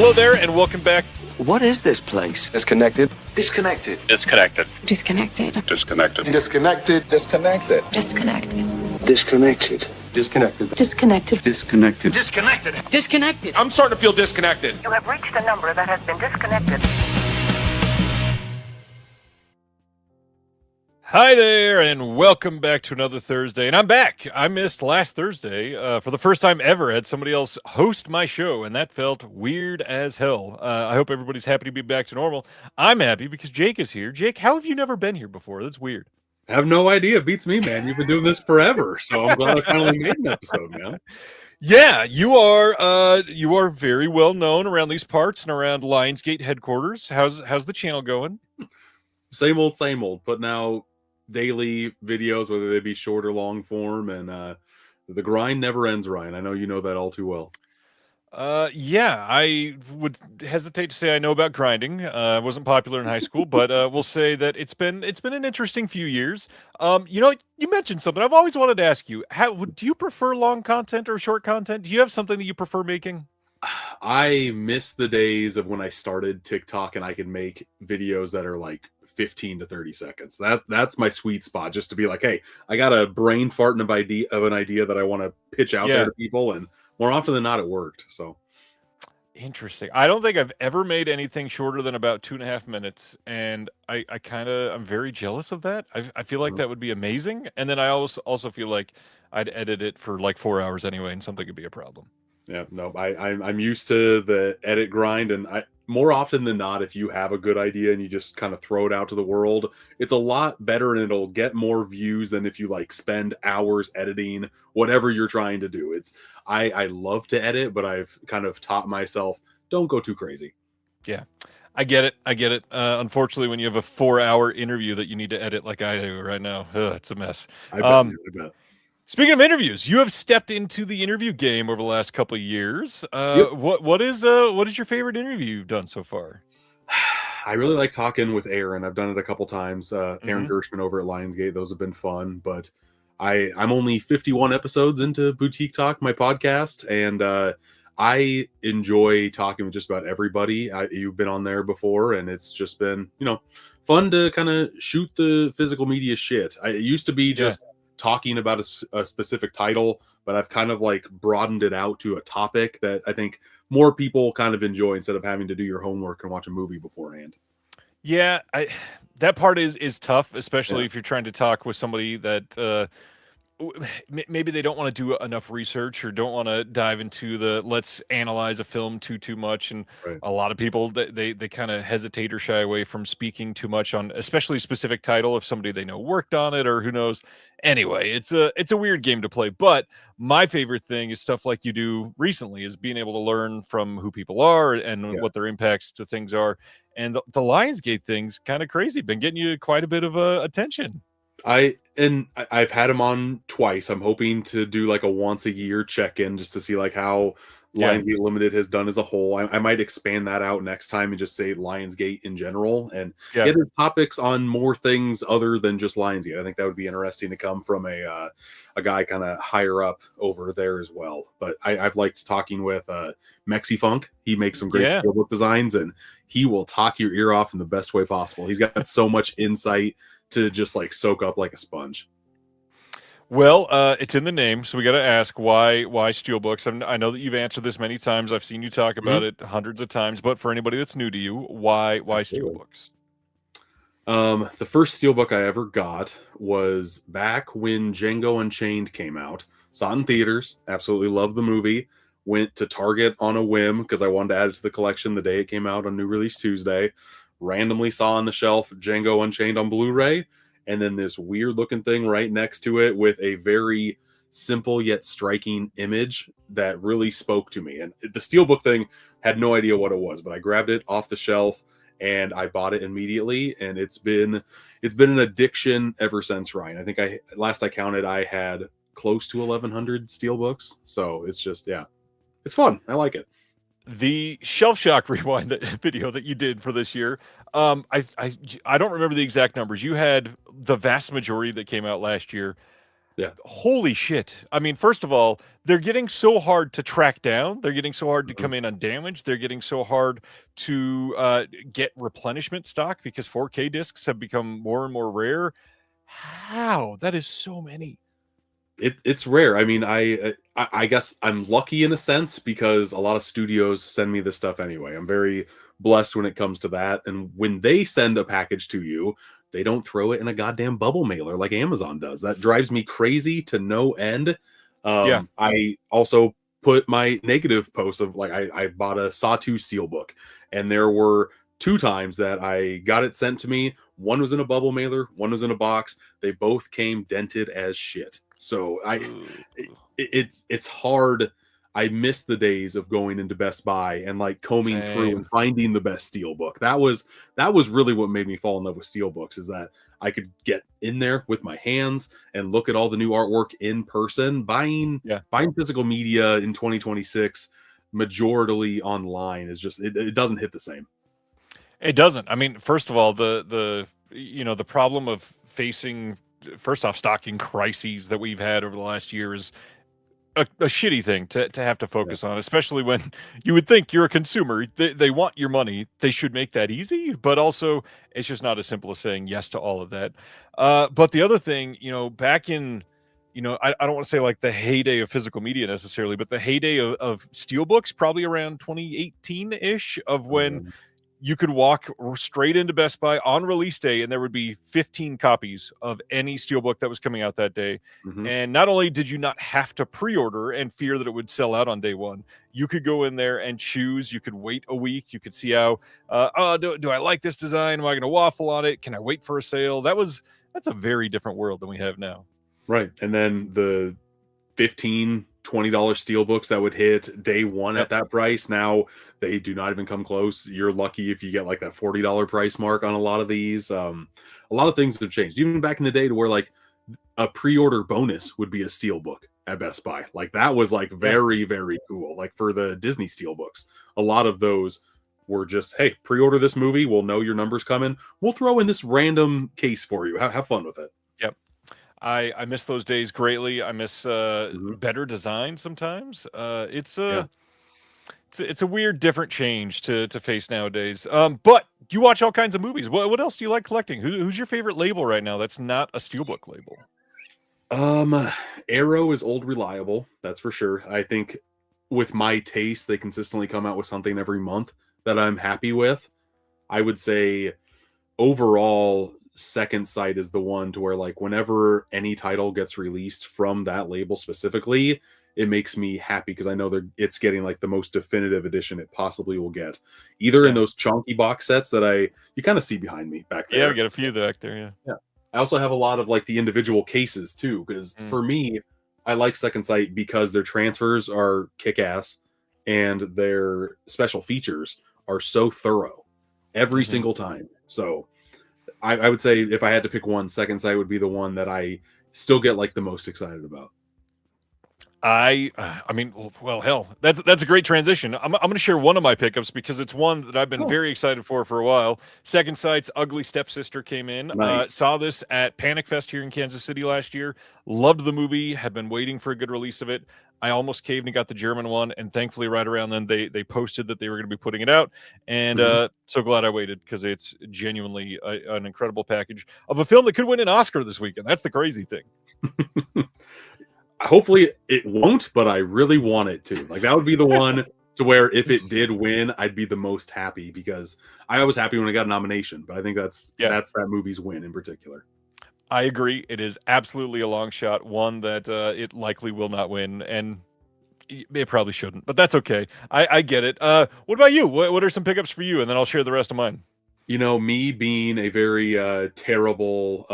Hello there, and welcome back. What is this place? Disconnected. Disconnected. Disconnected. Disconnected. Disconnected. Disconnected. Disconnected. Disconnected. Disconnected. Disconnected. Disconnected. Disconnected. Disconnected. Disconnected. I'm starting to feel disconnected. You have reached a number that has been disconnected. Hi there, and welcome back to another Thursday. And I'm back. I missed last Thursday. For the first time ever, had somebody else host my show, and that felt weird as hell. I hope everybody's happy to be back to normal. I'm happy because Jake is here. Jake, how have you never been here before? That's weird. I have no idea. Beats me, man. You've been doing this forever, so I'm glad I finally made an episode, man. Yeah, you are very well known around these parts and around Lionsgate headquarters. How's the channel going? Same old. Putting out daily videos, whether they be short or long form, and the grind never ends, Ryan. I know you know that all too well. Yeah, I would hesitate to say I know about grinding. I wasn't popular in high school, but we'll say that it's been an interesting few years. You mentioned something I've always wanted to ask you. How do you prefer long content or short content? Do you have something that you prefer making? I miss the days of when I started TikTok and I could make videos that are like 15 to 30 seconds. That's my sweet spot, just to be like, hey, I got a brain fart of an idea that I want to pitch out there to people, and more often than not, it worked. So interesting. I don't think I've ever made anything shorter than about 2.5 minutes, and I'm very jealous of that. I feel like that would be amazing, and then I also feel like I'd edit it for like 4 hours anyway, and something could be a problem. Yeah, no, I'm used to the edit grind, and more often than not, if you have a good idea and you just kind of throw it out to the world, it's a lot better and it'll get more views than if you like spend hours editing whatever you're trying to do. I love to edit, but I've kind of taught myself, don't go too crazy. Yeah, I get it. Unfortunately, when you have a 4-hour interview that you need to edit like I do right now, it's a mess. I bet. Speaking of interviews, you have stepped into the interview game over the last couple of years. Yep. What is your favorite interview you've done so far? I really like talking with Aaron. I've done it a couple times. Aaron Gershman over at Lionsgate. Those have been fun. But I'm only 51 episodes into Boutique Talk, my podcast, and I enjoy talking with just about everybody. You've been on there before, and it's just been fun to kind of shoot the physical media shit. It used to be just talking about a specific title, but I've kind of like broadened it out to a topic that I think more people kind of enjoy instead of having to do your homework and watch a movie beforehand. Yeah, that part is tough, especially if you're trying to talk with somebody that maybe they don't want to do enough research or don't want to dive into let's analyze a film too much, and a lot of people they kind of hesitate or shy away from speaking too much on especially a specific title if somebody they know worked on it or who knows. Anyway, it's a weird game to play, but my favorite thing is stuff like you do recently, is being able to learn from who people are and what their impacts to things are. And the Lionsgate thing's kind of crazy, been getting you quite a bit of attention. I've had him on twice. I'm hoping to do like a once a year check-in just to see like how Lionsgate Limited has done as a whole. I might expand that out next time and just say Lionsgate in general and get his topics on more things other than just Lionsgate. I think that would be interesting to come from a guy kind of higher up over there as well. But I've liked talking with Mexifunk. He makes some great steelbook designs, and he will talk your ear off in the best way possible. He's got so much insight to just like soak up like a sponge. Well, it's in the name, so we got to ask why steelbooks. I know that you've answered this many times. I've seen you talk about it hundreds of times, but for anybody that's new to you, why steelbooks? The first steelbook I ever got was back when Django Unchained came out. Saw it in theaters. Absolutely loved the movie. Went to Target on a whim because I wanted to add it to the collection the day it came out on New Release Tuesday. Randomly saw on the shelf Django Unchained on Blu-ray, and then this weird looking thing right next to it with a very simple yet striking image that really spoke to me. And the steelbook thing, had no idea what it was, but I grabbed it off the shelf and I bought it immediately, and it's been an addiction ever since, Ryan. I think last I counted I had close to 1,100 steelbooks, so it's just it's fun. I like it. The Shelf Shock Rewind video that you did for this year, I don't remember the exact numbers. You had the vast majority that came out last year. Yeah. Holy shit. I mean, first of all, they're getting so hard to track down. They're getting so hard to Mhm. come in undamaged. They're getting so hard to get replenishment stock because 4K discs have become more and more rare. How? That is so many. It's rare. I mean, I guess I'm lucky in a sense because a lot of studios send me this stuff anyway. I'm very blessed when it comes to that. And when they send a package to you, they don't throw it in a goddamn bubble mailer like Amazon does. That drives me crazy to no end. Yeah. I also put my negative posts of like I bought a Sawtooth Steelbook, and there were two times that I got it sent to me. One was in a bubble mailer, one was in a box. They both came dented as shit. So Ooh. it's hard. I miss the days of going into Best Buy and like combing through and Same. finding the best Steelbook. That was really what made me fall in love with Steelbooks, is that I could get in there with my hands and look at all the new artwork in person. Buying Yeah. physical media in 2026 majorly online is just it doesn't hit the same. It doesn't. I mean, first of all, the problem of facing first off stocking crises that we've had over the last year is a shitty thing to have to focus on, especially when you would think you're a consumer. They want your money. They should make that easy, but also it's just not as simple as saying yes to all of that. But the other thing, back in, I don't want to say like the heyday of physical media necessarily, but the heyday of steelbooks, probably around 2018 ish, of when you could walk straight into Best Buy on release day and there would be 15 copies of any steelbook that was coming out that day. Mhm. And not only did you not have to pre-order and fear that it would sell out on day one, you could go in there and choose. You could wait a week. You could see how, do I like this design? Am I going to waffle on it? Can I wait for a sale? That's a very different world than we have now. Right. And then the $15-$20 steel books that would hit day one Yep. at that price, now they do not even come close. You're lucky if you get like that $40 price mark on a lot of these. A lot of things have changed, even back in the day, to where like a pre-order bonus would be a steel book at Best Buy. Like that was like very, very cool. Like for the Disney steel books, a lot of those were just, hey, pre-order this movie, we'll know your number's coming, we'll throw in this random case for you, have fun with it. Yep. I miss those days greatly. I miss Mhm. better design sometimes. Yeah. It's a weird, different change to face nowadays. But you watch all kinds of movies. What else do you like collecting? Who's your favorite label right now? That's not a steelbook label. Arrow is old reliable, that's for sure. I think with my taste, they consistently come out with something every month that I'm happy with. I would say overall, Second Sight is the one to where like whenever any title gets released from that label specifically, it makes me happy because I know it's getting like the most definitive edition it possibly will get. Either in Yeah. those chunky box sets that you kind of see behind me back Yeah, we there. got a few back there. Yeah. Yeah. I also have a lot of like the individual cases too, because Mm. for me, I like Second Sight because their transfers are kick ass and their special features are so thorough every Mhm. single time. So I would say if I had to pick one, Second Sight would be the one that I still get like the most excited about. I mean, well, hell, that's a great transition. I'm going to share one of my pickups because it's one that I've been Oh. very excited for a while. Second Sight's Ugly Stepsister came in. Nice. Saw this at Panic Fest here in Kansas City last year. Loved the movie. Had been waiting for a good release of it. I almost caved and got the German one, and thankfully, right around then, they posted that they were going to be putting it out, and Mhm. so glad I waited because it's genuinely an incredible package of a film that could win an Oscar this weekend. That's the crazy thing. Hopefully it won't, but I really want it to. Like that would be the one to where if it did win, I'd be the most happy because I was happy when I got a nomination, but I think that's that movie's win in particular. I agree. It is absolutely a long shot, one that it likely will not win, and it probably shouldn't, but that's okay. I get it. What about you? What are some pickups for you? And then I'll share the rest of mine. You know, me being a very terrible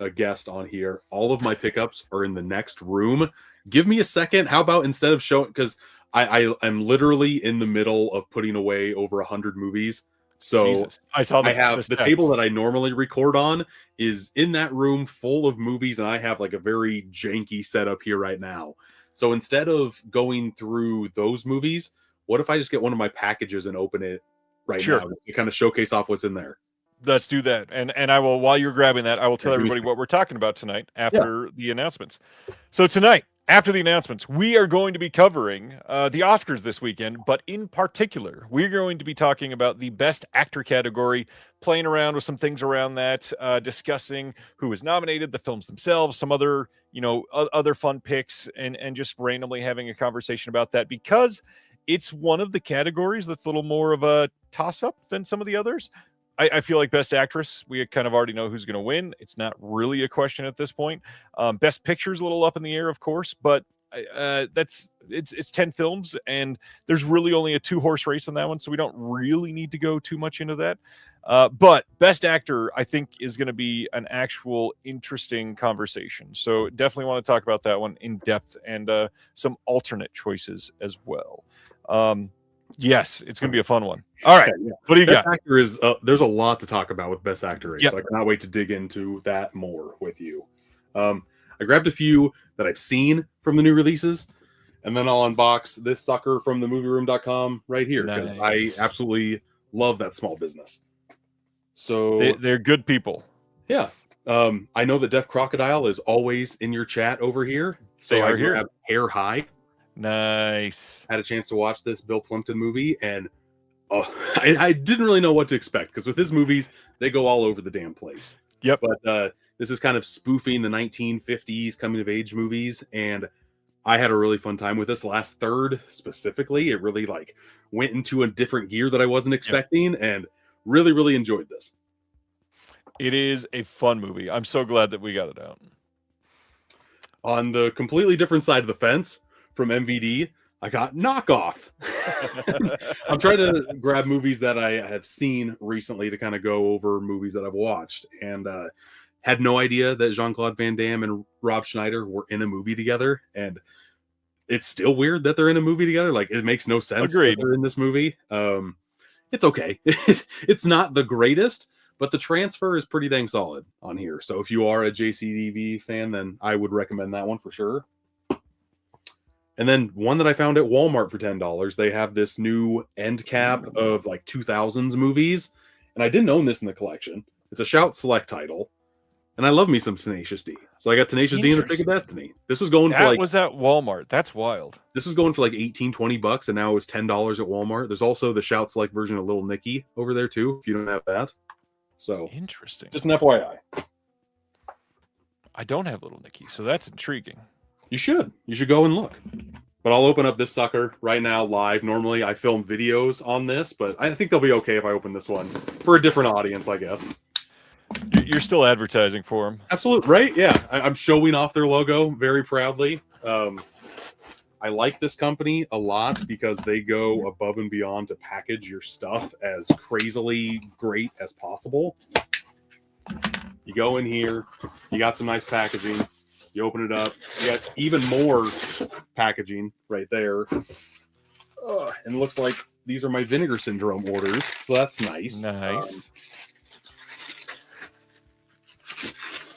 a guest on here, all of my pickups are in the next room. Give me a second. How about instead of showing, because I'm literally in the middle of putting away over 100 movies. So Jesus. I saw I have the steps. table that I normally record on is in that room full of movies, and I have like a very janky setup here right now. So instead of going through those movies, what if I just get one of my packages and open it right Sure. now to kind of showcase off what's in there? Let's do that. And I will, while you're grabbing that, I will tell Yeah, give me a everybody second. what we're talking about tonight after the announcements. So tonight, after the announcements, we are going to be covering the Oscars this weekend, but in particular, we're going to be talking about the Best Actor category, playing around with some things around that, discussing who was nominated, the films themselves, some other, other fun picks, and just randomly having a conversation about that because it's one of the categories that's a little more of a toss-up than some of the others. I feel like Best Actress, we kind of already know who's going to win. It's not really a question at this point. Best Picture is a little up in the air, of course, but it's 10 films, and there's really only a 2-horse race on that one, so we don't really need to go too much into that. But Best Actor, I think, is going to be an actual interesting conversation. So definitely want to talk about that one in depth and some alternate choices as well. Yes, it's going to be a fun one. All right. Yeah. What do you Best got? Actor is there's a lot to talk about with Best Actor race, Yep. so I cannot wait to dig into that more with you. I grabbed a few that I've seen from the new releases, and then I'll unbox this sucker from the movieroom.com right here because Nice. I absolutely love that small business. So They're good people. yeah, I know that Deaf Crocodile is always in your chat over here, so They I are here. grabbed Hair High. Nice. Had a chance to watch this Bill Plimpton movie, and I didn't really know what to expect because with his movies, they go all over the damn place. Yep. But this is kind of spoofing the 1950s coming of age movies, and I had a really fun time with this last third specifically. It really went into a different gear that I wasn't expecting, and really, really enjoyed this. It is a fun movie. I'm so glad that we got it out. On the completely different side of the fence from MVD, I got Knockoff. I'm trying to grab movies that I have seen recently to kind of go over movies that I've watched, and had no idea that Jean-Claude Van Damme and Rob Schneider were in a movie together, and it's still weird that they're in a movie together. It makes no sense that they're in this movie. It's okay. It's not the greatest, but the transfer is pretty dang solid on here. So if you are a JCDV fan, then I would recommend that one for sure. And then one that I found at Walmart for $10. They have this new end cap of 2000s movies, and I didn't own this in the collection. It's a Shout Select title, and I love me some Tenacious D. So I got Tenacious D and the Pick of Destiny. This was going for was at Walmart. That's wild. This was going for $18-20, and now it was $10 at Walmart. There's also the Shout Select version of Little Nicky over there too, if you don't have that. So Interesting. just an FYI. I don't have Little Nicky, so that's intriguing. You should go and look. But I'll open up this sucker right now live. Normally I film videos on this, but I think they'll be okay if I open this one for a different audience, I guess. You're still advertising for them. Absolutely, right? Yeah, I'm showing off their logo very proudly. I like this company a lot because they go above and beyond to package your stuff as crazily great as possible. You go in here, you got some nice packaging. You open it up, you got even more packaging right there. And it looks like these are my Vinegar Syndrome orders, so that's nice. Nice.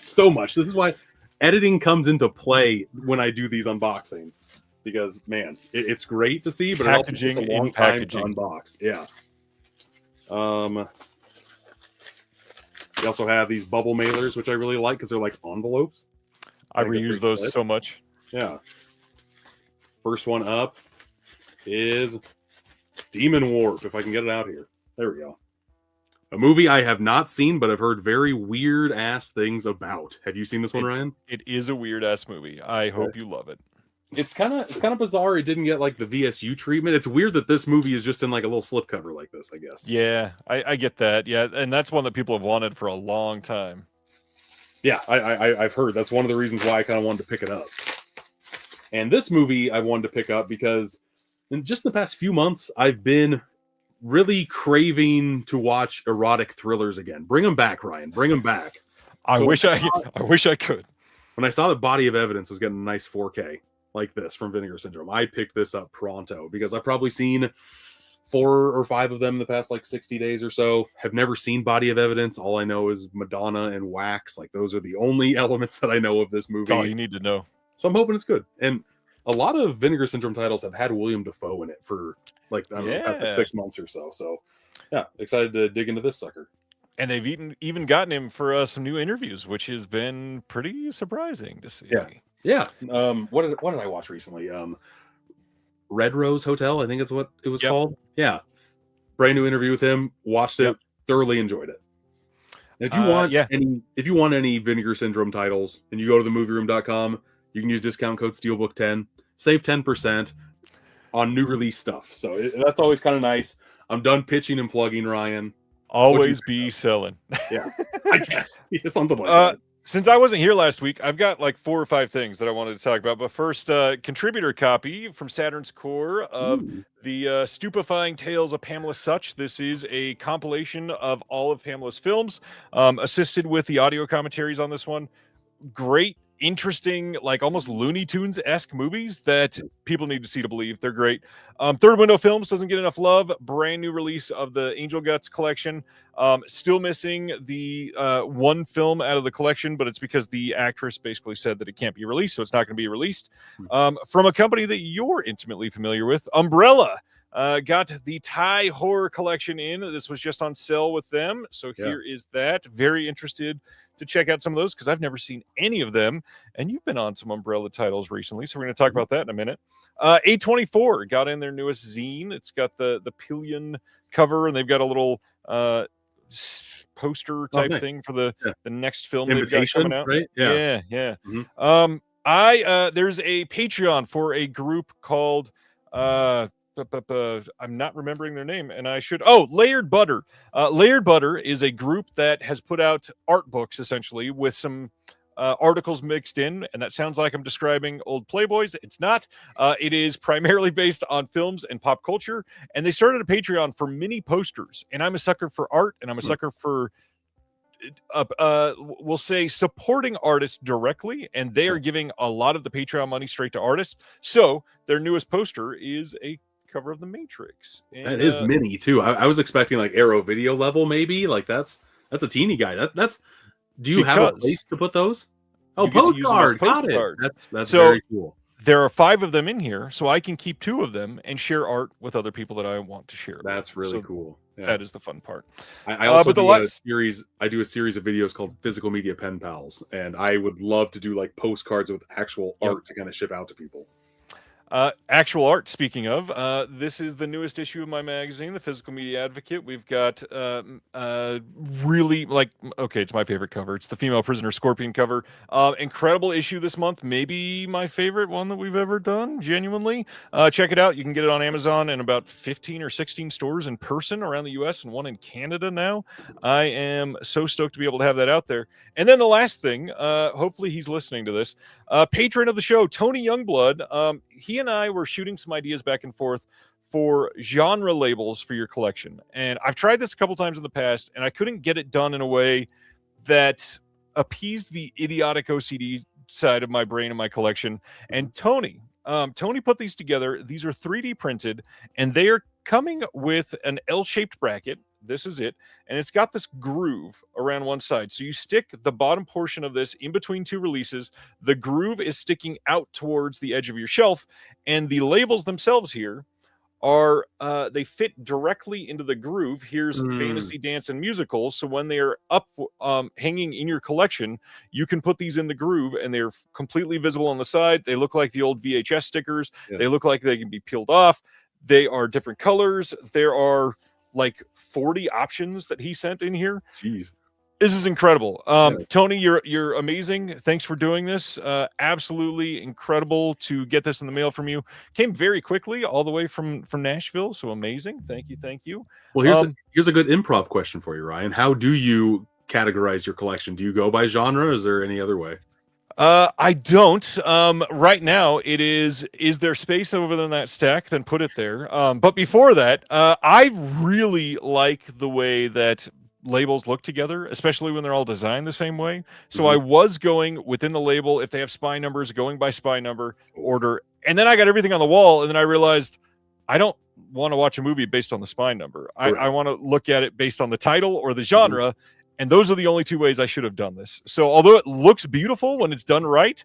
So much. This is why editing comes into play when I do these unboxings, because man, it's great to see, but Packaging it also takes a long in time packaging. to unbox. Yeah. We also have these bubble mailers, which I really like because they're like envelopes. I reuse those so much. Yeah. First one up is Demon Warp, if I can get it out here. There we go. A movie I have not seen, but I've heard very weird ass things about. Have you seen this one, Ryan? It is a weird ass movie. I hope you love it. It's kind of bizarre. It didn't get the VSU treatment. It's weird that this movie is just in a little slipcover like this, I guess. Yeah, I get that. Yeah, and that's one that people have wanted for a long time. Yeah, I've heard. That's one of the reasons why I kind of wanted to pick it up. And this movie I wanted to pick up because in just the past few months, I've been really craving to watch erotic thrillers again. Bring them back, Ryan. Bring them back. I wish I could. When I saw that Body of Evidence was getting a nice 4K like this from Vinegar Syndrome, I picked this up pronto because I've probably seen 4 or 5 of them in the past 60 days or so. Have never seen Body of Evidence. All I know is Madonna and Wax. Those are the only elements that I know of this movie. That's all you need to know. So I'm hoping it's good. And a lot of Vinegar Syndrome titles have had William Dafoe in it for I don't know, past 6 months or so. So yeah, excited to dig into this sucker. And they've even gotten him for some new interviews, which has been pretty surprising to see. Yeah. What did I watch recently? Red Rose Hotel, I think is what it was called. Yeah. Brand new interview with him. Watched it, thoroughly enjoyed it. And if you want any Vinegar Syndrome titles, and you go to themovieroom.com, you can use discount code Steelbook10, save 10% on new release stuff. So that's always kind of nice. I'm done pitching and plugging, Ryan. Always be selling. Yeah, I guess. Yeah, something like that. Since I wasn't here last week, I've got like 4 or 5 things that I wanted to talk about. But first, contributor copy from Saturn's Core of the Stupefying Tales of Pamela Such. This is a compilation of all of Pamela's films, assisted with the audio commentaries on this one. Great, interesting, like almost Looney Tunes-esque movies that people need to see to believe. They're great. Third Window Films doesn't get enough love. Brand new release of the Angel Guts collection. Still missing the one film out of the collection, but it's because the actress basically said that it can't be released, so it's not going to be released. From a company that you're intimately familiar with, Umbrella. Got the Thai horror collection in. This was just on sale with them. So here is that. Very interested to check out some of those because I've never seen any of them. And you've been on some Umbrella titles recently. So we're going to talk about that in a minute. A24 got in their newest zine. It's got the pillion cover, and they've got a little poster type thing for the next film they've got coming out. Right? Yeah. Mm-hmm. There's a Patreon for a group called I'm not remembering their name, and I should. Layered Butter. Layered Butter is a group that has put out art books, essentially, with some articles mixed in, and that sounds like I'm describing old Playboys. It's not. It is primarily based on films and pop culture, and they started a Patreon for mini posters, and I'm a sucker for art, and I'm a sucker for we'll say supporting artists directly, and they are giving a lot of the Patreon money straight to artists. So their newest poster is a cover of The Matrix. And, that is mini too. I was expecting like Arrow Video level, maybe. Like that's a teeny guy. That's. Do you have a place to put those? Oh, postcard. Got it. That's so very cool. There are 5 of them in here, so I can keep 2 of them and share art with other people that I want to share. That's really cool. Yeah. That is the fun part. I also do a series. I do a series of videos called Physical Media Pen Pals, and I would love to do like postcards with actual art to kind of ship out to people. Actual art, speaking of, this is the newest issue of my magazine, The Physical Media Advocate. We've got really, it's my favorite cover. It's the female prisoner scorpion cover. Incredible issue this month. Maybe my favorite one that we've ever done, genuinely. Check it out. You can get it on Amazon and about 15 or 16 stores in person around the U.S. and one in Canada now. I am so stoked to be able to have that out there. And then the last thing, hopefully he's listening to this, patron of the show, Tony Youngblood, he and I were shooting some ideas back and forth for genre labels for your collection. And I've tried this a couple times in the past, and I couldn't get it done in a way that appeased the idiotic OCD side of my brain and my collection. And Tony put these together. These are 3D printed, and they are coming with an L-shaped bracket. This is it. And it's got this groove around one side. So you stick the bottom portion of this in between 2 releases. The groove is sticking out towards the edge of your shelf. And the labels themselves here are, they fit directly into the groove. Here's fantasy, dance, and musical. So when they're up, hanging in your collection, you can put these in the groove, and they're completely visible on the side. They look like the old VHS stickers. Yeah. They look like they can be peeled off. They are different colors. There are like 40 options that he sent in here. Jeez. This is incredible. Tony, you're amazing. Thanks for doing this. Absolutely incredible to get this in the mail from you. Came very quickly all the way from Nashville. So amazing. Thank you. Well, here's a good improv question for you, Ryan. How do you categorize your collection? Do you go by genre? Is there any other way? I don't. Right now, it is there space over in that stack? Then put it there. But before that, I really like the way that labels look together, especially when they're all designed the same way. So I was going within the label, if they have spine numbers, going by spine number order. And then I got everything on the wall, and then I realized I don't want to watch a movie based on the spine number. I want to look at it based on the title or the genre. And those are the only 2 ways I should have done this. So although it looks beautiful when it's done right,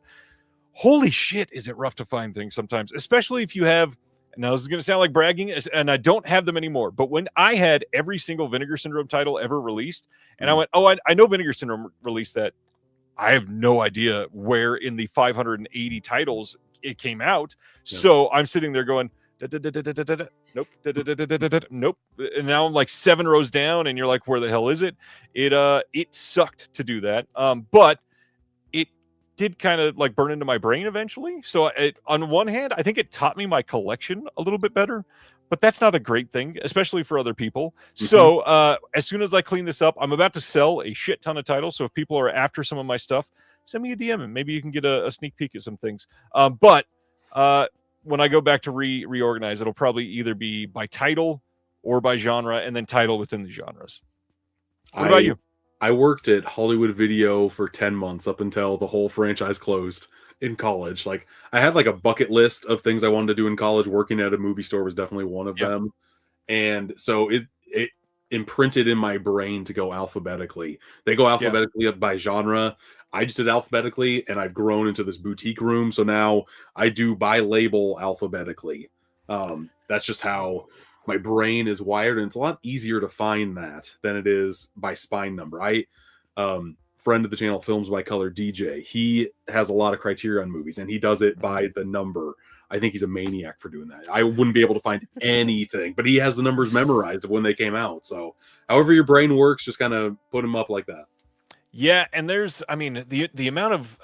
holy shit, is it rough to find things sometimes, especially if you have Now, this is going to sound like bragging, and I don't have them anymore. But when I had every single Vinegar Syndrome title ever released, and I went, oh, I know Vinegar Syndrome released that. I have no idea where in the 580 titles it came out. Yeah. So I'm sitting there going, nope, nope. And now I'm like 7 rows down, and you're like, where the hell is it? It sucked to do that. But it did kind of like burn into my brain eventually. So on one hand, I think it taught me my collection a little bit better, but that's not a great thing, especially for other people. So as soon as I clean this up, I'm about to sell a shit ton of titles. So if people are after some of my stuff, send me a DM and maybe you can get a sneak peek at some things. But when I go back to reorganize, it'll probably either be by title or by genre, and then title within the genres. What about you? I worked at Hollywood Video for 10 months up until the whole franchise closed in college. Like, I had like a bucket list of things I wanted to do in college. Working at a movie store was definitely one of them. And so it imprinted in my brain to go alphabetically. They go alphabetically up by genre. I just did alphabetically, and I've grown into this boutique room. So now I do by label alphabetically. That's just how my brain is wired, and it's a lot easier to find that than it is by spine number. Friend of the channel, Films by Color DJ, he has a lot of criteria on movies, and he does it by the number. I think he's a maniac for doing that. I wouldn't be able to find anything, but he has the numbers memorized of when they came out. So however your brain works, just kind of put them up like that. Yeah, and there's, I mean, the amount of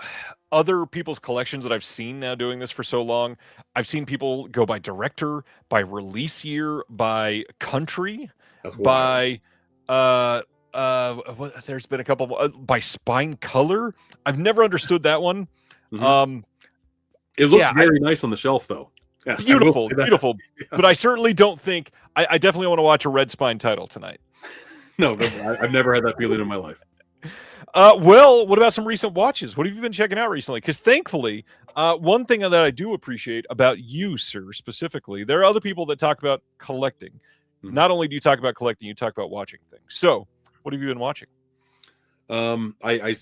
other people's collections that I've seen now doing this for so long. I've seen people go by director, by release year, by country, by there's been a couple by spine color. I've never understood that one. It looks very nice on the shelf, though. Yeah, beautiful. Yeah. But I certainly don't think I definitely want to watch a red spine title tonight. No, I've never had that feeling in my life. Well, what about some recent watches? What have you been checking out recently? Because thankfully, one thing that I do appreciate about you, sir, specifically, there are other people that talk about collecting. Not only do you talk about collecting, you talk about watching things. So, what have you been watching? I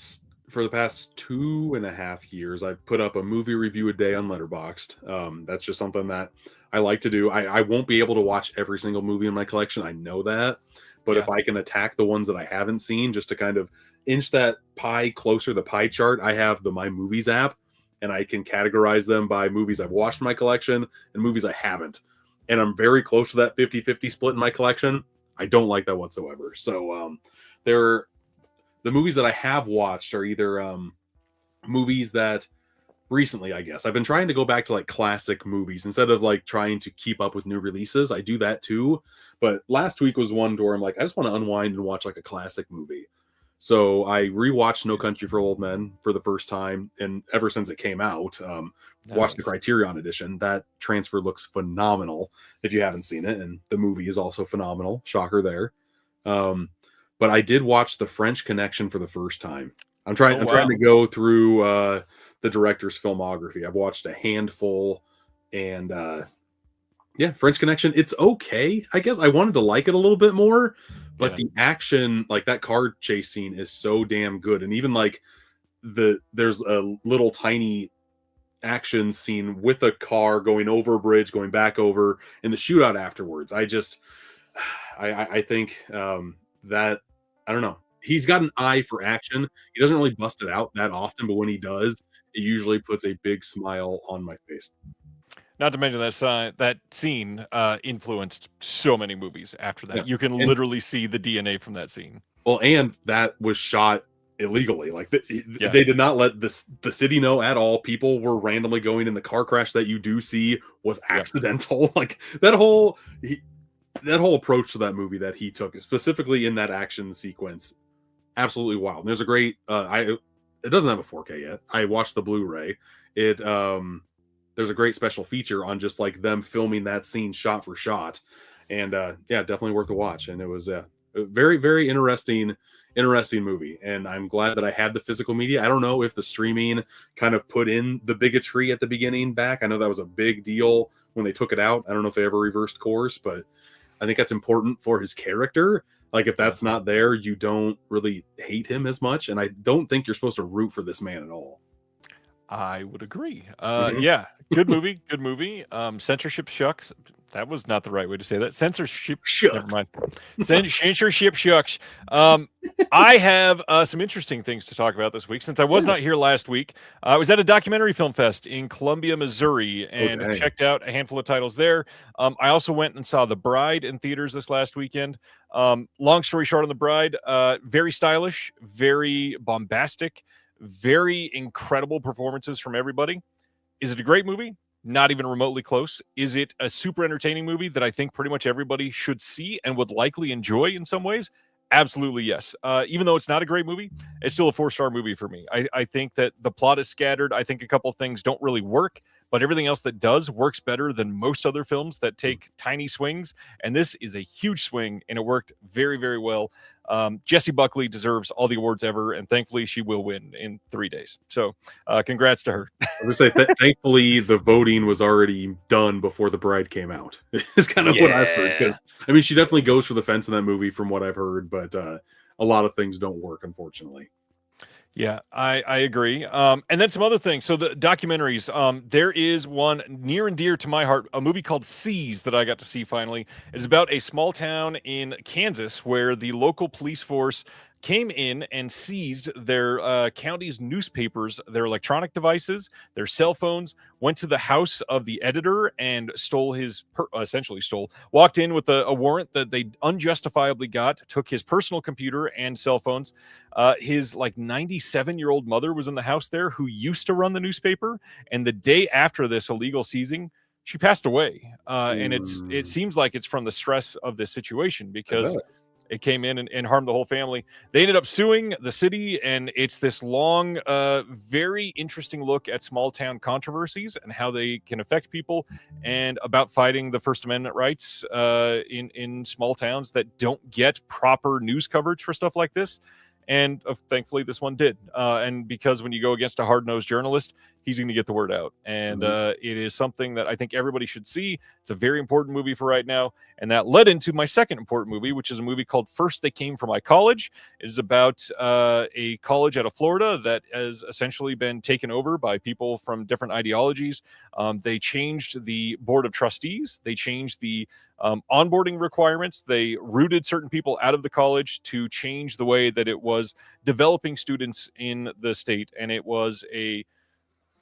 for the past 2.5 years, I've put up a movie review a day on Letterboxd. That's just something that I like to do. I won't be able to watch every single movie in my collection. I know that. But if I can attack the ones that I haven't seen, just to kind of inch that pie closer, the pie chart, I have the My Movies app, and I can categorize them by movies I've watched in my collection and movies I haven't. And I'm very close to that 50-50 split in my collection. I don't like that whatsoever. So the movies that I have watched are either movies that recently, I guess. I've been trying to go back to like classic movies instead of like trying to keep up with new releases. I do that too. But last week was one where I'm like, I just want to unwind and watch like a classic movie. So I rewatched No Country for Old Men for the first time, and ever since it came out, watched the Criterion edition. That transfer looks phenomenal if you haven't seen it, and the movie is also phenomenal. Shocker there. But I did watch The French Connection for the first time. I'm trying to go through the director's filmography. I've watched a handful, and French Connection. It's okay. I guess I wanted to like it a little bit more, but the action, like that car chase scene, is so damn good. And even like there's a little tiny action scene with a car going over a bridge, going back over, and the shootout afterwards. I think that, I don't know. He's got an eye for action. He doesn't really bust it out that often, but when he does, it usually puts a big smile on my face. Not to mention that scene influenced so many movies after that. You can literally see the DNA from that scene. Well, and that was shot illegally. Like they did not let the city know at all. People were randomly going in. The car crash that you do see was accidental. Like that whole approach to that movie that he took, specifically in that action sequence, absolutely wild. And there's a great it doesn't have a 4K yet. I watched the Blu-ray. There's a great special feature on just like them filming that scene shot for shot, and definitely worth a watch. And it was a very, very interesting movie, and I'm glad that I had the physical media. I don't know if the streaming kind of put in the bigotry at the beginning back. I know that was a big deal when they took it out. I don't know if they ever reversed course, but I think that's important for his character. Like if that's not there, you don't really hate him as much, and I don't think you're supposed to root for this man at all. I would agree. Mhm. Yeah, good movie, good movie. Censorship shucks. That was not the right way to say that. Censorship. Never Shucks. mind. Censorship shucks. Um, I have some interesting things to talk about this week. Since I was Yeah. not here last week, I was at a documentary film fest in Columbia, Missouri, Oh, and dang. checked out a handful of titles there. I also went and saw The Bride in theaters this last weekend. Long story short on The Bride, very stylish, very bombastic, very incredible performances from everybody. Is it a great movie? Not even remotely close. Is it a super entertaining movie that I think pretty much everybody should see and would likely enjoy in some ways? Absolutely yes. Even though it's not a great movie, it's still a 4-star movie for me. I think that the plot is scattered. I think a couple of things don't really work, but everything else that does works better than most other films that take tiny swings. And this is a huge swing, and it worked very, very well. Jessie Buckley deserves all the awards ever, and thankfully she will win in 3 days. So congrats to her. I would say, thankfully, the voting was already done before The Bride came out. It's kind of what I've heard. 'Cause, I mean, she definitely goes for the fence in that movie, from what I've heard, but a lot of things don't work, unfortunately. Yeah, I agree. And then some other things. So the documentaries, there is one near and dear to my heart, a movie called Seas that I got to see finally. It's about a small town in Kansas where the local police force came in and seized their county's newspapers, their electronic devices, their cell phones, went to the house of the editor and stole essentially stole, walked in with a warrant that they unjustifiably got, took his personal computer and cell phones. His like 97-year-old mother was in the house there who used to run the newspaper. And the day after this illegal seizing, she passed away. And it seems like it's from the stress of this situation I bet. because it came in and harmed the whole family. They ended up suing the city, and it's this long, very interesting look at small town controversies and how they can affect people, and about fighting the First Amendment rights in small towns that don't get proper news coverage for stuff like this. And thankfully, this one did. And because when you go against a hard-nosed journalist, he's going to get the word out. And it is something that I think everybody should see. It's a very important movie for right now. And that led into my second important movie, which is a movie called First They Came for My College. It is about a college out of Florida that has essentially been taken over by people from different ideologies. They changed the board of trustees. They changed the onboarding requirements. They rooted certain people out of the college to change the way that it was developing students in the state. And it was a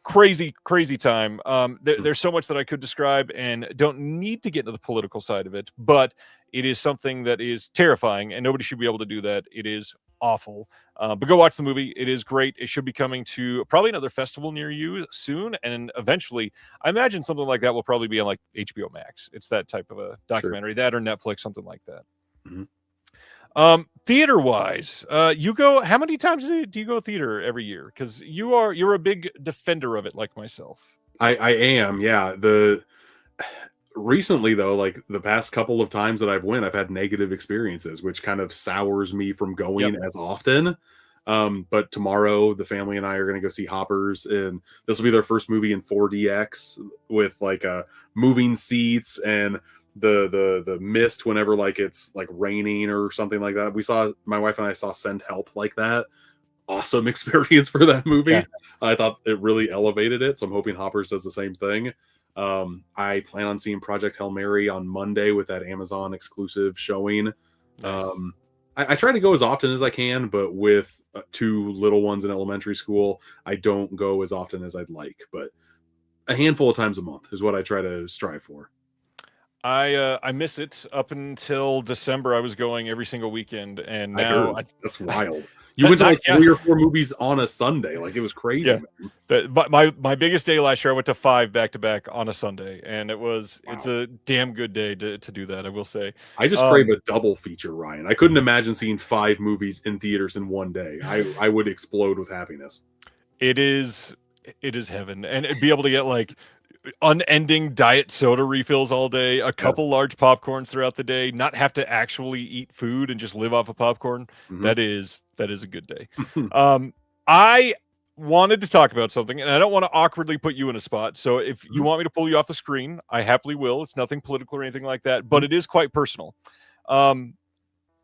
crazy time. There's so much that I could describe and don't need to get into the political side of it, but it is something that is terrifying and nobody should be able to do that. It is awful. But go watch the movie. It is great. It should be coming to probably another festival near you soon. And eventually, I imagine something like that will probably be on like HBO Max. It's that type of a documentary, that or Netflix, something like that. Theater wise, you go, how many times do you go theater every year? Because you're a big defender of it, like myself. I am, yeah. Recently though, like the past couple of times that I've had negative experiences, which kind of sours me from going as often. But tomorrow the family and I are going to go see Hoppers, and this will be their first movie in 4DX with like moving seats and the mist whenever like it's like raining or something like that. My wife and I saw Send Help like that. Awesome experience for that movie. Yeah. I thought it really elevated it, so I'm hoping Hoppers does the same thing. I plan on seeing Project Hail Mary on Monday with that Amazon exclusive showing. Nice. I try to go as often as I can, but with 2 little ones in elementary school, I don't go as often as I'd like. But a handful of times a month is what I try to strive for. I miss it. Up until December, I was going every single weekend, and now That's wild. You went to like 3 or 4 movies on a Sunday, like it was crazy. Yeah. But my biggest day last year, I went to 5 back to back on a Sunday, and it's a damn good day to do that. I will say. I just crave a double feature, Ryan. I couldn't imagine seeing 5 movies in theaters in one day. I would explode with happiness. It is heaven, and be able to get like unending diet soda refills all day, a couple large popcorns throughout the day, not have to actually eat food and just live off of popcorn. That is a good day. I wanted to talk about something, and I don't want to awkwardly put you in a spot. So if you want me to pull you off the screen, I happily will. It's nothing political or anything like that, but it is quite personal. I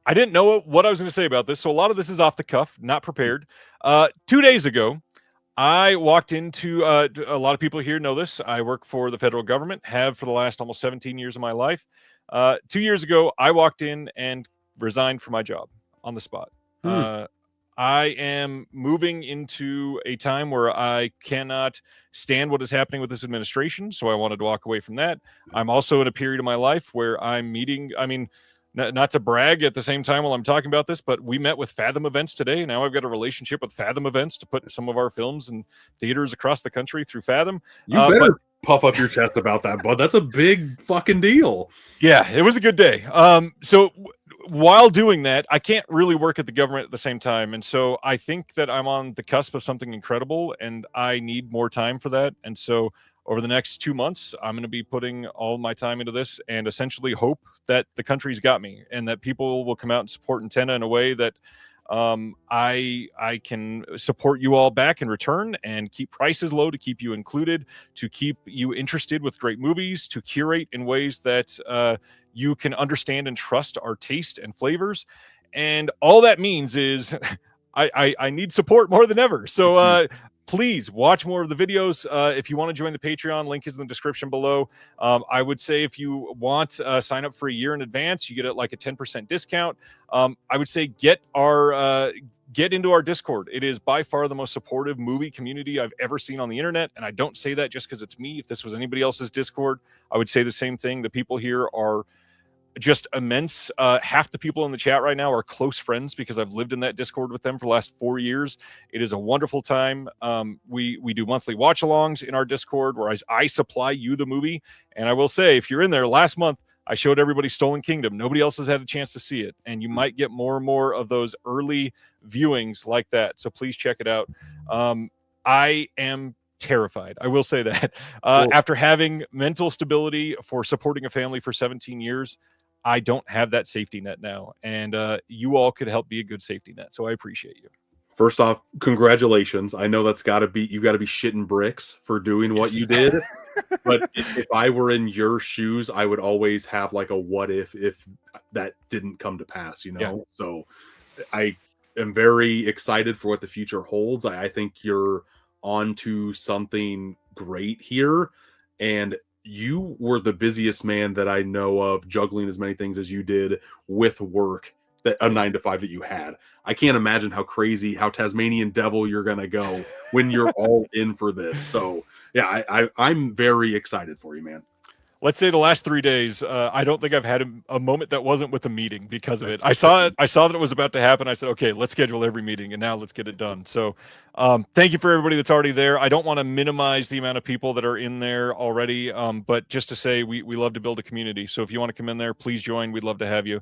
didn't know what I was going to say about this, so a lot of this is off the cuff, not prepared. 2 days ago, I walked into a lot of people here know this. I work for the federal government, have for the last almost 17 years of my life. 2 years ago, I walked in and resigned from my job on the spot. Hmm. I am moving into a time where I cannot stand what is happening with this administration, so I wanted to walk away from that. I'm also in a period of my life where I'm meeting, I mean, not to brag at the same time while I'm talking about this, but we met with Fathom Events today. Now I've got a relationship with Fathom Events to put some of our films in theaters across the country through Fathom. You better But puff up your chest about that, bud. That's a big fucking deal. yeah, it was a good day. While doing that, I can't really work at the government at the same time. And so I think that I'm on the cusp of something incredible and I need more time for that. And so over the next 2 months, I'm going to be putting all my time into this and essentially hope that the country's got me and that people will come out and support Antenna in a way that I can support you all back in return and keep prices low to keep you included, to keep you interested with great movies, to curate in ways that you can understand and trust our taste and flavors. And all that means is I need support more than ever. So please watch more of the videos. If you want to join the Patreon, link is in the description below. I would say if you want sign up for a year in advance, you get it like a 10% discount. I would say get into our Discord. It is by far the most supportive movie community I've ever seen on the internet. And I don't say that just because it's me. If this was anybody else's Discord, I would say the same thing. The people here are just immense. Half the people in the chat right now are close friends because I've lived in that Discord with them for the last 4 years. It is a wonderful time. We do monthly watch alongs in our Discord where I supply you the movie. And I will say, if you're in there, last month I showed everybody Stolen Kingdom. Nobody else has had a chance to see it. And you might get more and more of those early viewings like that. So please check it out. I am terrified. I will say that after having mental stability for supporting a family for 17 years, I don't have that safety net now, and you all could help be a good safety net. So I appreciate you. First off, congratulations. I know that's got to be, you got to be shitting bricks for doing what you did. But if I were in your shoes, I would always have like a what if that didn't come to pass, you know? Yeah. So I am very excited for what the future holds. I think you're onto something great here. And you were the busiest man that I know of, juggling as many things as you did with work, that a 9 to 5 that you had. I can't imagine how crazy, how Tasmanian devil you're gonna go when you're all in for this. So yeah, I'm very excited for you, man. Let's say the last 3 days, I don't think I've had a moment that wasn't with a meeting because of it. I saw that it was about to happen. I said, okay, let's schedule every meeting, and now let's get it done. So thank you for everybody that's already there. I don't want to minimize the amount of people that are in there already, but just to say we love to build a community. So if you want to come in there, please join. We'd love to have you.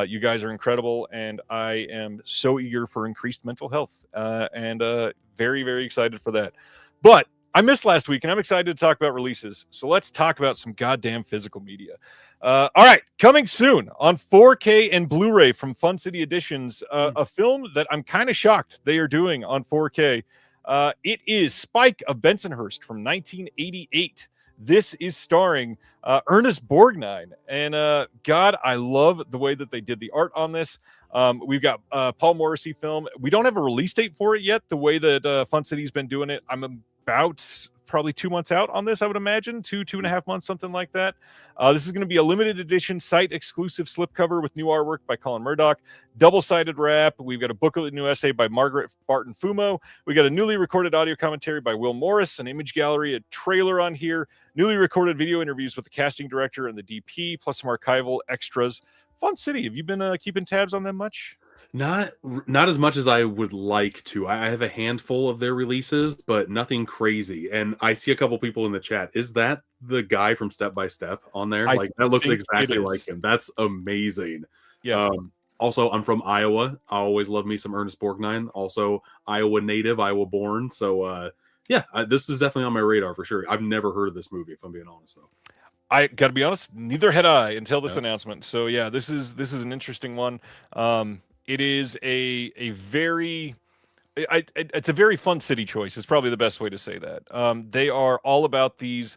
You guys are incredible, and I am so eager for increased mental health and very, very excited for that. But I missed last week, and I'm excited to talk about releases. So let's talk about some goddamn physical media. All right, coming soon on 4K and Blu-ray from Fun City Editions, a film that I'm kind of shocked they are doing on 4K. It is Spike of Bensonhurst from 1988. This is starring Ernest Borgnine. And God, I love the way that they did the art on this. We've got Paul Morrissey film. We don't have a release date for it yet, the way that Fun City's been doing it. I'm about probably 2 months out on this, I would imagine. 2.5 months, something like that. This is going to be a limited edition site exclusive slipcover with new artwork by Colin Murdoch, double-sided wrap. We've got a booklet new essay by Margaret Barton Fumo. We got a newly recorded audio commentary by Will Morris, an image gallery, a trailer on here, newly recorded video interviews with the casting director and the DP, plus some archival extras. Fun City, have you been keeping tabs on them much? Not as much as I would like to. I have a handful of their releases, but nothing crazy. And I see a couple people in the chat. Is that the guy from Step by Step on there? Like, that looks exactly like him. That's amazing. Yeah. Also, I'm from Iowa. I always love me some Ernest Borgnine. Also, Iowa native, Iowa born. So, this is definitely on my radar for sure. I've never heard of this movie, if I'm being honest, though. I got to be honest, neither had I until this announcement. So, yeah, this is an interesting one. It is a very it's a very Fun City choice is probably the best way to say that. They are all about these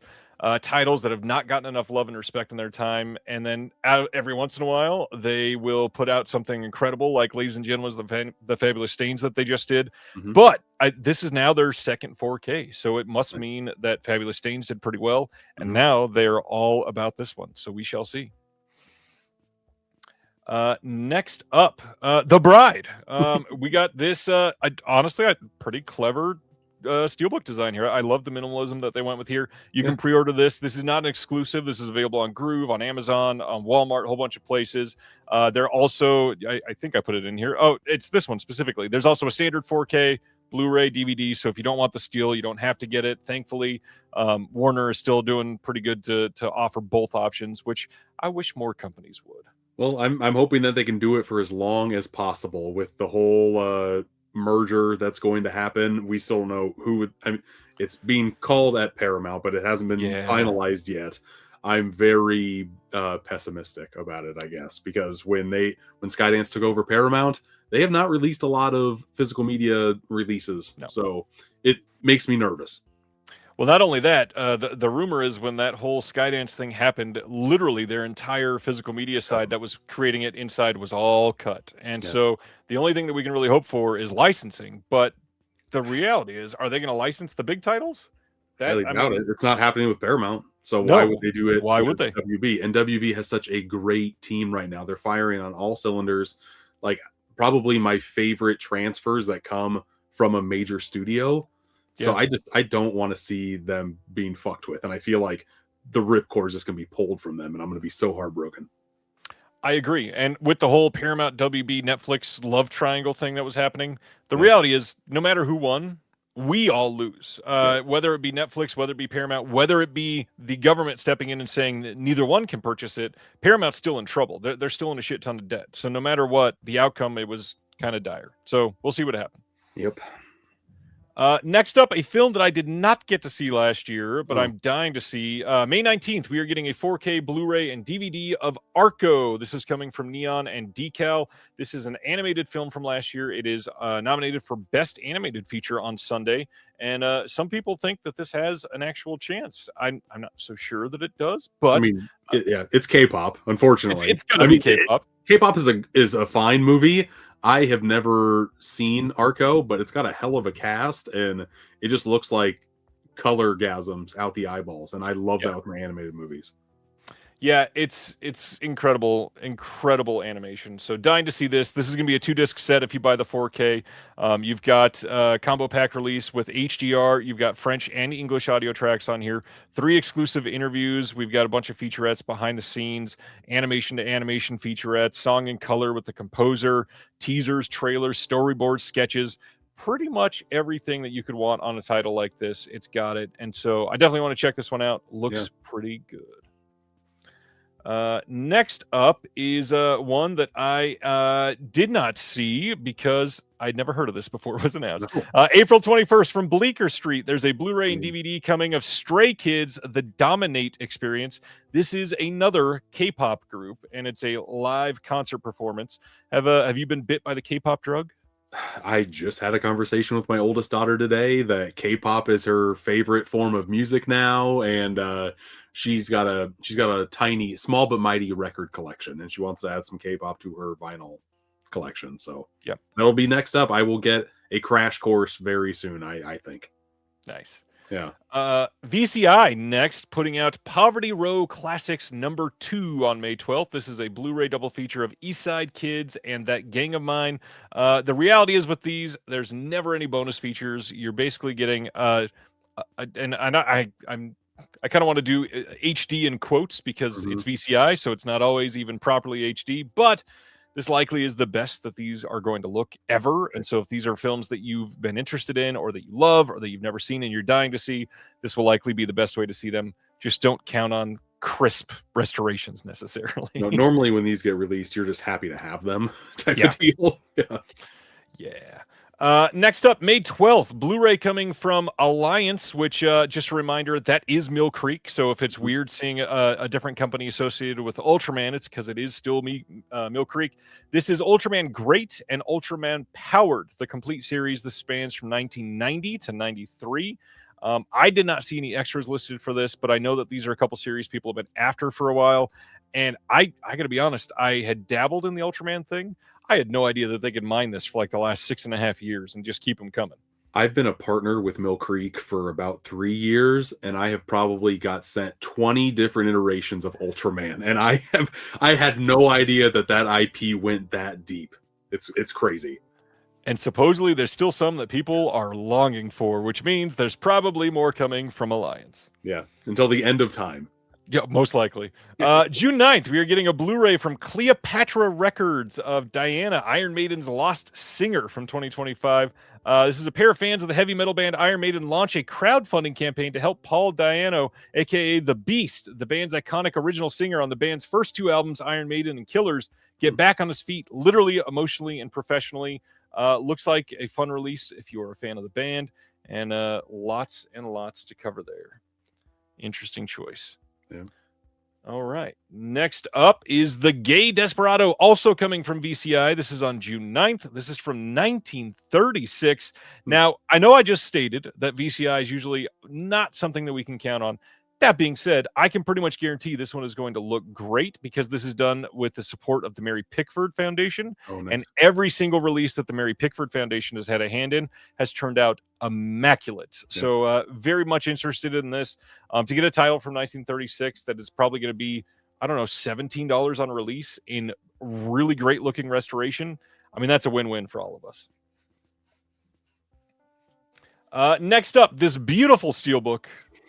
titles that have not gotten enough love and respect in their time. And then every once in a while, they will put out something incredible, like Ladies and Gentlemen, the Fabulous Stains that they just did. Mhm. But this is now their second 4K. So it must mean that Fabulous Stains did pretty well. And now they're all about this one. So we shall see. Next up, The Bride. We got this, honestly, pretty clever steelbook design here. I love the minimalism that they went with here. You can pre-order this. This is not an exclusive. This is available on Groove, on Amazon, on Walmart, a whole bunch of places. They're also, I think I put it in here. Oh, it's this one specifically. There's also a standard 4K Blu-ray DVD. So if you don't want the steel, you don't have to get it. Thankfully, Warner is still doing pretty good to offer both options, which I wish more companies would. Well, I'm hoping that they can do it for as long as possible with the whole merger that's going to happen. We still don't know who would. I mean, it's being called at Paramount, but it hasn't been finalized yet. I'm very pessimistic about it, I guess, because when Skydance took over Paramount, they have not released a lot of physical media releases, so it makes me nervous. Well, not only that, the rumor is when that whole Skydance thing happened, literally their entire physical media side that was creating it inside was all cut. And so the only thing that we can really hope for is licensing. But the reality is, are they going to license the big titles? I doubt it. It's not happening with Paramount. So why would they do it? Why would they? WB? And WB has such a great team right now. They're firing on all cylinders. Like probably my favorite transfers that come from a major studio. So I don't want to see them being fucked with. And I feel like the ripcord is just going to be pulled from them. And I'm going to be so heartbroken. I agree. And with the whole Paramount, WB, Netflix love triangle thing that was happening, the reality is no matter who won, we all lose. Whether it be Netflix, whether it be Paramount, whether it be the government stepping in and saying that neither one can purchase it, Paramount's still in trouble. They're still in a shit ton of debt. So no matter what, the outcome, it was kind of dire. So we'll see what happens. Yep. Next up, a film that I did not get to see last year, but I'm dying to see. May 19th, we are getting a 4K Blu-ray and DVD of Arco. This is coming from Neon and Decal. This is an animated film from last year. It is nominated for Best Animated Feature on Sunday, and some people think that this has an actual chance. I'm not so sure that it does, but I mean, it's K-pop. Unfortunately, it's gonna be K-pop. K-pop is a fine movie. I have never seen Arco, but it's got a hell of a cast, and it just looks like color gasms out the eyeballs, and I love that with my animated movies. Yeah, it's incredible animation. So dying to see this. This is going to be a 2-disc set if you buy the 4K. You've got combo pack release with HDR. You've got French and English audio tracks on here. 3 exclusive interviews. We've got a bunch of featurettes behind the scenes, animation to animation featurettes, song in color with the composer, teasers, trailers, storyboards, sketches. Pretty much everything that you could want on a title like this, it's got it. And so I definitely want to check this one out. Looks pretty good. Next up is one that I did not see because I'd never heard of this before it was announced. April 21st from Bleecker Street. There's a Blu-ray and DVD coming of Stray Kids, The Dominate Experience. This is another K-pop group, and it's a live concert performance. Have you been bit by the K-pop drug? I just had a conversation with my oldest daughter today that K-pop is her favorite form of music now, and she's got a tiny, small but mighty record collection, and she wants to add some K-pop to her vinyl collection. So that'll be next up. I will get a crash course very soon. I think. Nice. Yeah. VCI next, putting out Poverty Row Classics #2 on May 12th. This is a Blu-ray double feature of East Side Kids and That Gang of Mine. The reality is with these, there's never any bonus features. You're basically getting, and I kind of want to do HD in quotes because it's VCI, so it's not always even properly HD, but this likely is the best that these are going to look ever. And so if these are films that you've been interested in or that you love or that you've never seen and you're dying to see, this will likely be the best way to see them. Just don't count on crisp restorations necessarily. No, normally when these get released, you're just happy to have them type of deal. Yeah. Next up, May 12th, Blu-ray coming from Alliance, which, just a reminder, that is Mill Creek. So if it's weird seeing a different company associated with Ultraman, it's because it is still Mill Creek. This is Ultraman Great and Ultraman Powered, the complete series. This spans from 1990 to 93. I did not see any extras listed for this, but I know that these are a couple series people have been after for a while. And I got to be honest, I had dabbled in the Ultraman thing. I had no idea that they could mine this for like the last 6.5 years and just keep them coming. I've been a partner with Mill Creek for about 3 years, and I have probably got sent 20 different iterations of Ultraman, and I had no idea that IP went that deep. It's crazy. And supposedly there's still some that people are longing for, which means there's probably more coming from Alliance. Yeah, until the end of time. Yeah, most likely. June 9th, we are getting a Blu-ray from Cleopatra Records of Diana, Iron Maiden's Lost Singer from 2025. This is a pair of fans of the heavy metal band Iron Maiden launch a crowdfunding campaign to help Paul Di'Anno, a.k.a. The Beast, the band's iconic original singer on the band's first 2 albums, Iron Maiden and Killers, get back on his feet, literally, emotionally, and professionally. Looks like a fun release if you are a fan of the band, and lots and lots to cover there. Interesting choice. Yeah. All right. Next up is The Gay Desperado, also coming from VCI. This is on June 9th. This is from 1936. Now, I know I just stated that VCI is usually not something that we can count on. That being said, I can pretty much guarantee this one is going to look great because this is done with the support of the Mary Pickford Foundation. Oh, nice. And every single release that the Mary Pickford Foundation has had a hand in has turned out immaculate. Yeah. So very much interested in this. To get a title from 1936 that is probably going to be, I don't know, $17 on release in really great looking restoration. I mean, that's a win-win for all of us. Next up, this beautiful steelbook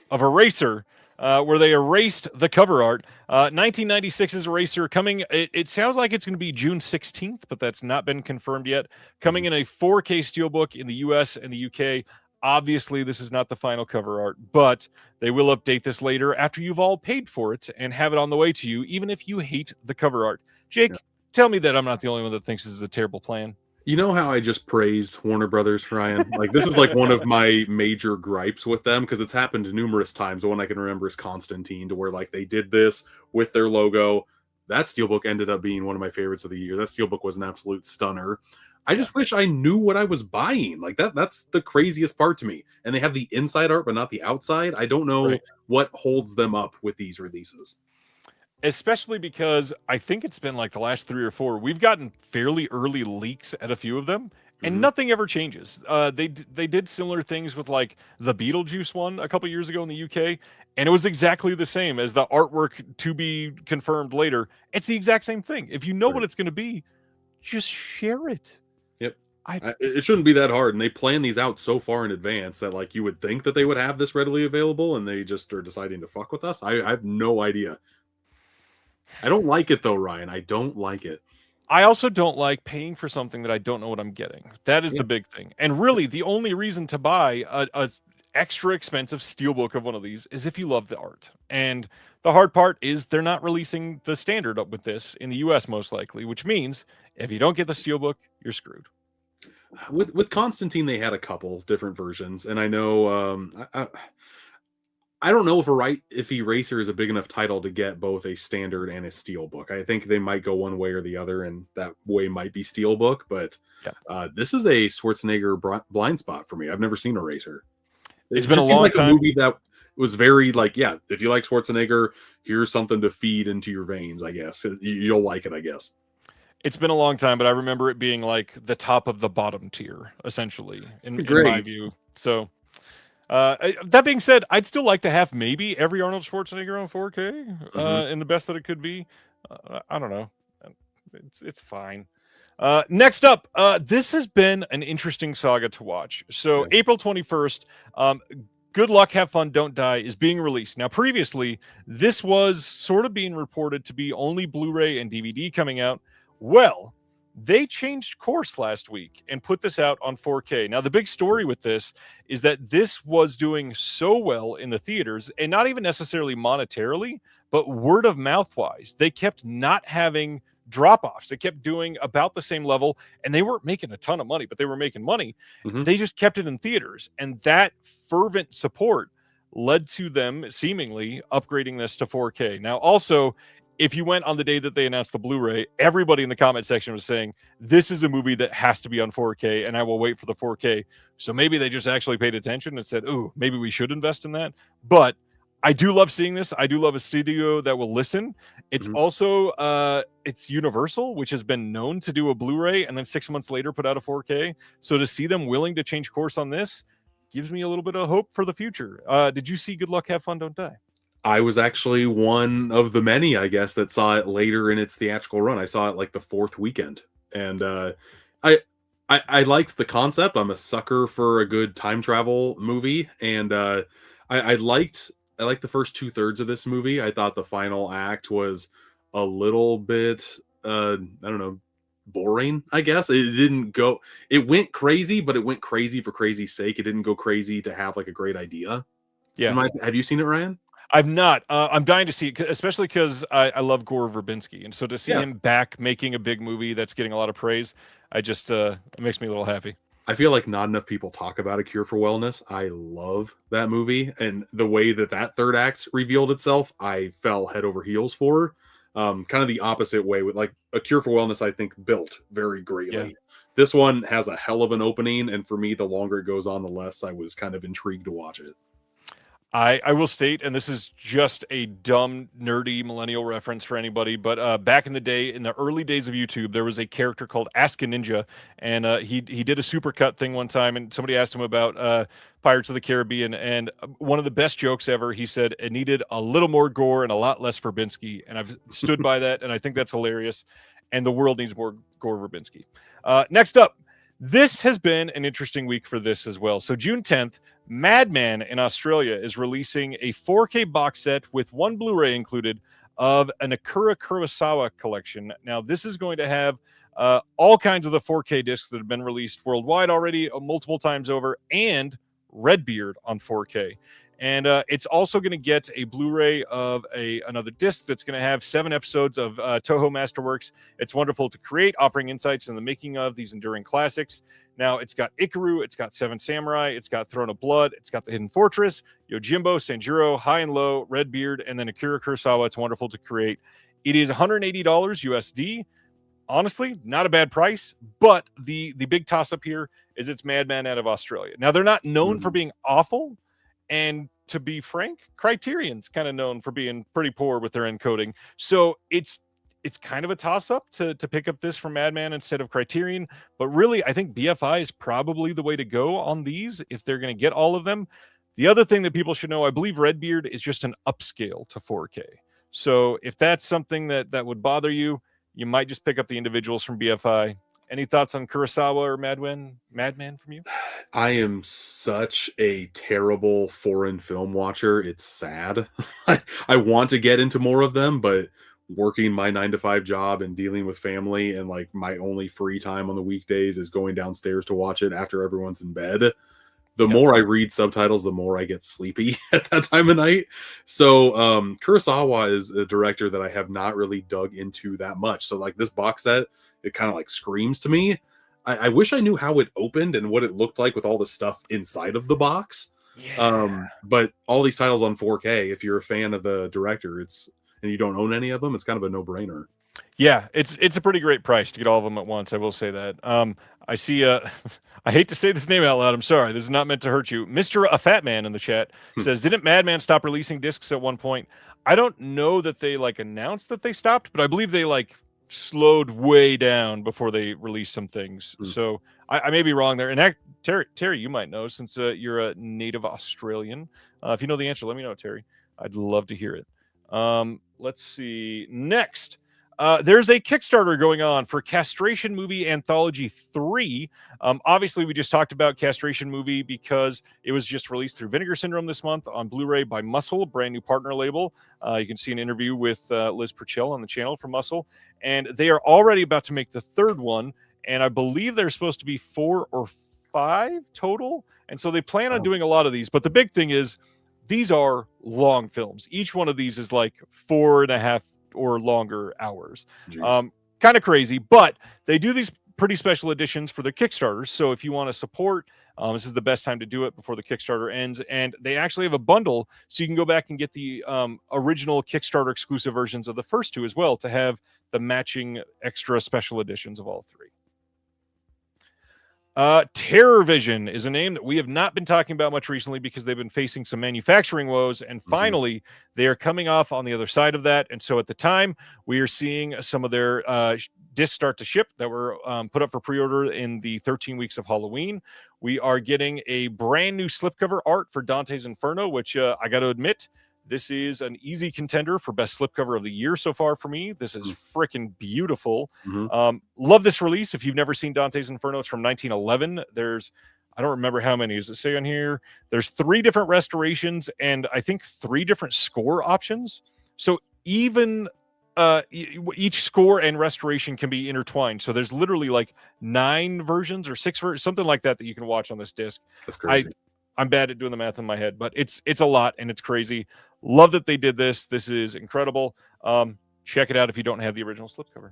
of Eraser, where they erased the cover art. 1996's Eraser coming. It sounds like it's going to be June 16th, but that's not been confirmed yet. Coming in a 4K steelbook in the US and the UK. Obviously, this is not the final cover art, but they will update this later after you've all paid for it and have it on the way to you, even if you hate the cover art. Jake, tell me that I'm not the only one that thinks this is a terrible plan. You know how I just praised Warner Brothers, Ryan? Like, this is like one of my major gripes with them because it's happened numerous times. The one I can remember is Constantine, to where like they did this with their logo. That steelbook ended up being one of my favorites of the year. That steelbook was an absolute stunner. I just wish I knew what I was buying. Like that's the craziest part to me. And they have the inside art, but not the outside. I don't know what holds them up with these releases. Especially because I think it's been like the last 3 or 4. We've gotten fairly early leaks at a few of them, and nothing ever changes. They did similar things with like the Beetlejuice one a couple years ago in the UK, and it was exactly the same as the artwork to be confirmed later. It's the exact same thing. If you know what it's going to be, just share it. Yep. It shouldn't be that hard, and they plan these out so far in advance that like you would think that they would have this readily available, and they just are deciding to fuck with us. I have no idea. I don't like it though, Ryan. I don't like it. I also don't like paying for something that I don't know what I'm getting. That is the big thing. And really, the only reason to buy a extra expensive steelbook of one of these is if you love the art. And the hard part is they're not releasing the standard up with this in the US most likely, which means if you don't get the steelbook, you're screwed. With Constantine, they had a couple different versions, and I know I don't know if Eraser is a big enough title to get both a standard and a steelbook. I think they might go one way or the other, and that way might be steelbook. But this is a Schwarzenegger blind spot for me. I've never seen Eraser. It's been a long time. A movie that was very like, yeah, if you like Schwarzenegger, here's something to feed into your veins. I guess you'll like it. I guess. It's been a long time, but I remember it being like the top of the bottom tier, essentially, in my view. So. That being said, I'd still like to have maybe every Arnold Schwarzenegger on 4K in the best that it could be. I don't know. It's fine. Next up, this has been an interesting saga to watch. So April 21st, Good Luck, Have Fun, Don't Die is being released. Now, previously, this was sort of being reported to be only Blu-ray and DVD coming out. Well, they changed course last week and put this out on 4K. Now, the big story with this is that this was doing so well in the theaters, and not even necessarily monetarily, but word of mouth wise. They kept not having drop-offs. They kept doing about the same level, and they weren't making a ton of money, but they were making money. They just kept it in theaters, and that fervent support led to them seemingly upgrading this to 4K. Now, also, if you went on the day that they announced the Blu-ray, everybody in the comment section was saying, this is a movie that has to be on 4K, and I will wait for the 4K. So maybe they just actually paid attention and said, ooh, maybe we should invest in that. But I do love seeing this. I do love a studio that will listen. It's also it's Universal, which has been known to do a Blu-ray and then 6 months later put out a 4K. So to see them willing to change course on this gives me a little bit of hope for the future. Did you see Good Luck, Have Fun, Don't Die? I was actually one of the many, I guess, that saw it later in its theatrical run. I saw it like the fourth weekend, and I liked the concept. I'm a sucker for a good time travel movie, and I liked the first 2/3 of this movie. I thought the final act was a little bit I don't know, boring, I guess. It went crazy, but it went crazy for crazy's sake. It didn't go crazy to have like a great idea. Yeah. Have you seen it, Ryan? I've not. I'm dying to see it, especially because I love Gore Verbinski, and so to see him back making a big movie that's getting a lot of praise, I just it makes me a little happy. I feel like not enough people talk about A Cure for Wellness. I love that movie, and the way that third act revealed itself, I fell head over heels for. Kind of the opposite way with like A Cure for Wellness, I think built very greatly. Yeah. This one has a hell of an opening, and for me, the longer it goes on, the less I was kind of intrigued to watch it. I will state, and this is just a dumb, nerdy millennial reference for anybody, but back in the day, in the early days of YouTube, there was a character called Ask a Ninja, and he did a supercut thing one time, and somebody asked him about Pirates of the Caribbean, and one of the best jokes ever, he said, it needed a little more gore and a lot less Verbinski, and I've stood by that, and I think that's hilarious, and the world needs more Gore Verbinski. Next up, this has been an interesting week for this as well. So June 10th, Madman in Australia is releasing a 4K box set with one Blu-ray included of an Akira Kurosawa collection. Now, this is going to have all kinds of the 4K discs that have been released worldwide already multiple times over, and Redbeard on 4K. And it's also going to get a Blu-ray of another disc that's going to have 7 episodes of Toho Masterworks. It's Wonderful to Create, offering insights in the making of these enduring classics. Now, it's got Ikaru, it's got Seven Samurai, it's got Throne of Blood, it's got The Hidden Fortress, Yojimbo, Sanjuro, High and Low, Redbeard, and then Akira Kurosawa, It's Wonderful to Create. It is $180 USD. Honestly, not a bad price, but the big toss-up here is it's Madman out of Australia. Now, they're not known for being awful, and to be frank, Criterion's kind of known for being pretty poor with their encoding. So it's kind of a toss-up to pick up this from Madman instead of Criterion. But really, I think BFI is probably the way to go on these if they're going to get all of them. The other thing that people should know, I believe Redbeard is just an upscale to 4K. So if that's something that would bother you, you might just pick up the individuals from BFI. Any thoughts on Kurosawa or Madman from you? I am such a terrible foreign film watcher. It's sad. I want to get into more of them, but working my 9-to-5 job and dealing with family, and like my only free time on the weekdays is going downstairs to watch it after everyone's in bed. The more I read subtitles, the more I get sleepy at that time of night. So Kurosawa is a director that I have not really dug into that much. So like this box set, it kind of like screams to me. I wish I knew how it opened and what it looked like with all the stuff inside of the box. Yeah. But all these titles on 4K, if you're a fan of the director, and you don't own any of them, it's kind of a no-brainer. Yeah, it's a pretty great price to get all of them at once. I will say that. I see. I hate to say this name out loud. I'm sorry. This is not meant to hurt you. Mr. A Fat Man in the chat says, "Didn't Madman stop releasing discs at one point?" I don't know that they like announced that they stopped, but I believe they like slowed way down before they released some things. So I may be wrong there. And Terry, you might know since you're a native Australian. If you know the answer, let me know, Terry. I'd love to hear it. Let's see. Next. There's a Kickstarter going on for Castration Movie Anthology 3. Obviously, we just talked about Castration Movie because it was just released through Vinegar Syndrome this month on Blu-ray by Muscle, brand new partner label. You can see an interview with Liz Purcell on the channel from Muscle. And they are already about to make the third one. And I believe they're supposed to be 4 or 5 total. And so they plan on doing a lot of these. But the big thing is these are long films. Each one of these is like 4.5 or longer hours. Kind of crazy, but they do these pretty special editions for their Kickstarters. So if you want to support, this is the best time to do it before the Kickstarter ends. And they actually have a bundle, so you can go back and get the original Kickstarter exclusive versions of the first two as well to have the matching extra special editions of all three. Terror Vision is a name that we have not been talking about much recently because they've been facing some manufacturing woes, and finally they are coming off on the other side of that. And so at the time, we are seeing some of their discs start to ship that were put up for pre-order in the 13 weeks of Halloween. We are getting a brand new slipcover art for Dante's Inferno, which I got to admit, this is an easy contender for best slipcover of the year so far for me. This is freaking beautiful. Love this release. If you've never seen Dante's Inferno, it's from 1911. I don't remember how many. Does it say on here? There's 3 different restorations and I think 3 different score options. So even each score and restoration can be intertwined. So there's literally like 9 versions or 6 versions, something like that you can watch on this disc. That's crazy. I'm bad at doing the math in my head, but it's a lot and it's crazy. Love that they did this. This is incredible. Check it out if you don't have the original slipcover.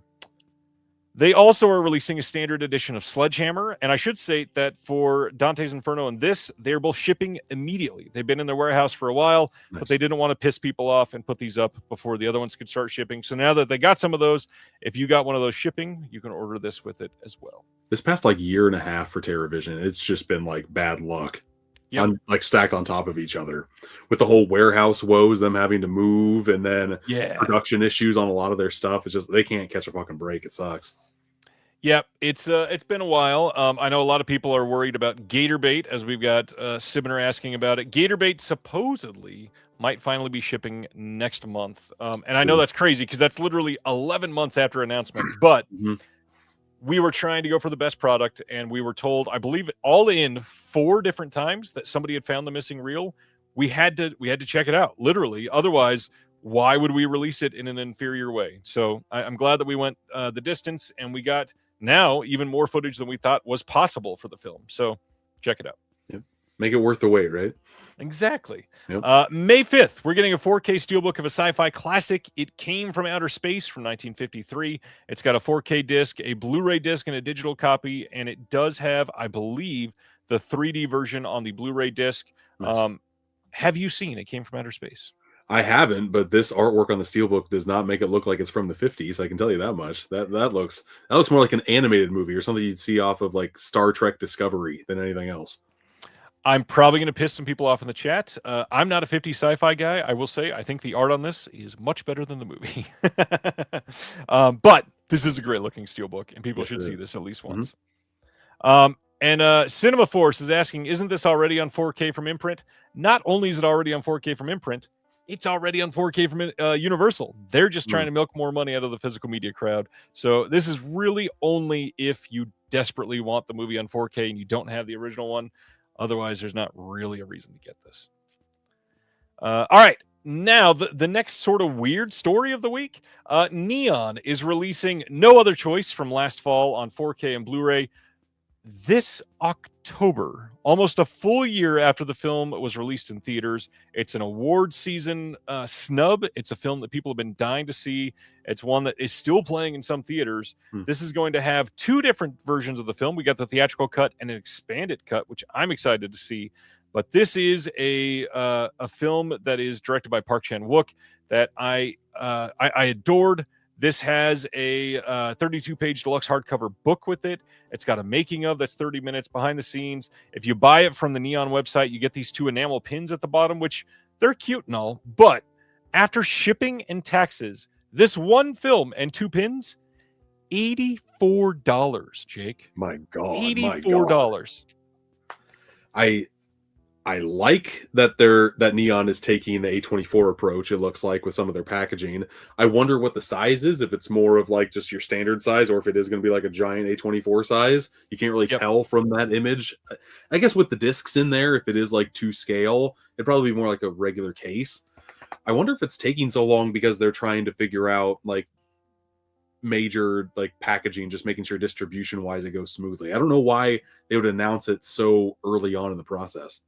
They also are releasing a standard edition of Sledgehammer, and I should say that for Dante's Inferno and this, they're both shipping immediately. They've been in their warehouse for a while, but they didn't want to piss people off and put these up before the other ones could start shipping. So now that they got some of those, if you got one of those shipping, you can order this with it as well. This past like year and a half for TerraVision, it's just been like bad luck. Yep. Like stacked on top of each other with the whole warehouse woes, them having to move, and then production issues on a lot of their stuff. It's just they can't catch a fucking break. It sucks. Yep, it's been a while. I know a lot of people are worried about Gatorbait, as we've got Sibner asking about it. Gatorbait supposedly might finally be shipping next month, and I know that's crazy because that's literally 11 months after announcement. But we were trying to go for the best product, and we were told, I believe, all in 4 different times that somebody had found the missing reel. We had to check it out, literally. Otherwise, why would we release it in an inferior way? So I'm glad that we went the distance, and we got now even more footage than we thought was possible for the film. So check it out. Yep. Make it worth the wait, right? Exactly. Yep. May 5th, we're getting a 4K steelbook of a sci-fi classic. It Came from Outer Space from 1953. It's got a 4K disc, a Blu-ray disc, and a digital copy, and it does have, I believe, the 3D version on the Blu-ray disc. Nice. Have you seen It Came from Outer Space? I haven't, but this artwork on the steelbook does not make it look like it's from the 50s. I can tell you that much. That looks more like an animated movie or something you'd see off of like Star Trek Discovery than anything else. I'm probably going to piss some people off in the chat. I'm not a 50 sci-fi guy. I will say I think the art on this is much better than the movie. But this is a great-looking steelbook, and people should see this at least once. And Cinema Force is asking, isn't this already on 4K from imprint? Not only is it already on 4K from imprint, it's already on 4K from Universal. They're just trying to milk more money out of the physical media crowd. So this is really only if you desperately want the movie on 4K and you don't have the original one. Otherwise, there's not really a reason to get this. All right. Now, the next sort of weird story of the week. Neon is releasing No Other Choice from last fall on 4K and Blu-ray this October, almost a full year after the film was released in theaters. It's an award season snub. It's a film that people have been dying to see. It's one that is still playing in some theaters. This is going to have 2 different versions of the film. We got the theatrical cut and an expanded cut, which I'm excited to see. But this is a film that is directed by Park Chan-wook that I adored. This has a 32-page deluxe hardcover book with it. It's got a making of that's 30 minutes behind the scenes. If you buy it from the Neon website, you get these 2 enamel pins at the bottom, which they're cute and all. But after shipping and taxes, this one film and 2 pins, $84, Jake. My God. $84. I like that Neon is taking the A24 approach, it looks like, with some of their packaging. I wonder what the size is, if it's more of like just your standard size or if it is going to be like a giant A24 size. You can't really tell from that image. I guess with the discs in there, if it is like to scale, it'd probably be more like a regular case. I wonder if it's taking so long because they're trying to figure out like major like packaging, just making sure distribution wise it goes smoothly. I don't know why they would announce it so early on in the process.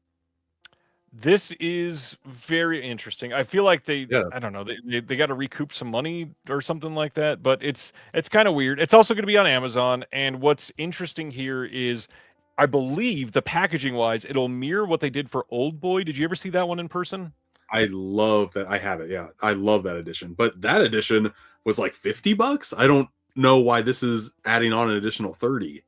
This is very interesting. I feel like Yeah, I don't know, they got to recoup some money or something like that, but it's kind of weird. It's also going to be on Amazon, and what's interesting here is I believe the packaging wise, it'll mirror what they did for Old Boy. Did you ever see that one in person? I love that. I have it. Yeah, I love that edition. But that edition was like $50. I don't know why this is adding on an additional 30.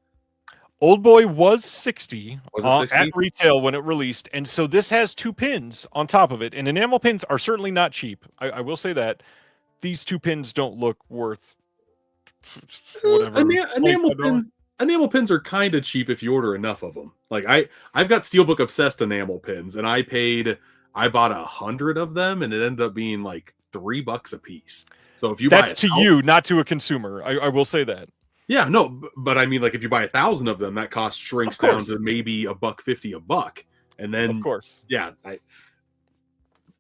Old Boy was 60 Was it at 60? retail when it released, and so this has two pins on top of it. And enamel pins are certainly not cheap. I will say that these two pins don't look worth whatever. Enamel $25. enamel pins are kind of cheap if you order enough of them. Like I've got Steelbook Obsessed enamel pins, and I bought 100 of them, and it ended up being like $3 a piece. So if you That's buy to you, not to a consumer. I will say that. yeah, no, but I mean, like if you buy 1,000 of them, that cost shrinks Of down course. to maybe $1.50 a buck, and Of then course. yeah,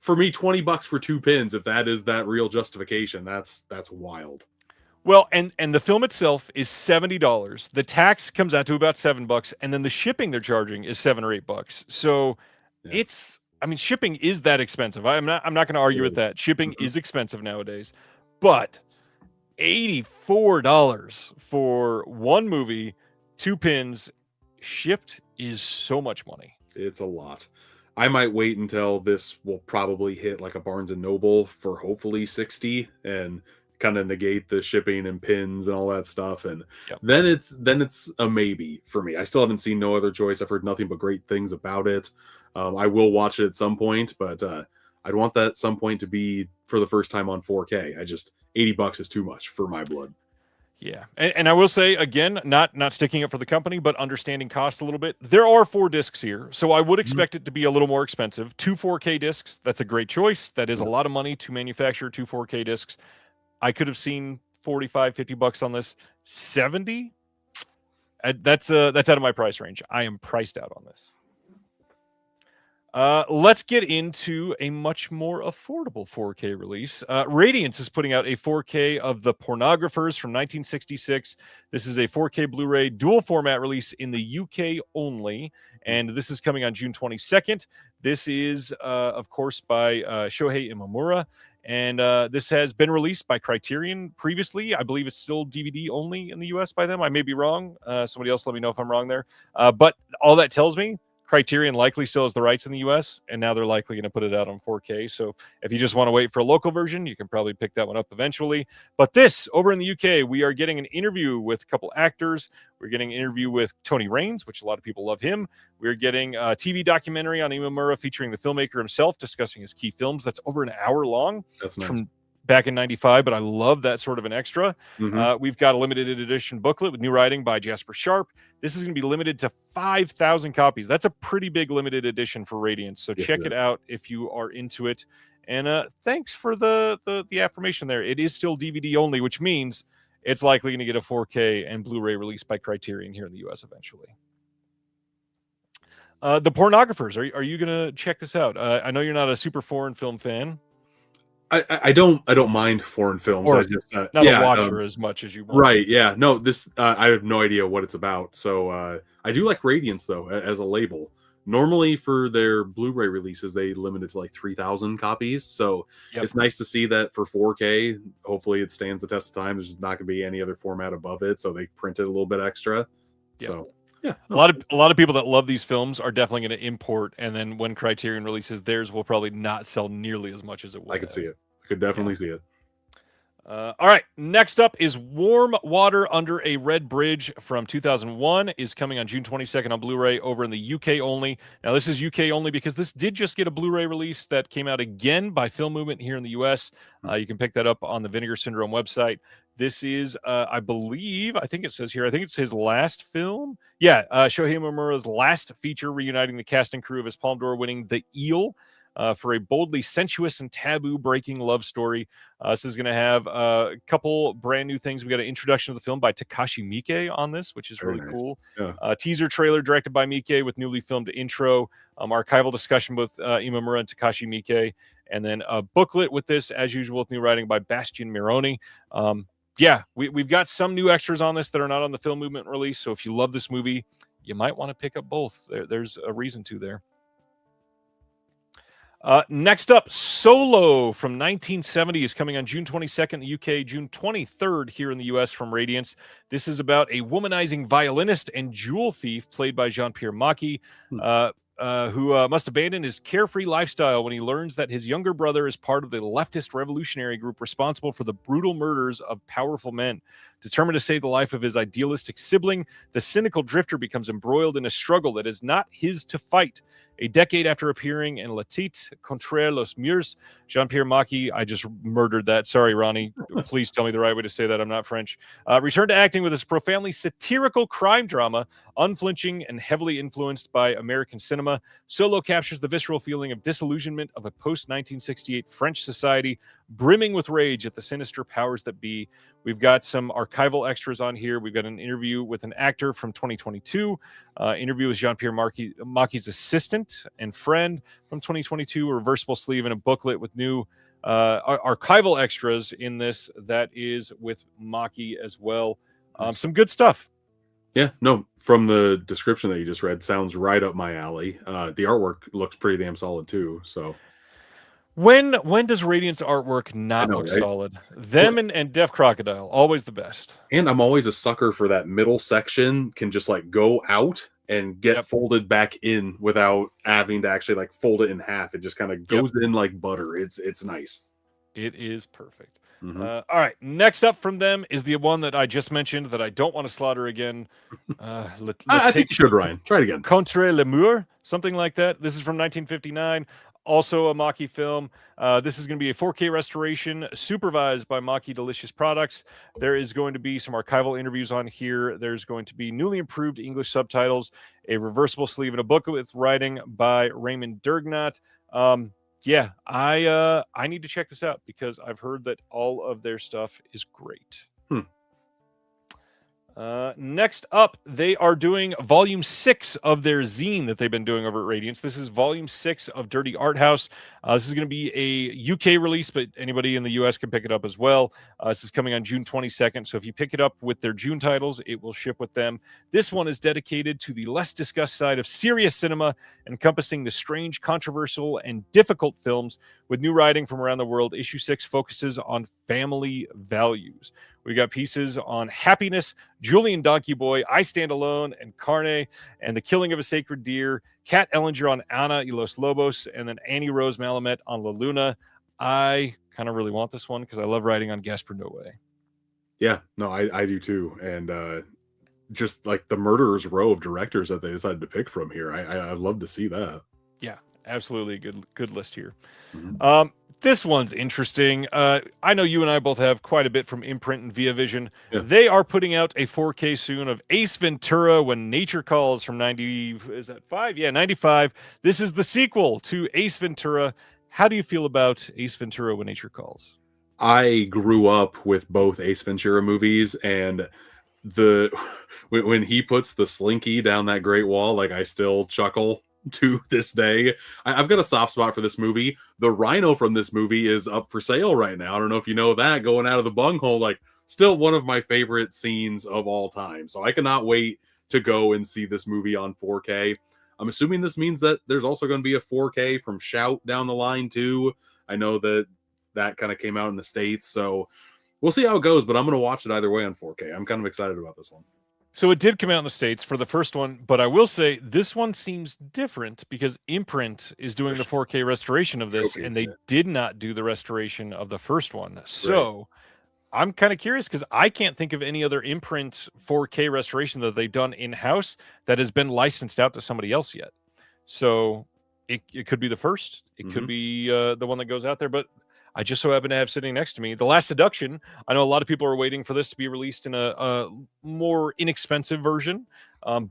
for me, $20 for two pins, if that is that real justification, that's wild. Well, and the film itself is $70. The tax comes out to about $7, and then the shipping they're charging is $7 or $8. So Yeah. I mean, shipping is that expensive. I'm not going to argue with that. Shipping Mhm. is expensive nowadays, but $84 for one movie, two pins, shipped is so much money. It's a lot. I might wait until this will probably hit like a Barnes and Noble for hopefully 60 and kind of negate the shipping and pins and all that stuff, and Yep. then it's a maybe for me. I still haven't seen No Other Choice. I've heard nothing but great things about it. I will watch it at some point, but I'd want that some point to be for the first time on 4K. I just $80 is too much for my blood. Yeah, and I will say again, not sticking up for the company, but understanding cost a little bit. There are 4 discs here, so I would expect it to be a little more expensive. Two 4K discs, that's a great choice. That is a lot of money to manufacture two 4K discs. I could have seen 45, $50 on this. 70? That's out of my price range. I am priced out on this. Let's get into a much more affordable 4K release. Radiance is putting out a 4K of The Pornographers from 1966. This is a 4K Blu-ray dual format release in the UK only, and this is coming on June 22nd. This is, of course, by Shohei Imamura, and this has been released by Criterion previously. I believe it's still DVD only in the US by them. I may be wrong. Somebody else let me know if I'm wrong there. But all that tells me Criterion likely still has the rights in the US, and now they're likely going to put it out on 4K. So if you just want to wait for a local version, you can probably pick that one up eventually. But this, over in the UK, we are getting an interview with a couple actors. We're getting an interview with Tony Raines, which a lot of people love him. We're getting a TV documentary on Imamura featuring the filmmaker himself discussing his key films. That's over an hour long. That's nice. From back in 95, but I love that sort of an extra. Mhm. We've got a limited edition booklet with new writing by Jasper Sharp. This is going to be limited to 5,000 copies. That's a pretty big limited edition for Radiance. So Yes, check it it is. out if you are into it. And thanks for the affirmation there. It is still DVD only, which means it's likely going to get a 4K and Blu-ray release by Criterion here in the US eventually. The Pornographers. Are you going to check this out? I know you're not a super foreign film fan. I don't mind foreign films. Or I just not a watcher as much as you want. right, yeah. No, this I have no idea what it's about. So I do like Radiance though as a label. Normally for their Blu-ray releases, they limit it to like 3,000 copies. So Yep. it's nice to see that for 4K. Hopefully it stands the test of time. There's not going to be any other format above it, so they printed a little bit extra. Yep. So yeah, A lot of people that love these films are definitely going to import, and then when Criterion releases theirs, will probably not sell nearly as much as it would. I could see it. I could definitely see it. All right, next up is Warm Water Under a Red Bridge from 2001 is coming on June 22nd on Blu-ray over in the UK only. Now, this is UK only because this did just get a Blu-ray release that came out again by Film Movement here in the US. You can pick that up on the Vinegar Syndrome website. This is, I think it says here, I think it's his last film. Yeah, Shohei Imamura's last feature reuniting the cast and crew of his Palme d'Or winning The Eel. For a boldly sensuous and taboo-breaking love story. This is going to have a couple brand new things. We got an introduction to the film by Takashi Miike on this, which is Very really nice. cool. Yeah. Teaser trailer directed by Miike with newly filmed intro. Archival discussion with Imamura and Takashi Miike. And then a booklet with this, as usual, with new writing by Bastian Mironi. Yeah, we've got some new extras on this that are not on the Film Movement release. So if you love this movie, you might want to pick up both. There's a reason to there. Next up, Solo from 1970 is coming on June 22nd in the UK, June 23rd here in the US from Radiance. This is about a womanizing violinist and jewel thief played by Jean-Pierre Macchi, who must abandon his carefree lifestyle when he learns that his younger brother is part of the leftist revolutionary group responsible for the brutal murders of powerful men. Determined to save the life of his idealistic sibling, the cynical drifter becomes embroiled in a struggle that is not his to fight. A decade after appearing in La Tite contre los Murs, Jean-Pierre Macchi, I just murdered that. Sorry, Ronnie. Please tell me the right way to say that. I'm not French. Returned to acting with his profoundly satirical crime drama, unflinching and heavily influenced by American cinema. Solo captures the visceral feeling of disillusionment of a post-1968 French society brimming with rage at the sinister powers that be. We've got some archival extras on here. We've got an interview with an actor from 2022, interview with Jean-Pierre Macchi's assistant and friend from 2022, a reversible sleeve and a booklet with new archival extras in this that is with Macchi as well. Some good stuff. Yeah, no, from the description that you just read, sounds right up my alley. The artwork looks pretty damn solid too. So when does Radiant's artwork not know, look right? solid? Them and Deaf Crocodile, always the best. And I'm always a sucker for that middle section can just like go out and get folded back in without having to actually like fold it in half. It just kind of goes in like butter. It's nice. It is perfect. All right, next up from them is the one that I just mentioned that I don't want to slaughter again. I think you should, Ryan. Try it again. Contre le mur, something like that. This is from 1959. Also a Macchi film. This is going to be a 4K restoration supervised by Macchi Delicious Products. There is going to be some archival interviews on here. There's going to be newly improved English subtitles, a reversible sleeve, and a book with writing by Raymond Dergnat. Yeah, I need to check this out because I've heard that all of their stuff is great. Next up, they are doing volume 6 of their zine that they've been doing over at Radiance. This is volume 6 of Dirty Art House. This is going to be a UK release, but anybody in the US can pick it up as well. This is coming on June 22nd. So if you pick it up with their June titles, it will ship with them. This one is dedicated to the less discussed side of serious cinema, encompassing the strange, controversial, and difficult films. With new writing from around the world, issue 6 focuses on family values. We got pieces on happiness, Julian Donkey Boy, I Stand Alone, and Carne, and the killing of a sacred deer, Kat Ellinger on Ana y los Lobos, and then Annie Rose Malamet on La Luna. I kind of really want this one because I love writing on Gaspar Noé. Yeah, no, I do too. And just like the murderer's row of directors that they decided to pick from here. I'd love to see that. Yeah, absolutely. Good list here. This one's interesting. I know you and I both have quite a bit from Imprint and Via Vision. Yeah. They are putting out a 4K soon of Ace Ventura When Nature Calls from 95? Yeah, 95. This is the sequel to Ace Ventura. How do you feel about Ace Ventura When Nature Calls? I grew up with both Ace Ventura movies, and when he puts the slinky down that Great Wall, like I still chuckle to this day. I've got a soft spot for this movie. The rhino from this movie is up for sale right now. I don't know if you know that, going out of the bunghole, like still one of my favorite scenes of all time. So I cannot wait to go and see this movie on 4K. I'm assuming this means that there's also going to be a 4K from Shout down the line too. I know that kind of came out in the States, so we'll see how it goes, but I'm going to watch it either way on 4K. I'm kind of excited about this one. So it did come out in the States for the first one, but I will say this one seems different because Imprint is doing the 4K restoration of this, and they did not do the restoration of the first one. So I'm kind of curious because I can't think of any other Imprint 4K restoration that they've done in-house that has been licensed out to somebody else yet. So it could be the first. It could be the one that goes out there, but I just so happen to have sitting next to me The Last Seduction. I know a lot of people are waiting for this to be released in a more inexpensive version,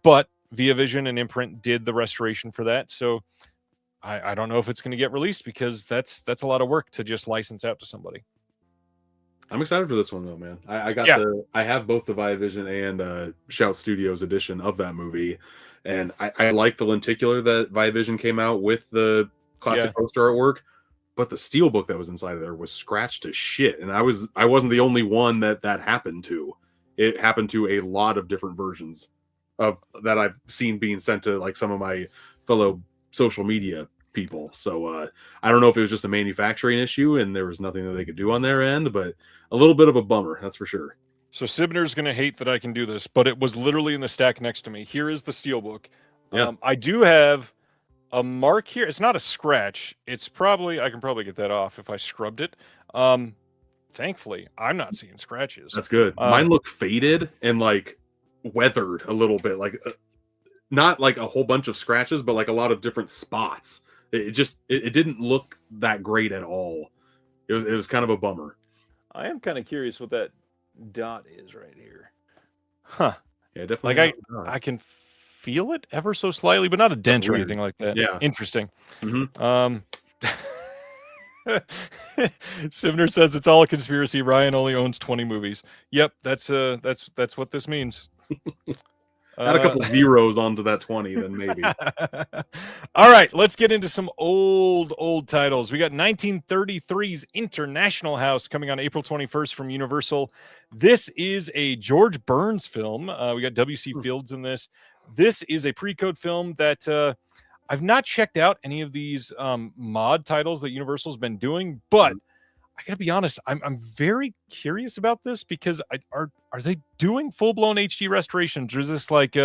but Via Vision and Imprint did the restoration for that. So I don't know if it's going to get released because that's a lot of work to just license out to somebody. I'm excited for this one though, man. I have both the Via Vision and Shout Studios edition of that movie, and I like the lenticular that Via Vision came out with the classic poster artwork. But the steelbook that was inside of there was scratched to shit, and I wasn't the only one that happened to. It happened to a lot of different versions of that I've seen being sent to like some of my fellow social media people. So I don't know if it was just a manufacturing issue and there was nothing that they could do on their end, but a little bit of a bummer, that's for sure. So Sibner's going to hate that I can do this, but it was literally in the stack next to me. Here is the Steelbook. Yeah. I do have a mark here. It's not a scratch. It's probably, I can probably get that off if I scrubbed it. Thankfully, I'm not seeing scratches. That's good. Mine look faded and like weathered a little bit, like not like a whole bunch of scratches, but like a lot of different spots. It didn't look that great at all. It was kind of a bummer. I am kind of curious what that dot is right here. Huh. Yeah, definitely. Like I can feel it ever so slightly, but not a dent or anything like that. Yeah. Interesting. Mm-hmm. Sivner says it's all a conspiracy. Ryan only owns 20 movies. Yep, that's what this means. Add a couple zeros onto that 20, then maybe. All right, let's get into some old titles. We got 1933's International House coming on April 21st from Universal. This is a George Burns film. We got W.C. Fields in this. This is a pre-code film that I've not checked out any of these mod titles that Universal's been doing, but I gotta be honest, I'm very curious about this because are they doing full-blown HD restorations, or is this like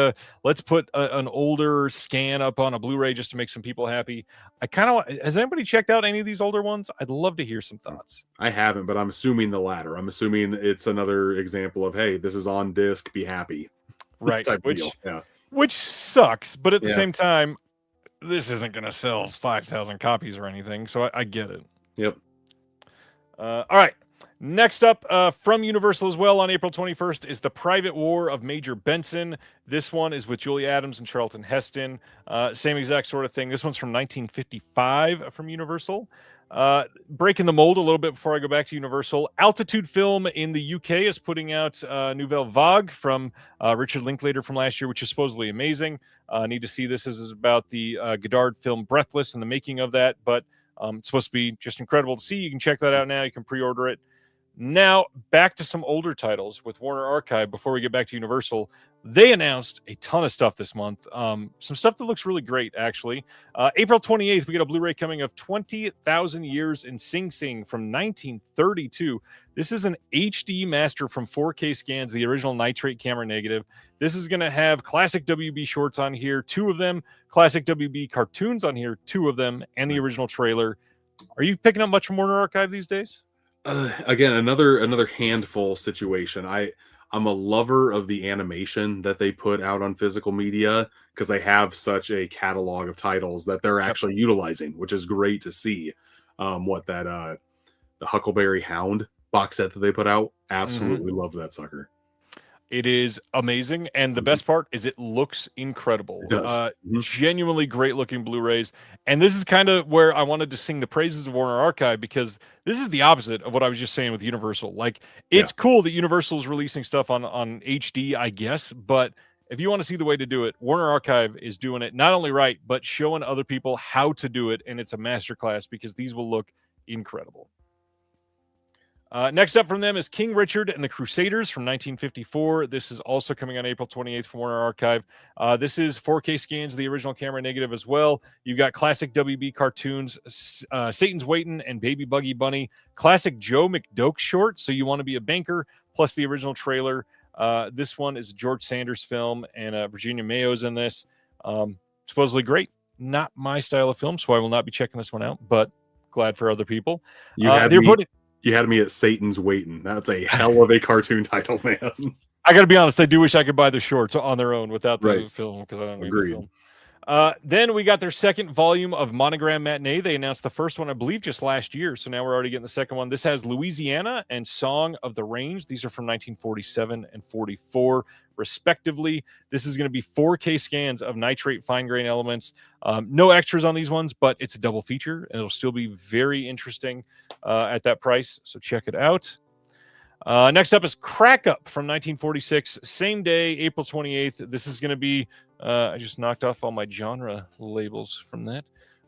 let's put an older scan up on a Blu-ray just to make some people happy? I kind of has anybody checked out any of these older ones? I'd love to hear some thoughts. I haven't, but I'm assuming the latter. I'm assuming it's another example of, hey, this is on disc, be happy, right? Yeah. Which sucks, but at the same time, this isn't going to sell 5,000 copies or anything, so I get it. Yep. All right. Next up from Universal as well on April 21st is The Private War of Major Benson. This one is with Julie Adams and Charlton Heston. Same exact sort of thing. This one's from 1955 from Universal. Breaking the mold a little bit before I go back to Universal. Altitude Film in the UK is putting out Nouvelle Vague from Richard Linklater from last year, which is supposedly amazing. Need to see this. This is about the Godard film Breathless and the making of that, but it's supposed to be just incredible to see. You can check that out now. You can pre-order it. Now, back to some older titles with Warner Archive before we get back to Universal. They announced a ton of stuff this month. Some stuff that looks really great, actually. April 28th, we get a Blu-ray coming of 20,000 Years in Sing Sing from 1932. This is an HD master from 4K scans, the original nitrate camera negative. This is going to have classic WB shorts on here, 2 of them, classic WB cartoons on here, 2 of them, and the original trailer. Are you picking up much from Warner Archive these days? Again, another handful situation. I'm a lover of the animation that they put out on physical media because they have such a catalog of titles that they're actually utilizing, which is great to see. The Huckleberry Hound box set that they put out, absolutely love that sucker. It is amazing, and the best part is it looks incredible. It does. Genuinely great-looking Blu-rays, and this is kind of where I wanted to sing the praises of Warner Archive, because this is the opposite of what I was just saying with Universal. Like, it's cool that Universal is releasing stuff on HD, I guess, but if you want to see the way to do it, Warner Archive is doing it not only right, but showing other people how to do it, and it's a masterclass because these will look incredible. Next up from them is King Richard and the Crusaders from 1954. This is also coming on April 28th from Warner Archive. This is 4K scans, the original camera negative as well. You've got classic WB cartoons, Satan's Waitin' and Baby Buggy Bunny, classic Joe McDoke short, So You Want to Be a Banker, plus the original trailer. This one is a George Sanders film, and Virginia Mayo's in this. Supposedly great. Not my style of film, so I will not be checking this one out, but glad for other people. You had me at Satan's Waitin'. That's a hell of a cartoon title, man. I got to be honest. I do wish I could buy the shorts on their own without the film, because I don't need the film. Then we got their second volume of Monogram Matinee. They announced the first one, I believe, just last year. So now we're already getting the second one. This has Louisiana and Song of the Range. These are from 1947 and 44, respectively. This is going to be 4K scans of nitrate fine grain elements. No extras on these ones, but it's a double feature, and it'll still be very interesting at that price. So check it out. Next up is Crack Up from 1946. Same day, April 28th. This is going to be, I just knocked off all my genre labels from that.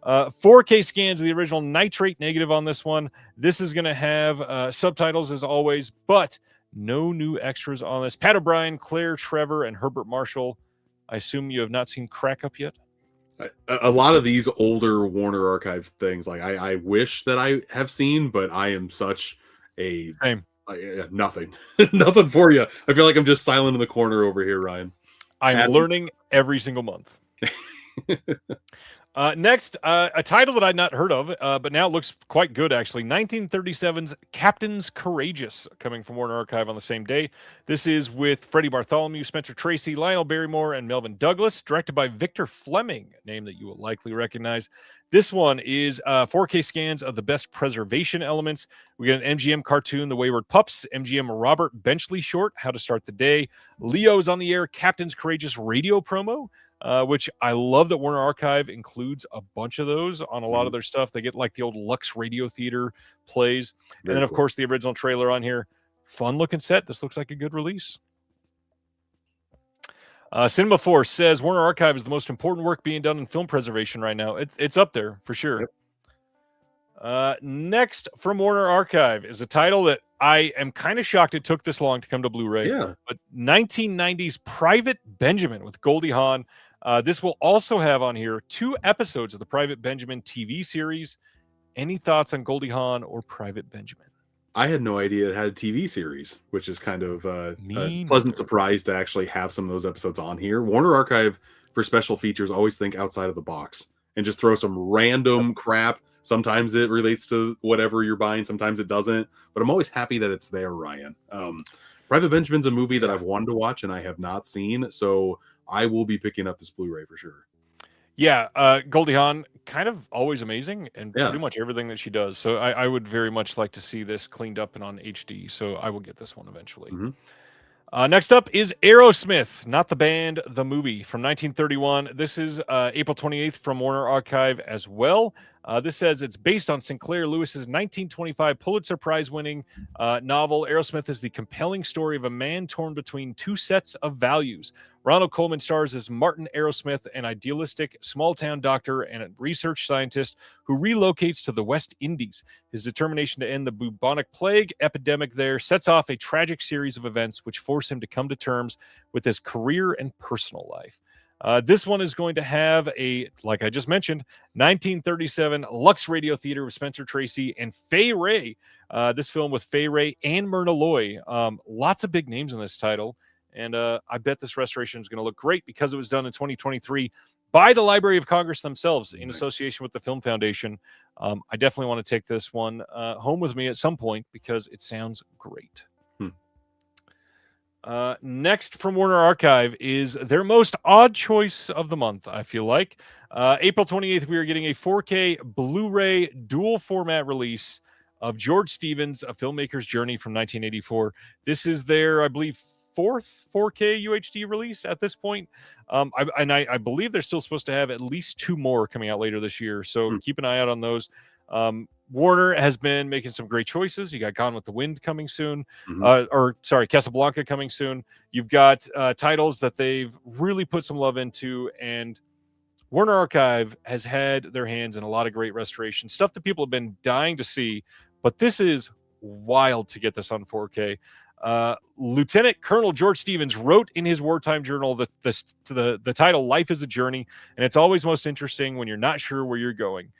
4K scans of the original nitrate negative on this one. This is going to have subtitles as always, but no new extras on this. Pat O'Brien, Claire Trevor, and Herbert Marshall. I assume you have not seen Crack Up yet? A lot of these older Warner Archives things, like I wish that I have seen, but I am such a Same. nothing, nothing for you. I feel like I'm just silent in the corner over here, Ryan. I'm Adam? learning every single month. Next, a title that I'd not heard of, but now it looks quite good, actually. 1937's Captains Courageous, coming from Warner Archive on the same day. This is with Freddie Bartholomew, Spencer Tracy, Lionel Barrymore, and Melvin Douglas, directed by Victor Fleming, a name that you will likely recognize. This one is 4K scans of the best preservation elements. We get an MGM cartoon, The Wayward Pups, MGM Robert Benchley short, How to Start the Day. Leo's on the air, Captains Courageous radio promo. Which I love that Warner Archive includes a bunch of those on a lot of their stuff. They get like the old Lux Radio Theater plays. And then, of course, the original trailer on here. Fun looking set. This looks like a good release. Cinema Force says Warner Archive is the most important work being done in film preservation right now. It's up there for sure. Next from Warner Archive is a title that I am kind of shocked it took this long to come to Blu-ray. Yeah. But 1990's Private Benjamin with Goldie Hawn. This will also have on here 2 episodes of the Private Benjamin TV series. Any thoughts on Goldie Hawn or Private Benjamin? I had no idea it had a TV series, which is kind of a Me pleasant neither. surprise to actually have some of those episodes on here. Warner Archive for special features always think outside of the box and just throw some random crap. Sometimes it relates to whatever you're buying, sometimes it doesn't. But I'm always happy that it's there, Ryan. Private Benjamin's a movie that I've wanted to watch and I have not seen, so I will be picking up this Blu-ray for sure. Yeah, Goldie Hawn, kind of always amazing and Yeah. pretty much everything that she does. So I would very much like to see this cleaned up and on HD. So I will get this one eventually. Mhm. Next up is Aerosmith, not the band, the movie from 1931. This is April 28th from Warner Archive as well. This says it's based on Sinclair Lewis's 1925 Pulitzer Prize winning novel. Aerosmith is the compelling story of a man torn between 2 sets of values. Ronald Coleman stars as Martin Aerosmith, an idealistic small-town doctor and a research scientist who relocates to the West Indies. His determination to end the bubonic plague epidemic there sets off a tragic series of events which force him to come to terms with his career and personal life. This one is going to have a, like I just mentioned, 1937 Lux Radio Theater with Spencer Tracy and Fay Wray. This film with Fay Wray and Myrna Loy. Lots of big names in this title. And I bet this restoration is going to look great because it was done in 2023 by the Library of Congress themselves in association with the Film Foundation. I definitely want to take this one home with me at some point because it sounds great. Next from Warner Archive is their most odd choice of the month, I feel like. April 28th, we are getting a 4K Blu-ray dual format release of George Stevens, A Filmmaker's Journey from 1984. This is their, I believe, 4th 4K UHD release at this point. I believe they're still supposed to have at least 2 more coming out later this year. So keep an eye out on those. Warner has been making some great choices. You got Gone with the Wind coming soon, Casablanca coming soon. You've got titles that they've really put some love into, and Warner Archive has had their hands in a lot of great restoration stuff that people have been dying to see. But this is wild to get this on 4K. Lieutenant Colonel George Stevens wrote in his wartime journal the title "Life is a Journey," and it's always most interesting when you're not sure where you're going.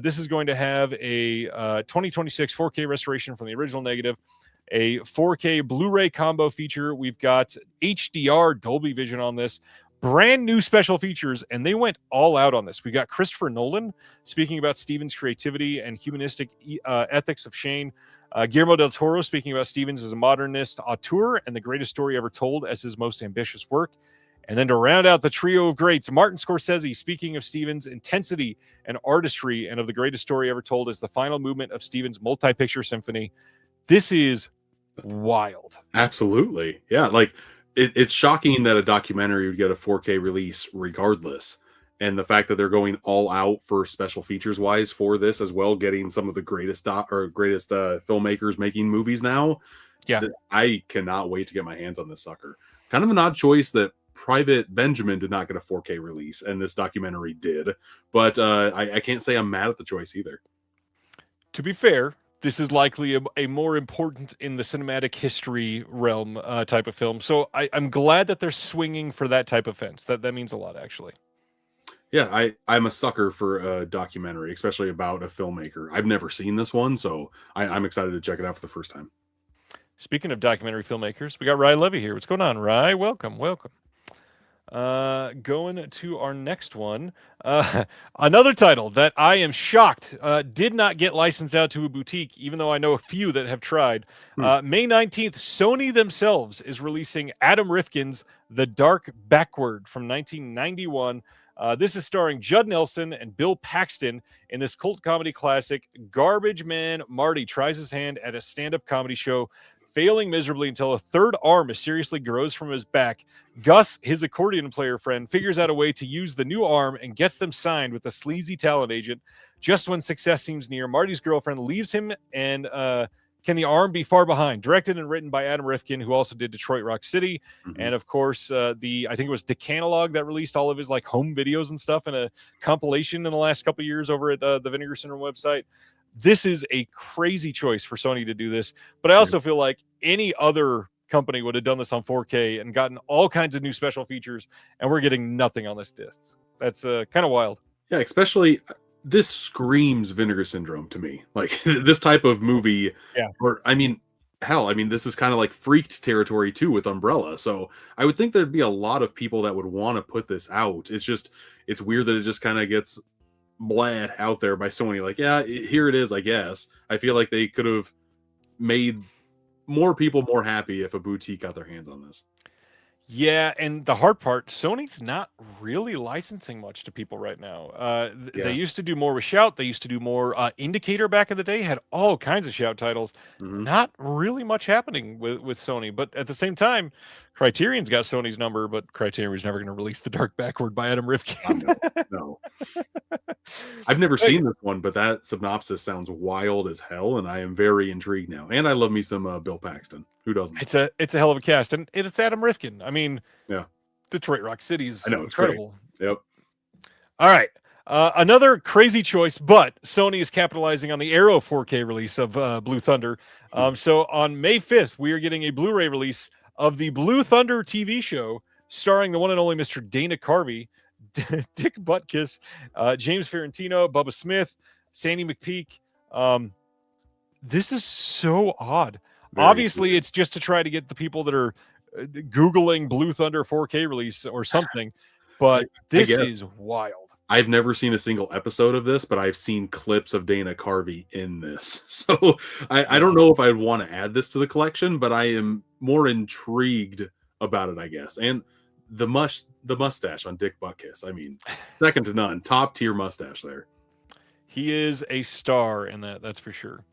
This is going to have a 2026 4K restoration from the original negative, a 4K Blu-ray combo feature. We've got HDR Dolby Vision on this, brand new special features, and they went all out on this. We got Christopher Nolan speaking about Stevens' creativity and humanistic ethics of Shane. Guillermo del Toro speaking about Stevens as a modernist auteur and the greatest story ever told as his most ambitious work. And then to round out the trio of greats, Martin Scorsese speaking of Stevens' intensity and artistry and of the greatest story ever told as the final movement of Stevens' multi-picture symphony. This is wild. Absolutely. Yeah, like it's shocking that a documentary would get a 4K release regardless. And the fact that they're going all out for special features wise for this as well, getting some of the greatest filmmakers making movies now. Yeah. I cannot wait to get my hands on this sucker. Kind of an odd choice that Private Benjamin did not get a 4K release and this documentary did. But I can't say I'm mad at the choice either. To be fair, this is likely a more important in the cinematic history realm type of film. So I'm glad that they're swinging for that type of fence. That means a lot, actually. Yeah, I'm a sucker for a documentary, especially about a filmmaker. I've never seen this one, so I'm excited to check it out for the first time. Speaking of documentary filmmakers, we got Rye Levy here. What's going on, Rye? Welcome, welcome. Going to our next one. Another title that I am shocked did not get licensed out to a boutique, even though I know a few that have tried. May 19th, Sony themselves is releasing Adam Rifkin's The Dark Backward from 1991. This is starring Judd Nelson and Bill Paxton in this cult comedy classic. Garbage man Marty tries his hand at a stand-up comedy show, failing miserably until a third arm mysteriously grows from his back. Gus, his accordion player friend, figures out a way to use the new arm and gets them signed with a sleazy talent agent. Just when success seems near, Marty's girlfriend leaves him, and Can the Arm Be Far Behind? Directed and written by Adam Rifkin, who also did Detroit Rock City. And of course, I think it was Decanoglog that released all of his like home videos and stuff in a compilation in the last couple of years over at the Vinegar Syndrome website. This is a crazy choice for Sony to do this, but I also feel like any other company would have done this on 4K and gotten all kinds of new special features, and we're getting nothing on this disc. That's kind of wild. Yeah, especially this screams Vinegar Syndrome to me. Like this type of movie. Yeah. Or I mean, hell, I mean, this is kind of like Freaked territory too with Umbrella. So I would think there'd be a lot of people that would want to put this out. It's weird that it just kind of gets bled out there by Sony. Like, yeah, here it is, I guess. I feel like they could have made more people more happy if a boutique got their hands on this. Yeah, and the hard part, Sony's not really licensing much to people right now. They used to do more with Shout. They used to do more Indicator back in the day, had all kinds of Shout titles. Not really much happening with Sony. But at the same time, Criterion's got Sony's number, but Criterion's never going to release The Dark Backward by Adam Rifkin. No. I've never seen this one, but that synopsis sounds wild as hell, and I am very intrigued now. And I love me some Bill Paxton. Who doesn't? It's a hell of a cast, and it's Adam Rifkin. I mean, yeah, Detroit Rock City is incredible. Great. Yep. All right. Another crazy choice, but Sony is capitalizing on the Arrow 4K release of Blue Thunder. So on May 5th, we are getting a Blu-ray release of the Blue Thunder TV show starring the one and only Mr. Dana Carvey, Dick Butkus, James Ferrantino, Bubba Smith, Sandy McPeak. This is so odd. Obviously, it's just to try to get the people that are Googling Blue Thunder 4K release or something, but this is wild. I've never seen a single episode of this, but I've seen clips of Dana Carvey in this. So I don't know if I'd want to add this to the collection, but I am more intrigued about it, I guess. And the mustache on Dick Butkus, I mean, second to none. Top tier mustache there. He is a star in that's for sure.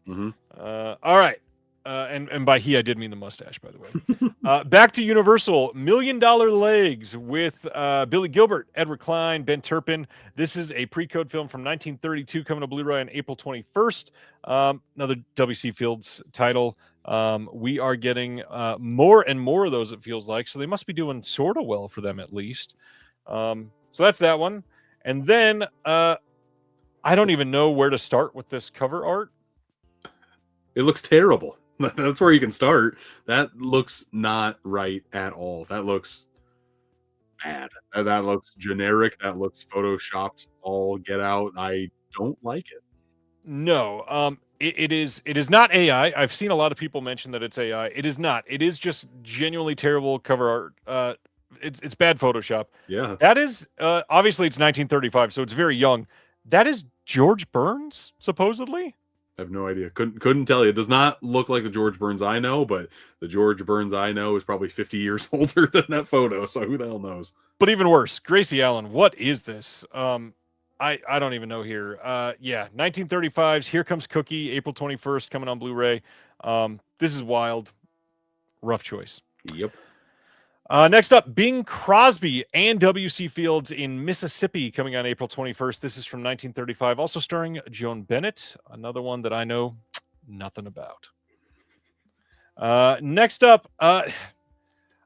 All right. And by he, I did mean the mustache, by the way. Back to Universal, $1 Million Legs with Billy Gilbert, Edward Klein, Ben Turpin. This is a pre-code film from 1932 coming to Blu-ray on April 21st. Another W.C. Fields title. We are getting more and more of those, it feels like. So they must be doing sort of well for them at least. So that's that one. And then I don't even know where to start with this cover art. It looks terrible. That's where you can start. That looks not right at all. That looks bad. That looks generic. That looks photoshopped all get out. I don't like it. No, it is not AI. I've seen a lot of people mention that it's AI. It is not. It is just genuinely terrible cover art. It's bad Photoshop. Yeah. That is obviously it's 1935, so it's very young. That is George Burns, supposedly. I have no idea. Couldn't tell you. It does not look like the George Burns I know, but the George Burns I know is probably 50 years older than that photo. So who the hell knows? But even worse, Gracie Allen. What is this? I don't even know here. 1935's Here Comes Cookie, April 21st, coming on Blu-ray. This is wild. Rough choice. Yep. Next up, Bing Crosby and W.C. Fields in Mississippi, coming on April 21st. This is from 1935, also starring Joan Bennett, another one that I know nothing about. Next up,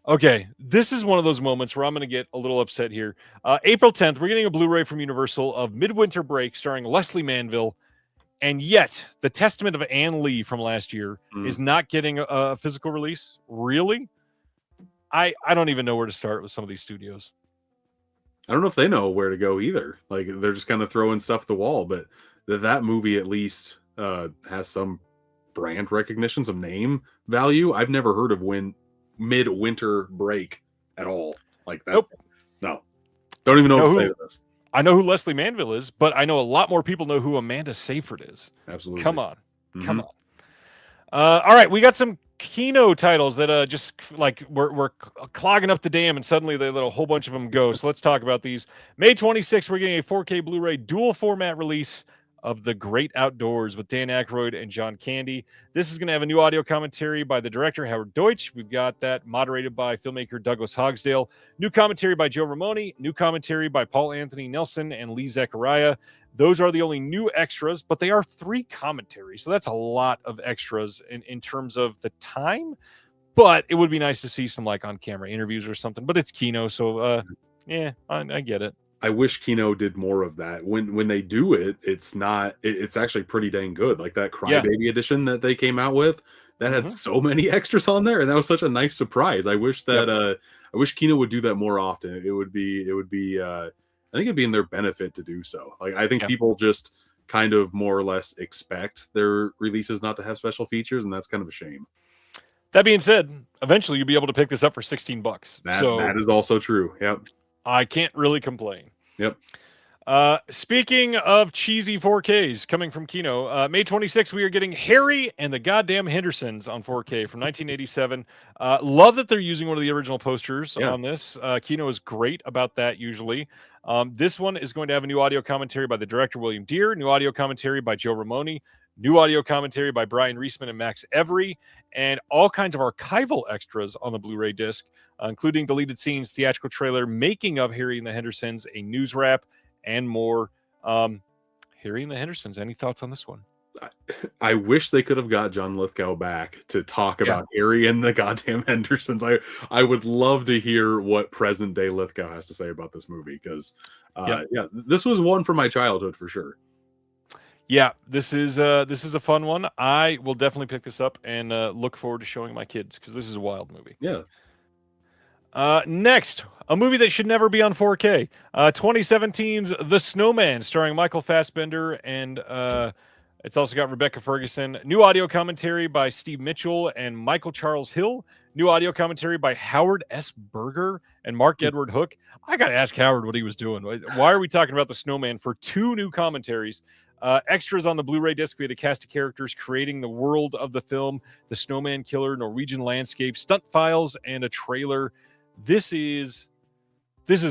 okay, this is one of those moments where I'm going to get a little upset here. April 10th, we're getting a Blu-ray from Universal of Midwinter Break, starring Leslie Manville, and yet the Testament of Ann Lee from last year is not getting a physical release. Really? I don't even know where to start with some of these studios. I don't know if they know where to go either. Like they're just kind of throwing stuff at the wall, but that movie at least has some brand recognition, some name value. I've never heard of Midwinter Break at all. Like that. Nope. No. Don't even know what to say to this. I know who Leslie Manville is, but I know a lot more people know who Amanda Seyfried is. Absolutely. Come on. Come on. All right, we got some Kino titles that just like we're clogging up the dam, and suddenly they let a whole bunch of them go. So let's talk about these. May 26th, we're getting a 4K Blu-ray dual format release of The Great Outdoors with Dan Aykroyd and John Candy. This is going to have a new audio commentary by the director Howard Deutsch. We've got that moderated by filmmaker Douglas Hogsdale. New commentary by Joe Ramone. New commentary by Paul Anthony Nelson and Lee Zachariah. Those are the only new extras, but they are 3 commentaries. So that's a lot of extras in terms of the time. But it would be nice to see some like on-camera interviews or something. But it's Kino, so yeah, I get it. I wish Kino did more of that. When they do it, it's actually pretty dang good. Like that Crybaby edition that they came out with, that had so many extras on there, and that was such a nice surprise. I wish that I wish Kino would do that more often. It would be I think it'd be in their benefit to do so. Like I think people just kind of more or less expect their releases not to have special features, and that's kind of a shame. That being said, eventually you'll be able to pick this up for $16. That is also true. Yep. I can't really complain. Yep. Speaking of cheesy 4Ks coming from Kino, May 26th, we are getting Harry and the Goddamn Hendersons on 4K from 1987. Love that they're using one of the original posters on this. Kino is great about that usually. This one is going to have a new audio commentary by the director William Deere, new audio commentary by Joe Ramone, new audio commentary by Brian Reisman and Max Every, and all kinds of archival extras on the Blu-ray disc, including deleted scenes, theatrical trailer, making of Harry and the Hendersons, a news wrap, and more. Harry and the Hendersons, any thoughts on this one? I wish they could have got John Lithgow back to talk about Harry and the Goddamn Hendersons. I would love to hear what present day Lithgow has to say about this movie, because this was one from my childhood for sure. Yeah, this is a fun one. I will definitely pick this up and look forward to showing my kids, because this is a wild movie. Yeah. Next, a movie that should never be on 4K. 2017's The Snowman, starring Michael Fassbender, and it's also got Rebecca Ferguson. New audio commentary by Steve Mitchell and Michael Charles Hill. New audio commentary by Howard S. Berger and Mark Edward Hook. I got to ask Howard what he was doing. Why are we talking about The Snowman for 2 new commentaries? Extras on the Blu-ray disc, we had a cast of characters creating the world of the film, the Snowman Killer, Norwegian landscape, stunt files, and a trailer. This is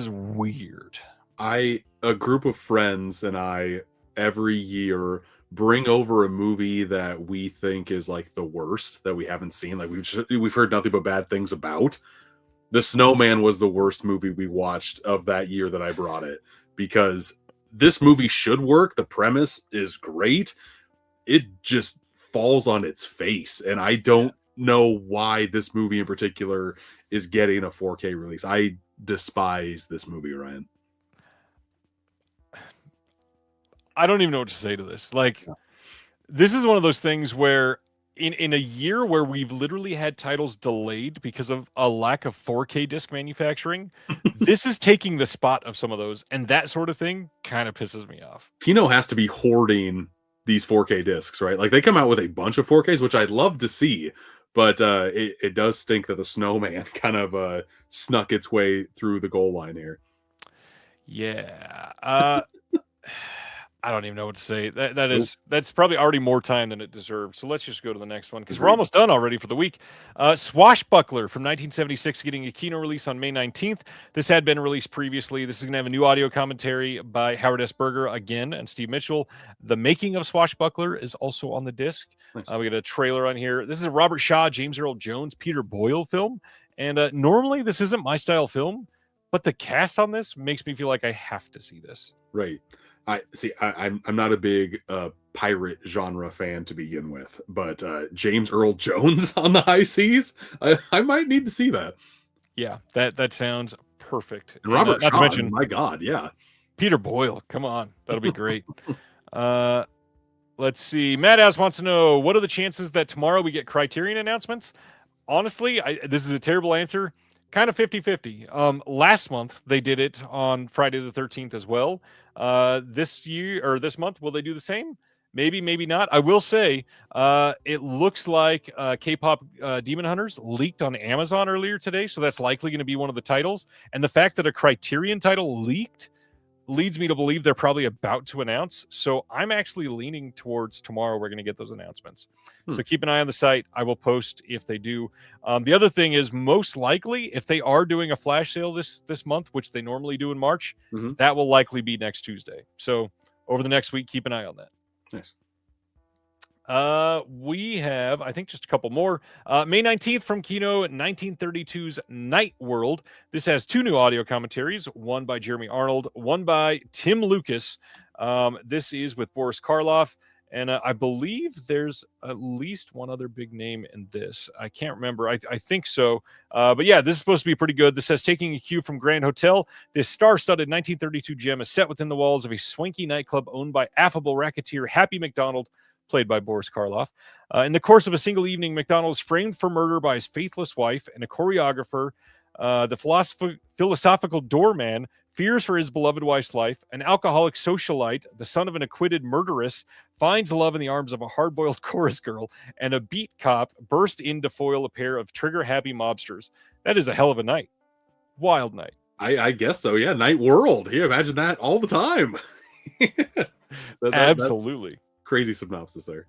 weird. A group of friends and I every year bring over a movie that we think is like the worst that we haven't seen. Like we've heard nothing but bad things about. The Snowman was the worst movie we watched of that year that I brought it, because this movie should work. The premise is great. It just falls on its face, and I don't know why this movie in particular is getting a 4K release. I despise this movie, Ryan. I don't even know what to say to this. Like, this is one of those things where in a year where we've literally had titles delayed because of a lack of 4K disc manufacturing, this is taking the spot of some of those, and that sort of thing kind of pisses me off. Kino has to be hoarding these 4K discs, right? Like they come out with a bunch of 4Ks, which I'd love to see, but it does stink that the Snowman kind of snuck its way through the goal line here. Yeah. I don't even know what to say. That's probably already more time than it deserved. So let's just go to the next one, because we're almost done already for the week. Swashbuckler from 1976 getting a Kino release on May 19th. This had been released previously. This is going to have a new audio commentary by Howard S. Berger again and Steve Mitchell. The making of Swashbuckler is also on the disc. Nice. We got a trailer on here. This is a Robert Shaw, James Earl Jones, Peter Boyle film. And normally this isn't my style film, but the cast on this makes me feel like I have to see this. Right. I'm not a big pirate genre fan to begin with, but James Earl Jones on the high seas, I might need to see that. Yeah, that sounds perfect. And Robert Shaw, not to mention, my God, yeah. Peter Boyle, come on, that'll be great. Let's see. Matt Ass wants to know, what are the chances that tomorrow we get Criterion announcements? Honestly, this is a terrible answer. kind of 50-50. Last month they did it on Friday the 13th as well. This year or this month, will they do the same? Maybe, maybe not. I will say, it looks like K-pop Demon Hunters leaked on Amazon earlier today, so that's likely going to be one of the titles. And the fact that a Criterion title leaked leads me to believe they're probably about to announce. So I'm actually leaning towards tomorrow we're going to get those announcements. So keep an eye on the site. I will post if they do. The other thing is, most likely, if they are doing a flash sale this month, which they normally do in March, that will likely be next Tuesday. So over the next week, keep an eye on that. Nice. We have, I think, just a couple more. May 19th from Kino, 1932's Night World. This has 2 new audio commentaries, one by Jeremy Arnold, one by Tim Lucas. This is with Boris Karloff, and I believe there's at least one other big name in this. I can't remember. I think so. But yeah, this is supposed to be pretty good. This says, taking a cue from Grand Hotel, this star-studded 1932 gem is set within the walls of a swanky nightclub owned by affable racketeer Happy McDonald, played by Boris Karloff. In the course of a single evening, McDonald is framed for murder by his faithless wife, and a choreographer, the philosophical doorman, fears for his beloved wife's life. An alcoholic socialite, the son of an acquitted murderess, finds love in the arms of a hard-boiled chorus girl, and a beat cop burst in to foil a pair of trigger-happy mobsters. That is a hell of a night. Wild night. I guess so, yeah. Night World. Yeah, imagine that all the time. Absolutely. Crazy synopsis there.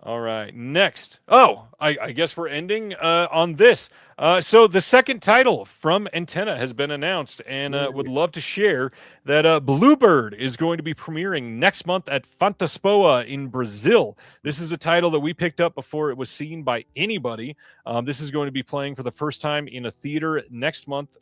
All right, next. Oh, I guess we're ending on this. So the second title from Antenna has been announced, and would love to share that Bluebird is going to be premiering next month at Fantaspoa in Brazil. This is a title that we picked up before it was seen by anybody. This is going to be playing for the first time in a theater next month.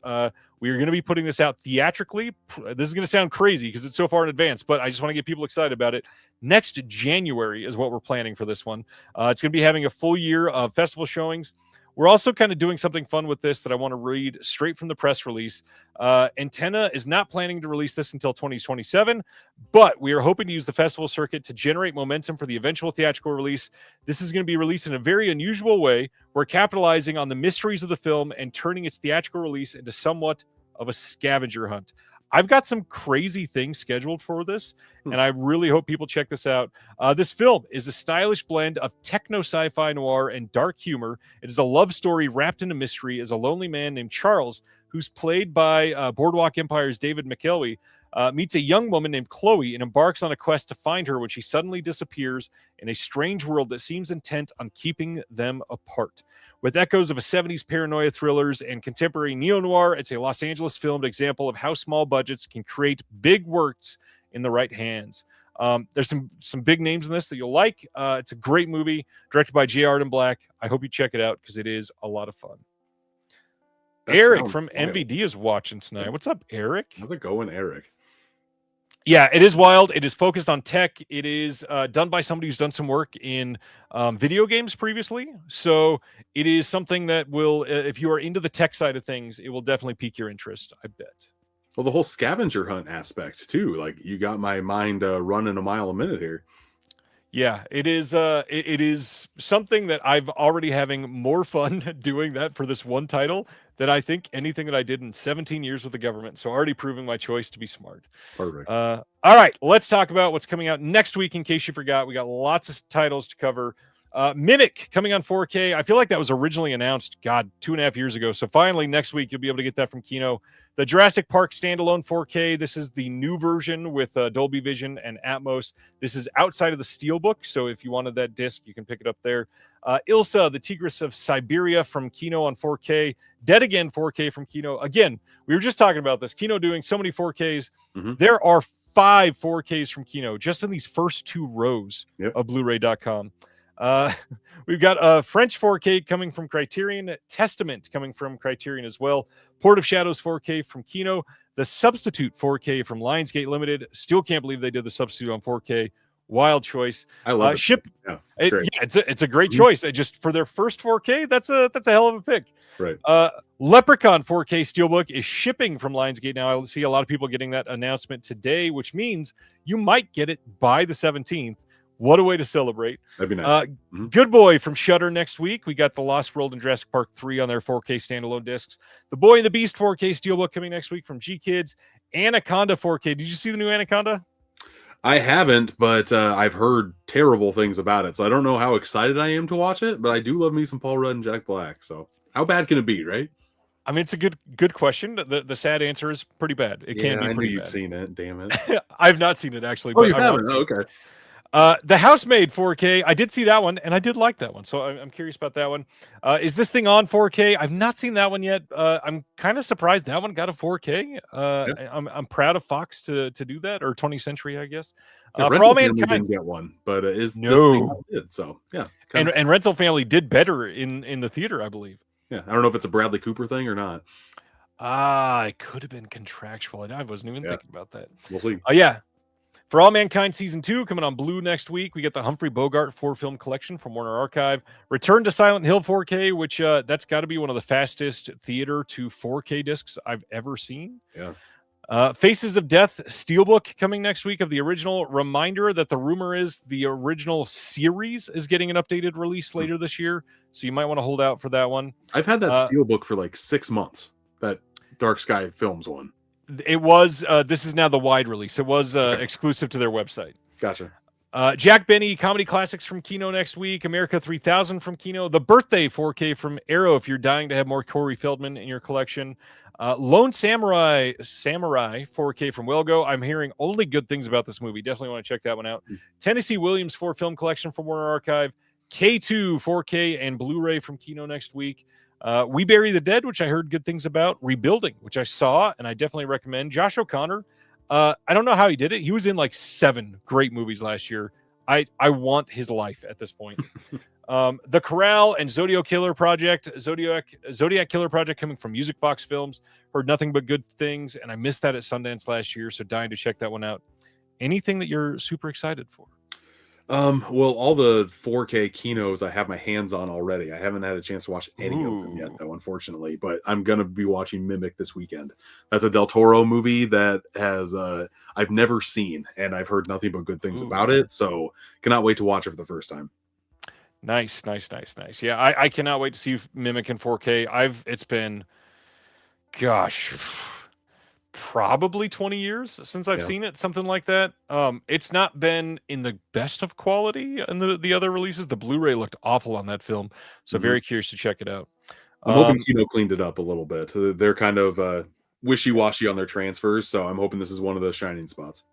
We are going to be putting this out theatrically. This is going to sound crazy because it's so far in advance, but I just want to get people excited about it. Next January is what we're planning for this one. It's going to be having a full year of festival showings. We're also kind of doing something fun with this that I want to read straight from the press release. Antenna is not planning to release this until 2027, but we are hoping to use the festival circuit to generate momentum for the eventual theatrical release. This is going to be released in a very unusual way. We're capitalizing on the mysteries of the film and turning its theatrical release into somewhat of a scavenger hunt. I've got some crazy things scheduled for this, and I really hope people check this out. This film is a stylish blend of techno sci-fi noir and dark humor. It is a love story wrapped in a mystery as a lonely man named Charles, who's played by Boardwalk Empire's David McKelvey, meets a young woman named Chloe and embarks on a quest to find her when she suddenly disappears in a strange world that seems intent on keeping them apart. With echoes of a 70s paranoia thrillers and contemporary neo-noir, it's a Los Angeles filmed example of how small budgets can create big works in the right hands. There's some big names in this that you'll like. It's a great movie, directed by J. Arden Black. I hope you check it out because it is a lot of fun. Eric from MVD is watching tonight. What's up, Eric? How's it going, Eric? Yeah, it is wild. It is focused on tech. It is done by somebody who's done some work in video games previously. So it is something that will, if you are into the tech side of things, it will definitely pique your interest, I bet. Well, the whole scavenger hunt aspect, too. Like, you got my mind running a mile a minute here. Yeah, it is. It is something that I've already having more fun doing that for this one title than I think anything that I did in 17 years with the government. So already proving my choice to be smart. Perfect. All right, let's talk about what's coming out next week. In case you forgot, we got lots of titles to cover. Mimic coming on 4K. I feel like that was originally announced, 2.5 years ago. So finally, next week, you'll be able to get that from Kino. The Jurassic Park standalone 4K. This is the new version with Dolby Vision and Atmos. This is outside of the Steelbook. So if you wanted that disc, you can pick it up there. Ilsa, the Tigress of Siberia from Kino on 4K. Dead Again 4K from Kino. Again, we were just talking about this. Kino doing so many 4Ks. Mm-hmm. There are 5 4Ks from Kino just in these first 2 rows of Blu-ray.com. We've got a French 4K coming from Criterion, Testament coming from Criterion as well, Port of Shadows 4K from Kino, the Substitute 4K from Lionsgate Limited. Still can't believe they did the Substitute on 4K. Wild choice. I love it. It's a great choice. Just for their first 4K, that's a hell of a pick. Right. Leprechaun 4K Steelbook is shipping from Lionsgate now. I see a lot of people getting that announcement today, which means you might get it by the 17th. What a way to celebrate. That'd be nice. Good Boy from Shudder next week. We got The Lost World and Jurassic Park 3 on their 4K standalone discs. The Boy and the Beast 4K Steelbook coming next week from G Kids. Anaconda 4K. Did you see the new Anaconda? I haven't, but I've heard terrible things about it, so I don't know how excited I am to watch it, but I do love me some Paul Rudd and Jack Black, so how bad can it be, right? I mean, it's a good question. The sad answer is pretty bad. It can be I pretty knew you'd bad. seen it, damn it. I've not seen it, actually. Oh, but you I haven't? want to. Okay. The Housemaid 4K, I did see that one, and I did like that one, so I'm curious about that one. Is this thing on 4K? I've not seen that one yet. I'm kind of surprised that one got a 4K. I'm proud of Fox to do that, or 20th Century, I guess. Yeah, For All Family Mankind, didn't get one, but this thing No. did, so yeah. and Rental Family did better in the theater, I believe. Yeah, I don't know if it's a Bradley Cooper thing or not. It could have been contractual. I wasn't even thinking about that. We'll see. Yeah. For All Mankind Season 2 coming on Blue next week. We get the Humphrey Bogart 4-film collection from Warner Archive. Return to Silent Hill 4K, which that's got to be one of the fastest theater to 4K discs I've ever seen. Yeah. Faces of Death Steelbook coming next week of the original. Reminder that the rumor is the original series is getting an updated release later this year, so you might want to hold out for that one. I've had that Steelbook for like 6 months, that Dark Sky Films one. It was, this is now the wide release. It was exclusive to their website. Gotcha. Jack Benny Comedy Classics from Kino next week. America 3000 from Kino. The Birthday 4K from Arrow if you're dying to have more Corey Feldman in your collection. Lone Samurai 4K from Wilgo. I'm hearing only good things about this movie. Definitely want to check that one out. Tennessee Williams 4-film collection from Warner Archive. K2 4K and Blu-ray from Kino next week. We Bury the Dead, which I heard good things about. Rebuilding, which I saw, and I definitely recommend. Josh O'Connor, I don't know how he did it. He was in like 7 great movies last year. I want his life at this point. The Corral and Zodiac Killer Project coming from Music Box Films. Heard nothing but good things, and I missed that at Sundance last year, so dying to check that one out. Anything that you're super excited for? Well, all the 4K Kinos I have my hands on already. I haven't had a chance to watch any of them yet, though, unfortunately. But I'm gonna be watching Mimic this weekend. That's a Del Toro movie that has I've never seen, and I've heard nothing but good things about it. So cannot wait to watch it for the first time. Nice. Yeah, I cannot wait to see Mimic in 4K. It's been, gosh, probably 20 years since I've seen it, something like that. It's not been in the best of quality in the other releases. The Blu-ray looked awful on that film, so very curious to check it out. I'm hoping Kino cleaned it up a little bit. They're kind of wishy-washy on their transfers, so I'm hoping this is one of the shining spots.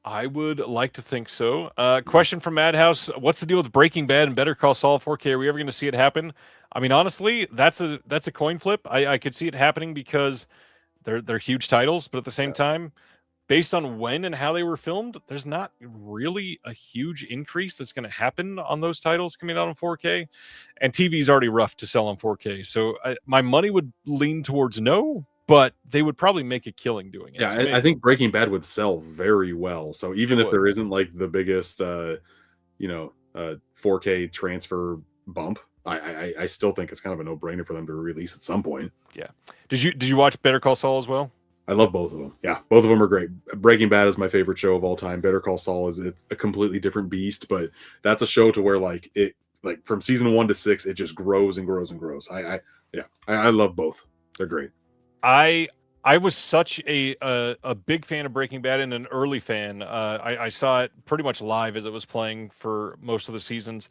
I would like to think so. Question from Madhouse: what's the deal with Breaking Bad and Better Call Saul 4K? Are we ever going to see it happen? I mean, honestly, that's a coin flip. I could see it happening because they're huge titles, but at the same time, based on when and how they were filmed, there's not really a huge increase that's going to happen on those titles coming out on 4K. And TV is already rough to sell on 4K, so my money would lean towards no, but they would probably make a killing doing it. Yeah, I think Breaking Bad would sell very well. So even if there isn't like the biggest, 4K transfer bump, I still think it's kind of a no-brainer for them to release at some point. Yeah. Did you watch Better Call Saul as well? I love both of them. Yeah, both of them are great. Breaking Bad is my favorite show of all time. Better Call Saul is a completely different beast, but that's a show to where like from season 1 to 6, it just grows and grows and grows. I love both. They're great. I was such a big fan of Breaking Bad and an early fan. I saw it pretty much live as it was playing for most of the seasons.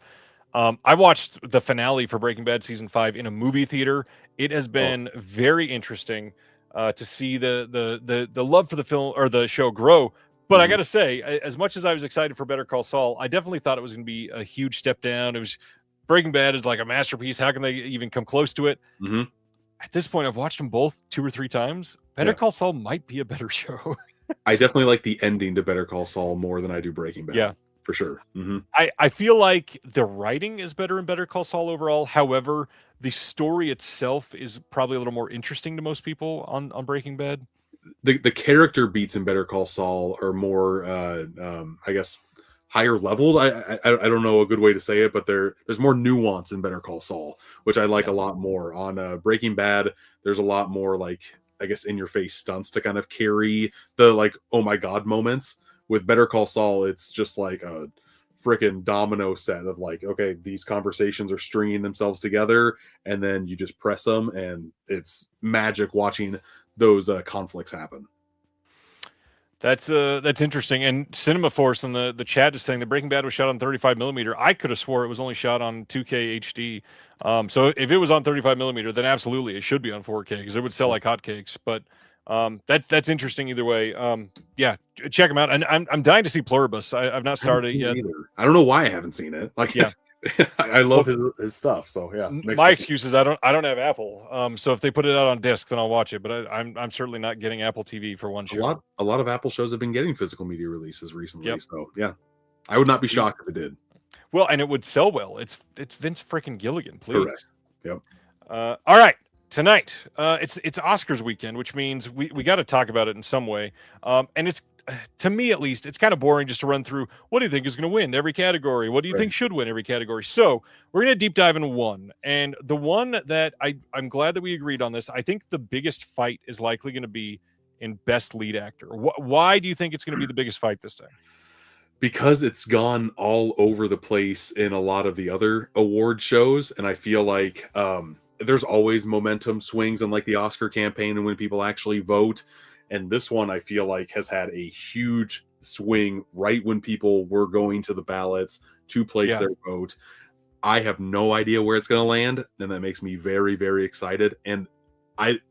I watched the finale for Breaking Bad season 5 in a movie theater. It has been very interesting to see the love for the film or the show grow. But I got to say, as much as I was excited for Better Call Saul, I definitely thought it was going to be a huge step down. It was Breaking Bad is like a masterpiece. How can they even come close to it? At this point, I've watched them both 2 or 3 times. Better Call Saul might be a better show. I definitely like the ending to Better Call Saul more than I do Breaking Bad. Yeah, for sure. I feel like the writing is better in Better Call Saul overall. However, the story itself is probably a little more interesting to most people on Breaking Bad. The character beats in Better Call Saul are more, I guess, higher leveled. I don't know a good way to say it, but there's more nuance in Better Call Saul, which I like a lot more. On Breaking Bad, there's a lot more like, I guess, in your face stunts to kind of carry the like, oh my god moments. With Better Call Saul, it's just like a freaking domino set of like, okay, these conversations are stringing themselves together, and then you just press them, and it's magic watching those conflicts happen. That's interesting. And Cinema Force in the chat is saying that Breaking Bad was shot on 35 millimeter. I could have swore it was only shot on 2K HD. So if it was on 35 millimeter, then absolutely it should be on 4K because it would sell like hotcakes. But that's interesting either way. Yeah, check them out. And I'm dying to see Pluribus. I've not started it yet. Either. I don't know why I haven't seen it. Like, yeah. I love his stuff. So yeah, my excuse is I don't have Apple. So if they put it out on disc, then I'll watch it. But I'm certainly not getting Apple TV for one show. A lot of Apple shows have been getting physical media releases recently. Yep. So yeah, I would not be shocked if it did. Well, and it would sell well. It's Vince freaking Gilligan, please. Correct. Yep. All right. Tonight, it's Oscars weekend, which means we got to talk about it in some way. And it's, to me at least, it's kind of boring just to run through what do you think is going to win every category? What do you think should win every category? So we're going to deep dive into one. And the one that I'm glad that we agreed on this. I think the biggest fight is likely going to be in Best Lead Actor. Why do you think it's going to be the biggest fight this time? Because it's gone all over the place in a lot of the other award shows. And I feel like there's always momentum swings in like the Oscar campaign and when people actually vote. And this one, I feel like, has had a huge swing right when people were going to the ballots to place their vote. I have no idea where it's going to land, and that makes me very, very excited. And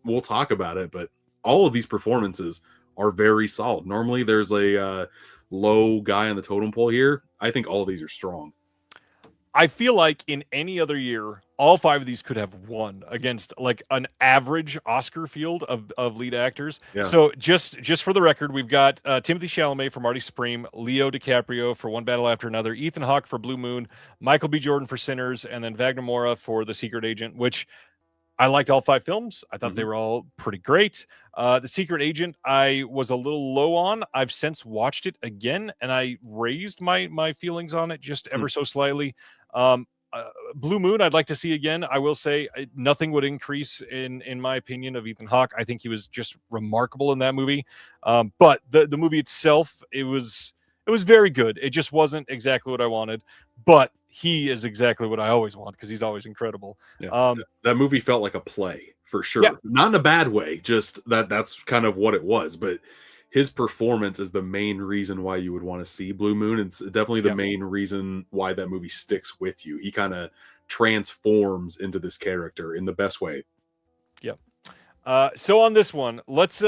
we'll talk about it, but all of these performances are very solid. Normally, there's a low guy on the totem pole here. I think all of these are strong. I feel like in any other year, all 5 of these could have won against like an average Oscar field of lead actors. Yeah. So just for the record, we've got Timothy Chalamet for Marty Supreme, Leo DiCaprio for One Battle After Another, Ethan Hawke for Blue Moon, Michael B. Jordan for Sinners, and then Wagner Moura for The Secret Agent, which I liked all 5 films. I thought they were all pretty great. The Secret Agent, I was a little low on. I've since watched it again, and I raised my feelings on it just ever so slightly. Blue Moon, I'd like to see again. I will say nothing would increase in my opinion of Ethan Hawke. I think he was just remarkable in that movie. But the movie itself, it was very good. It just wasn't exactly what I wanted, but he is exactly what I always want because he's always incredible. Yeah. That movie felt like a play for sure. Yeah. Not in a bad way, just that's kind of what it was. But his performance is the main reason why you would want to see Blue Moon. It's definitely the main reason why that movie sticks with you. He kind of transforms into this character in the best way. Yep. So on this one, let's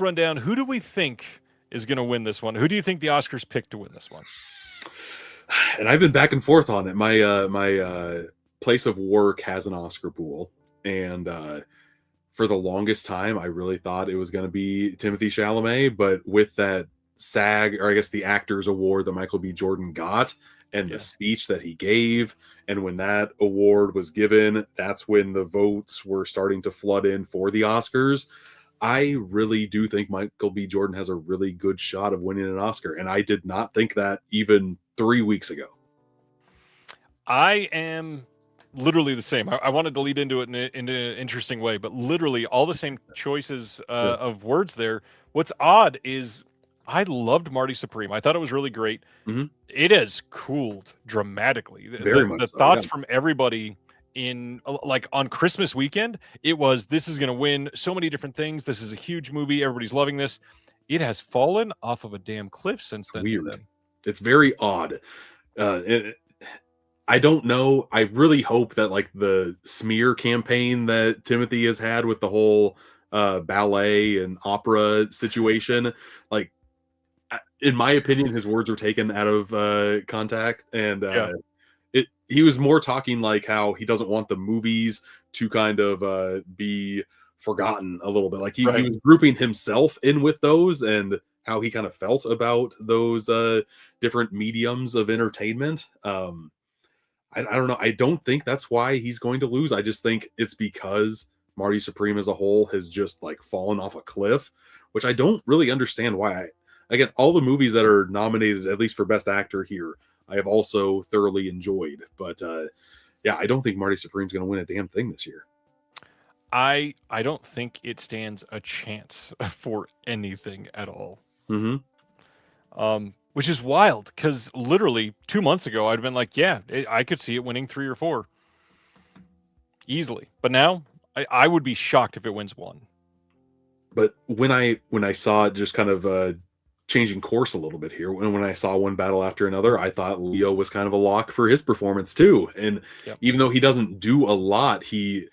run down who do we think is going to win this one? Who do you think the Oscars picked to win this one? And I've been back and forth on it. My place of work has an Oscar pool, and for the longest time, I really thought it was going to be Timothy Chalamet, but with that SAG, or I guess the Actors Award that Michael B. Jordan got, and the speech that he gave, and when that award was given, that's when the votes were starting to flood in for the Oscars. I really do think Michael B. Jordan has a really good shot of winning an Oscar, and I did not think that even 3 weeks ago. I am literally the same. I wanted to lead into it in an interesting way, but literally all the same choices of words there. What's odd is I loved Marty Supreme. I thought it was really great. Mm-hmm. It has cooled dramatically. The thoughts from everybody in like on Christmas weekend, it was, this is going to win so many different things. This is a huge movie. Everybody's loving this. It has fallen off of a damn cliff since then. Weird. It's very odd. I don't know. I really hope that like the smear campaign that Timothy has had with the whole ballet and opera situation, like in my opinion, his words were taken out of context, and he was more talking like how he doesn't want the movies to kind of be forgotten a little bit. Like he was grouping himself in with those and how he kind of felt about those different mediums of entertainment. I don't know. I don't think that's why he's going to lose. I just think it's because Marty Supreme as a whole has just like fallen off a cliff, which I don't really understand why. Again, all the movies that are nominated, at least for Best Actor here, I have also thoroughly enjoyed. But I don't think Marty Supreme's going to win a damn thing this year. I don't think it stands a chance for anything at all. Mm-hmm. which is wild because literally 2 months ago I'd been like, yeah, I could see it winning 3 or 4 easily. But now I would be shocked if it wins 1. But when I saw it just kind of changing course a little bit here, when I saw one battle after another, I thought Leo was kind of a lock for his performance too. And Yep. even though he doesn't do a lot, he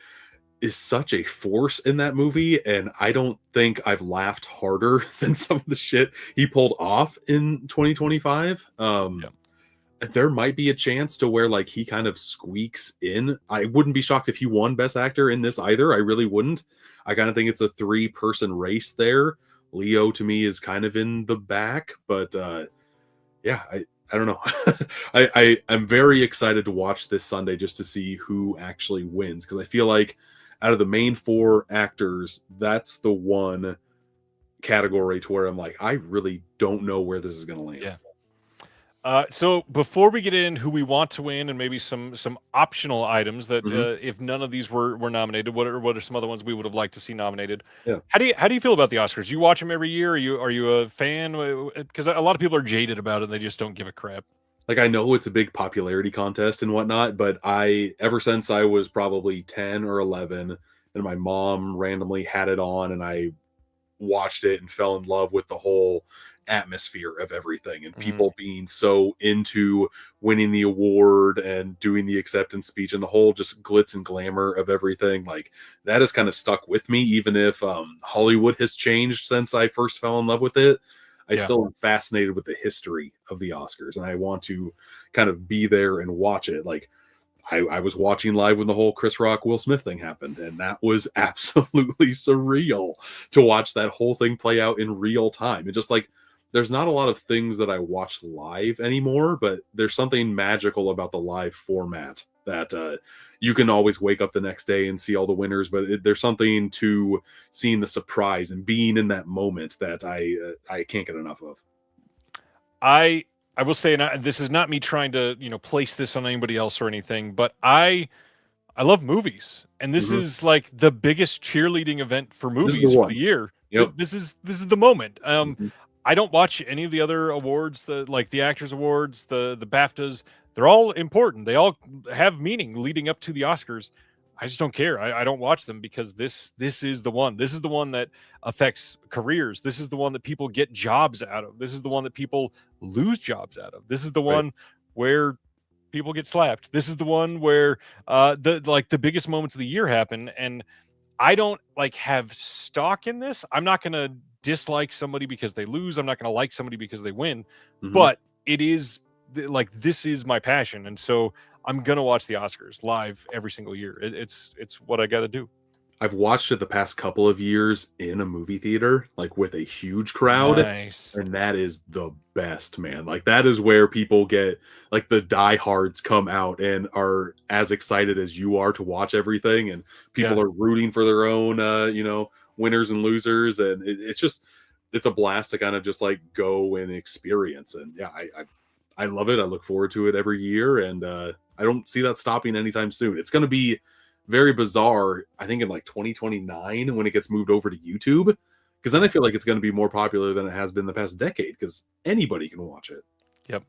is such a force in that movie. And I don't think I've laughed harder than some of the shit he pulled off in 2025. Yep. There might be a chance to where like he kind of squeaks in. I wouldn't be shocked if he won Best Actor in this either. I really wouldn't. I kind of think it's a 3-person race there. Leo to me is kind of in the back, but yeah, I don't know. I'm very excited to watch this Sunday just to see who actually wins, because I feel like out of the main 4 actors, that's the one category to where I'm like, I really don't know where this is going to land. Yeah. So before we get in who we want to win and maybe some optional items that if none of these were nominated, what are some other ones we would have liked to see nominated? Yeah. How do you feel about the Oscars? You watch them every year? Are you a fan? Because a lot of people are jaded about it and they just don't give a crap. Like, I know it's a big popularity contest and whatnot, but ever since I was probably 10 or 11 and my mom randomly had it on and I watched it and fell in love with the whole atmosphere of everything and people being so into winning the award and doing the acceptance speech and the whole just glitz and glamour of everything. Like, that has kind of stuck with me, even if Hollywood has changed since I first fell in love with it. I still am fascinated with the history of the Oscars, and I want to kind of be there and watch it. Like, I was watching live when the whole Chris Rock Will Smith thing happened, and that was absolutely surreal to watch that whole thing play out in real time. And just like, there's not a lot of things that I watch live anymore, but there's something magical about the live format that you can always wake up the next day and see all the winners, but there's something to seeing the surprise and being in that moment that I can't get enough of. I will say, and this is not me trying to place this on anybody else or anything, but I love movies, and this is like the biggest cheerleading event for movies for the year. Yep. This is the moment. I don't watch any of the other awards, the Actors Awards, the BAFTAs. They're all important. They all have meaning leading up to the Oscars. I just don't care. I don't watch them because this is the one. This is the one that affects careers. This is the one that people get jobs out of. This is the one that people lose jobs out of. This is the one where people get slapped. This is the one where the biggest moments of the year happen. And I don't have stock in this. I'm not going to dislike somebody because they lose. I'm not going to like somebody because they win. But it is this is my passion, and so I'm gonna watch the Oscars live every single year. It's what I got to do. I've watched it the past couple of years in a movie theater, like with a huge crowd. Nice. And that is the best, man. Like, that is where people get, like, the diehards come out and are as excited as you are to watch everything, and people are rooting for their own winners and losers, and it's a blast to kind of just like go and experience. And yeah, I love it. I look forward to it every year, and I don't see that stopping anytime soon. It's going to be very bizarre, I think, in like 2029 when it gets moved over to YouTube, because then I feel like it's going to be more popular than it has been the past decade, because anybody can watch it. Yep,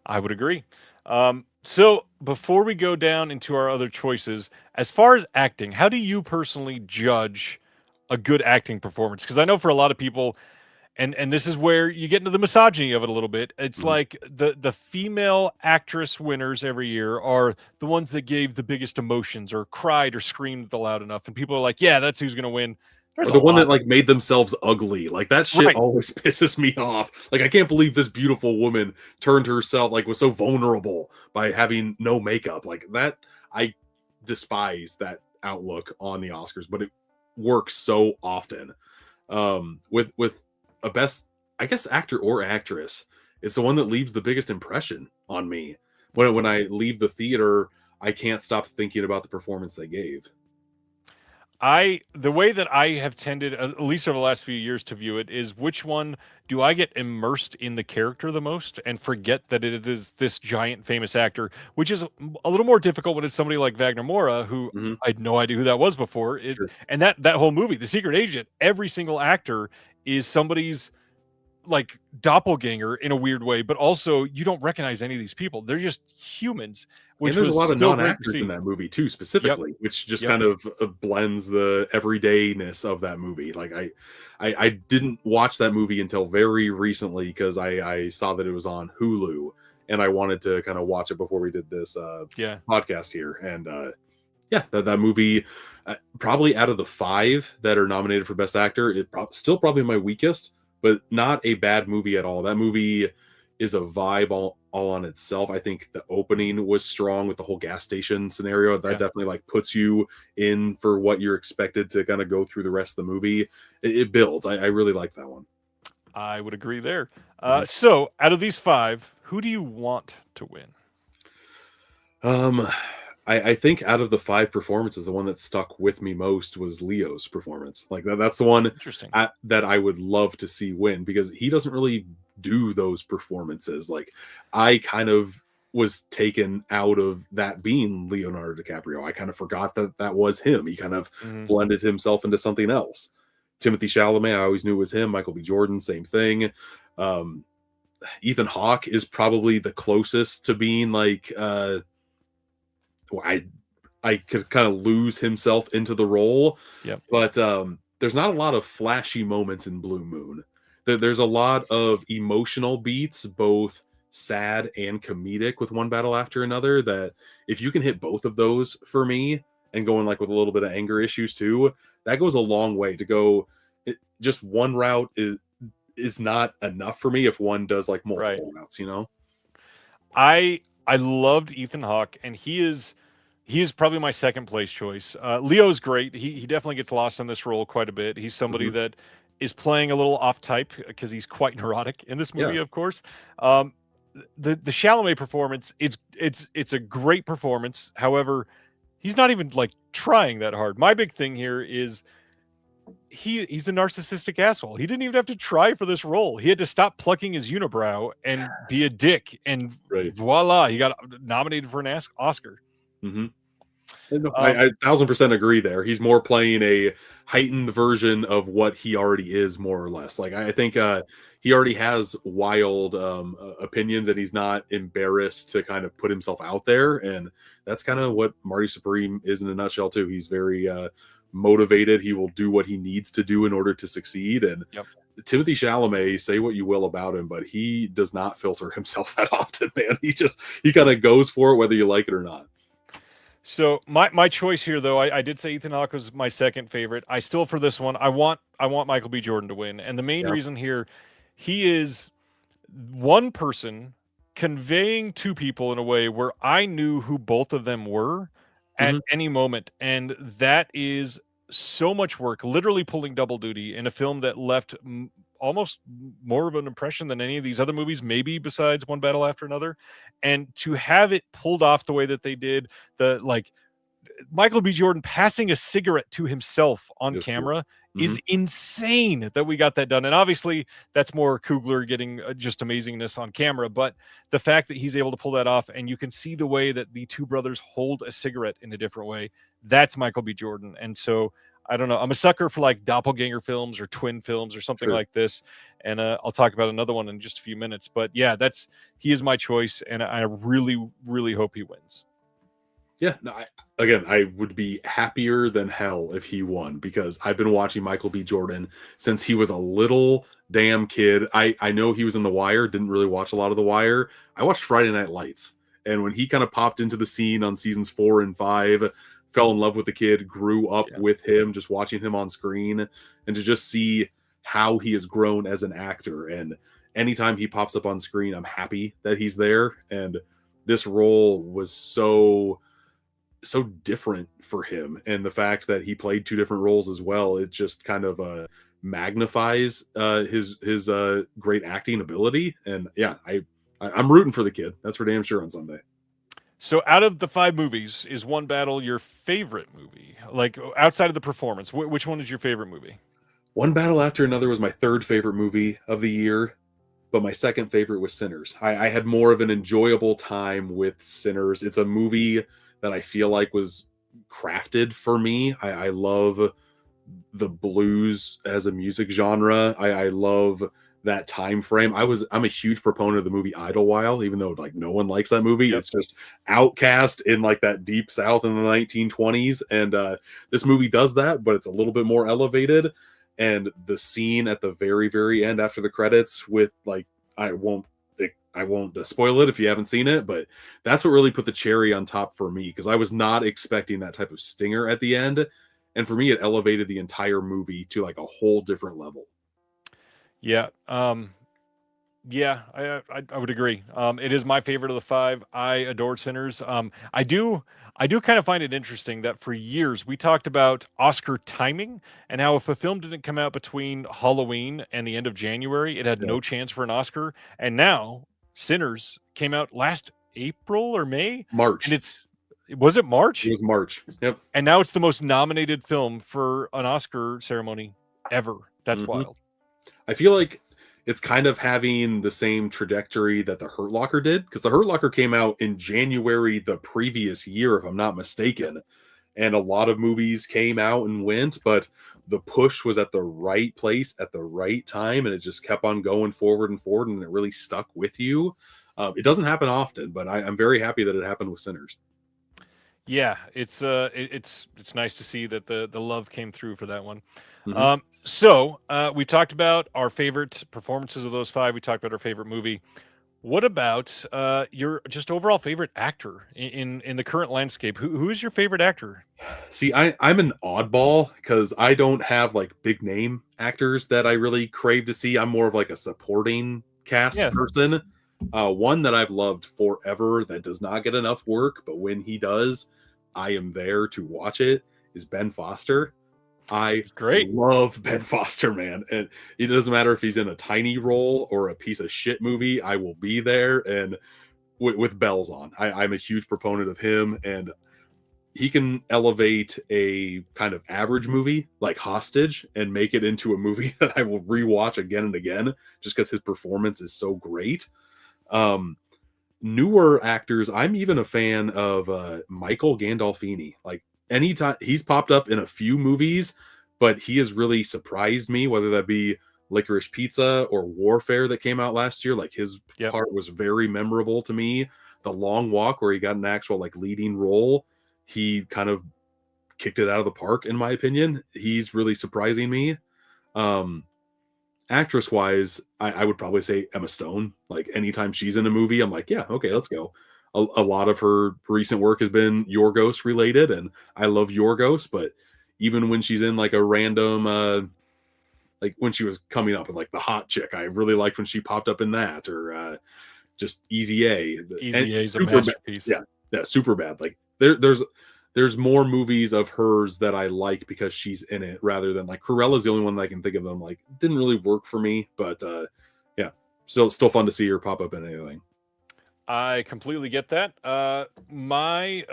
I would agree. So before we go down into our other choices, as far as acting, how do you personally judge a good acting performance? Because I know for a lot of people, and this is where you get into the misogyny of it a little bit. It's like the female actress winners every year are the ones that gave the biggest emotions or cried or screamed loud enough, and people are like, yeah, that's who's gonna win. Or the one that like made themselves ugly. Like, that shit always pisses me off. Like, I can't believe this beautiful woman turned herself, like, was so vulnerable by having no makeup. Like, that, I despise that outlook on the Oscars, but it works so often. With a best, I guess, actor or actress, it's the one that leaves the biggest impression on me. When I leave the theater, I can't stop thinking about the performance they gave. The way that I have tended, at least over the last few years, to view it is, which one do I get immersed in the character the most and forget that it is this giant famous actor, which is a little more difficult when it's somebody like Wagner Moura, who I had no idea who that was before. And that whole movie, The Secret Agent, every single actor is somebody's like doppelganger in a weird way, but also you don't recognize any of these people. They're just humans, And which there's a was lot of still great to non-actors in see. that movie too, Yep. specifically, which just Yep. kind of blends the everydayness of that movie. Like I didn't watch that movie until very recently because I saw that it was on Hulu, and I wanted to kind of watch it before we did this Yeah. podcast here. And yeah, that movie, probably out of the 5 that are nominated for Best Actor, still probably my weakest, but not a bad movie at all. That movie is a vibe all on itself. I think the opening was strong with the whole gas station scenario. That Yeah. definitely like puts you in for what you're expected to kind of go through the rest of the movie. It builds. I really like that one. I would agree there. Mhm. So out of these 5, who do you want to win? I think out of the 5 performances, the one that stuck with me most was Leo's performance. Like that's the one Interesting. that I would love to see win, because he doesn't really do those performances. Like I kind of was taken out of that being Leonardo DiCaprio. I kind of forgot that that was him. He kind of Mhm. blended himself into something else. Timothy Chalamet, I always knew it was him. Michael B. Jordan, same thing. Um, Ethan Hawke is probably the closest to being like I could kind of lose himself into the role. Yep. But there's not a lot of flashy moments in Blue Moon. There's a lot of emotional beats, both sad and comedic, with One Battle After Another, that if you can hit both of those for me, and going like with a little bit of anger issues too, that goes a long way. To go just one route is not enough for me if one does like multiple routes, you know? I loved Ethan Hawke, and he is probably my second place choice. Leo's great. He definitely gets lost in this role quite a bit. He's somebody Mhm. that is playing a little off type because he's quite neurotic in this movie, Yeah. of course. The Chalamet performance, it's a great performance. However, he's not even like trying that hard. My big thing here is he's a narcissistic asshole. He didn't even have to try for this role. He had to stop plucking his unibrow and be a dick, and Right. voila, he got nominated for an Oscar. Mm-hmm. I 1000% agree there. He's more playing a heightened version of what he already is, more or less. Like I think he already has wild opinions, and he's not embarrassed to kind of put himself out there. And that's kind of what Marty Supreme is in a nutshell too. He's very motivated. He will do what he needs to do in order to succeed. And Yep. Timothy Chalamet, say what you will about him, but he does not filter himself that often, man. He kind of goes for it whether you like it or not. So my choice here, though, I did say Ethan Hawke was my second favorite. I still, for this one, I want Michael B. Jordan to win, and the main Yeah. reason here, he is one person conveying two people in a way where I knew who both of them were at any moment, and that is so much work, literally pulling double duty in a film that left almost more of an impression than any of these other movies, maybe besides One Battle After Another, and to have it pulled off the way that they did, the like Michael B. Jordan passing a cigarette to himself on Yes, camera is insane that we got that done. And obviously that's more Coogler getting just amazingness on camera, but the fact that he's able to pull that off, and you can see the way that the two brothers hold a cigarette in a different way, that's Michael B. Jordan. And so I don't know, I'm a sucker for like doppelganger films or twin films or something like this. And I'll talk about another one in just a few minutes, but yeah, he is my choice. And I really, really hope he wins. Yeah, no, I would be happier than hell if he won, because I've been watching Michael B. Jordan since he was a little damn kid. I know he was in The Wire, didn't really watch a lot of The Wire. I watched Friday Night Lights, and when he kind of popped into the scene on seasons 4 and 5, fell in love with the kid, grew up with him, just watching him on screen, and to just see how he has grown as an actor. And anytime he pops up on screen, I'm happy that he's there. And this role was so different for him, and the fact that he played 2 different roles as well, it just kind of magnifies his great acting ability. And yeah, I'm rooting for the kid, that's for damn sure, on Sunday. So out of the 5 movies, is One Battle your favorite movie? Like outside of the performance, which one is your favorite movie? One Battle After Another was my 3rd favorite movie of the year, but my 2nd favorite was Sinners. I had more of an enjoyable time with Sinners. It's a movie that I feel like was crafted for me. I love the blues as a music genre. I love that time frame. I'm a huge proponent of the movie Idlewild, even though like no one likes that movie. Yep. It's just outcast in like that deep South in the 1920s, and this movie does that, but it's a little bit more elevated. And the scene at the very, very end after the credits with like I won't spoil it if you haven't seen it, but that's what really put the cherry on top for me, because I was not expecting that type of stinger at the end, and for me, it elevated the entire movie to like a whole different level. Yeah. Yeah, I would agree. It is my favorite of the five. I adore Sinners. I do kind of find it interesting that for years we talked about Oscar timing and how if a film didn't come out between Halloween and the end of January, it had Yeah. no chance for an Oscar. And now Sinners came out last April or May, March. and was it March? It was March. Yep. And now it's the most nominated film for an Oscar ceremony ever. That's Mhm. wild. I feel like it's kind of having the same trajectory that the Hurt Locker did, because the Hurt Locker came out in January the previous year, if I'm not mistaken. And a lot of movies came out and went, but the push was at the right place at the right time, and it just kept on going forward and forward, and it really stuck with you. It doesn't happen often, but I'm very happy that it happened with Sinners. Yeah, it's nice to see that the love came through for that one. Mhm. So we talked about our favorite performances of those five. We talked about our favorite movie. What about your just overall favorite actor in the current landscape? Who is your favorite actor? See, I'm an oddball because I don't have like big name actors that I really crave to see. I'm more of like a supporting cast Yeah. person. One that I've loved forever that does not get enough work, but when he does, I am there to watch it, is Ben Foster. I It's great. love Ben Foster, man. And it doesn't matter if he's in a tiny role or a piece of shit movie, I will be there and with bells on. I'm a huge proponent of him, and he can elevate a kind of average movie like Hostage and make it into a movie that I will rewatch again and again just because his performance is so great. Um, Newer actors, I'm even a fan of Michael Gandolfini. Like anytime he's popped up in a few movies, but he has really surprised me, whether that be Licorice Pizza or Warfare that came out last year. Like his Yep. part was very memorable to me. The Long Walk, where he got an actual like leading role, he kind of kicked it out of the park, in my opinion. He's really surprising me. Actress wise, I would probably say Emma Stone. Like anytime she's in a movie, I'm like, yeah, okay, let's go. A lot of her recent work has been Yorgos related, and I love Yorgos, but even when she's in like a random like when she was coming up with like The Hot Chick, I really liked when she popped up in that, or just Easy A. Easy A is a Superbad. masterpiece. Yeah, super bad. Like there's more movies of hers that I like because she's in it, rather than like Cruella's the only one that I can think of. Them like didn't really work for me, but yeah, still fun to see her pop up in anything. I completely get that. My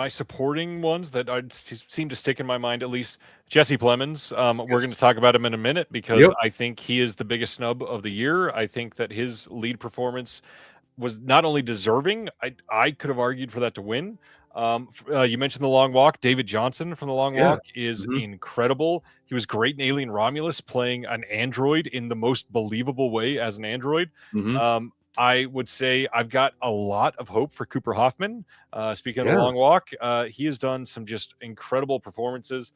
supporting ones that seem to stick in my mind, at least Jesse Plemons. We're going to talk about him in a minute because Yep. I think he is the biggest snub of the year. I think that his lead performance was not only deserving, I could have argued for that to win. You mentioned The Long Walk. David Johnson from The Long Yeah. Walk is incredible. He was great in Alien Romulus, playing an android in the most believable way as an android. Mhm. I would say I've got a lot of hope for Cooper Hoffman. Speaking of Yeah. The Long Walk, he has done some just incredible performances.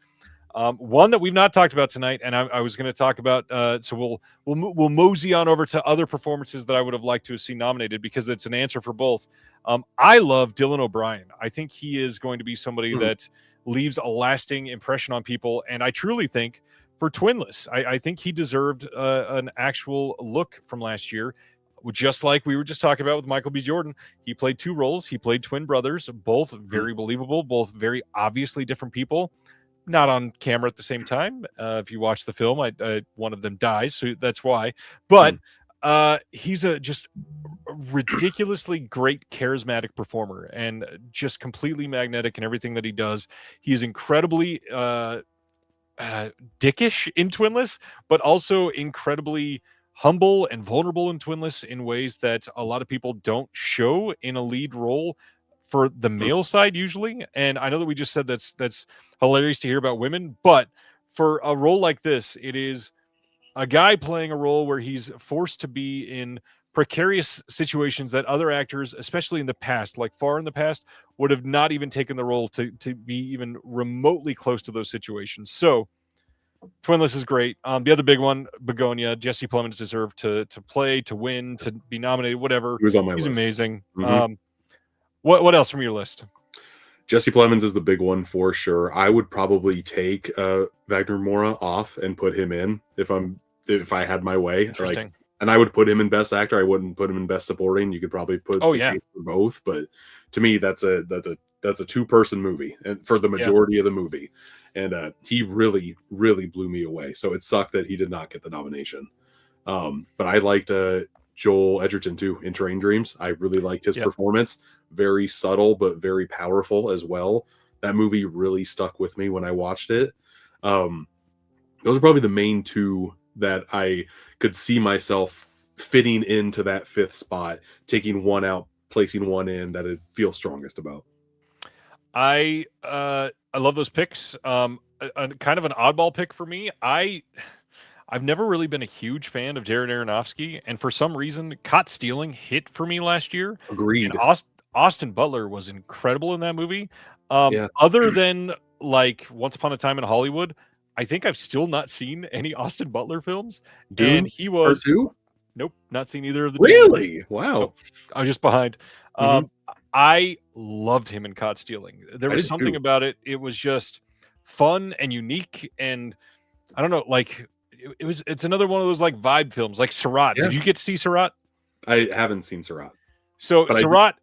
One that we've not talked about tonight, and I was going to talk about. So we'll mosey on over to other performances that I would have liked to have seen nominated because it's an answer for both. I love Dylan O'Brien. I think he is going to be somebody that leaves a lasting impression on people, and I truly think for Twinless, I think he deserved an actual look from last year. Just like we were just talking about with Michael B. Jordan, he played two roles. He played twin brothers, both very believable, both very obviously different people. Not on camera at the same time. If you watch the film, one of them dies, so that's why. But he's a just ridiculously great, charismatic performer, and just completely magnetic in everything that he does. He is incredibly dickish in Twinless, but also incredibly humble and vulnerable in Twinless in ways that a lot of people don't show in a lead role for the male side usually. And I know that we just said that's hilarious to hear about women, but for a role like this, it is a guy playing a role where he's forced to be in precarious situations that other actors, especially in the past, like far in the past, would have not even taken the role to be even remotely close to those situations. So Twinless is great. The other big one, Begonia. Jesse Plemons deserved to play, to win, to be nominated, whatever. He was on my He's list. amazing. Mhm. What else from your list? Jesse Plemons is the big one for sure. I would probably take Wagner Moura off and put him in if I had my way. Interesting. And I would put him in Best Actor. I wouldn't put him in Best Supporting. You could probably put Oh, yeah. for both, but to me, that's a 2-person movie, and for the majority of the movie, and he really blew me away. So it sucked that he did not get the nomination. But I liked Joel Edgerton too in Train Dreams. I really liked his performance. Very subtle but very powerful as well. That movie really stuck with me when I watched it. Those are probably the main two that I could see myself fitting into that 5th spot, taking one out, placing one in that I feel strongest about. I love those picks. A kind of an oddball pick for me. I've never really been a huge fan of Darren Aronofsky, and for some reason, Caught Stealing hit for me last year. Agreed. And Austin Butler was incredible in that movie. Other than like Once Upon a Time in Hollywood, I think I've still not seen any Austin Butler films. Dune And he was Part 2? Nope, not seen either of the. Really? Wow. Nope, I was just behind. I loved him in Caught Stealing. There was something about it. It was just fun and unique, and I don't know, like it's another one of those like vibe films, like Surratt. Yeah. Did you get to see Surratt? I haven't seen Surratt. So Surratt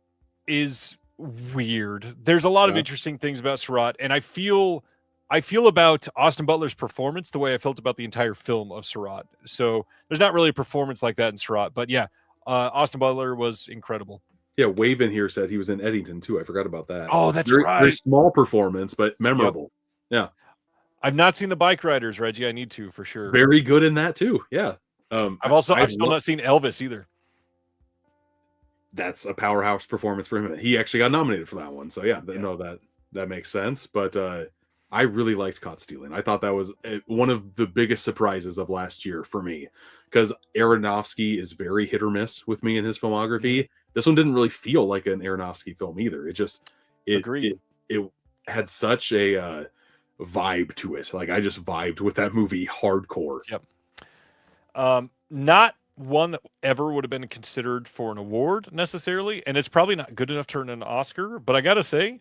is weird. There's a lot of interesting things about Surratt, and I feel about Austin Butler's performance the way I felt about the entire film of Surratt. So there's not really a performance like that in Surratt, but yeah, Austin Butler was incredible. Yeah, Wave in here said he was in Eddington too. I forgot about that. Oh, that's right. Very small performance, but memorable. Yep. Yeah. I've not seen The Bike Riders, Reggie. I need to for sure. Very good in that too. Yeah. I've still not seen Elvis either. That's a powerhouse performance for him. He actually got nominated for that one. So yeah. No, that makes sense. But I really liked Caught Stealing. I thought that was one of the biggest surprises of last year for me, because Aronofsky is very hit or miss with me in his filmography. This one didn't really feel like an Aronofsky film either. It had such a vibe to it. Like I just vibed with that movie hardcore. Yep. Not one that ever would have been considered for an award necessarily, and it's probably not good enough to earn an Oscar, but I gotta say,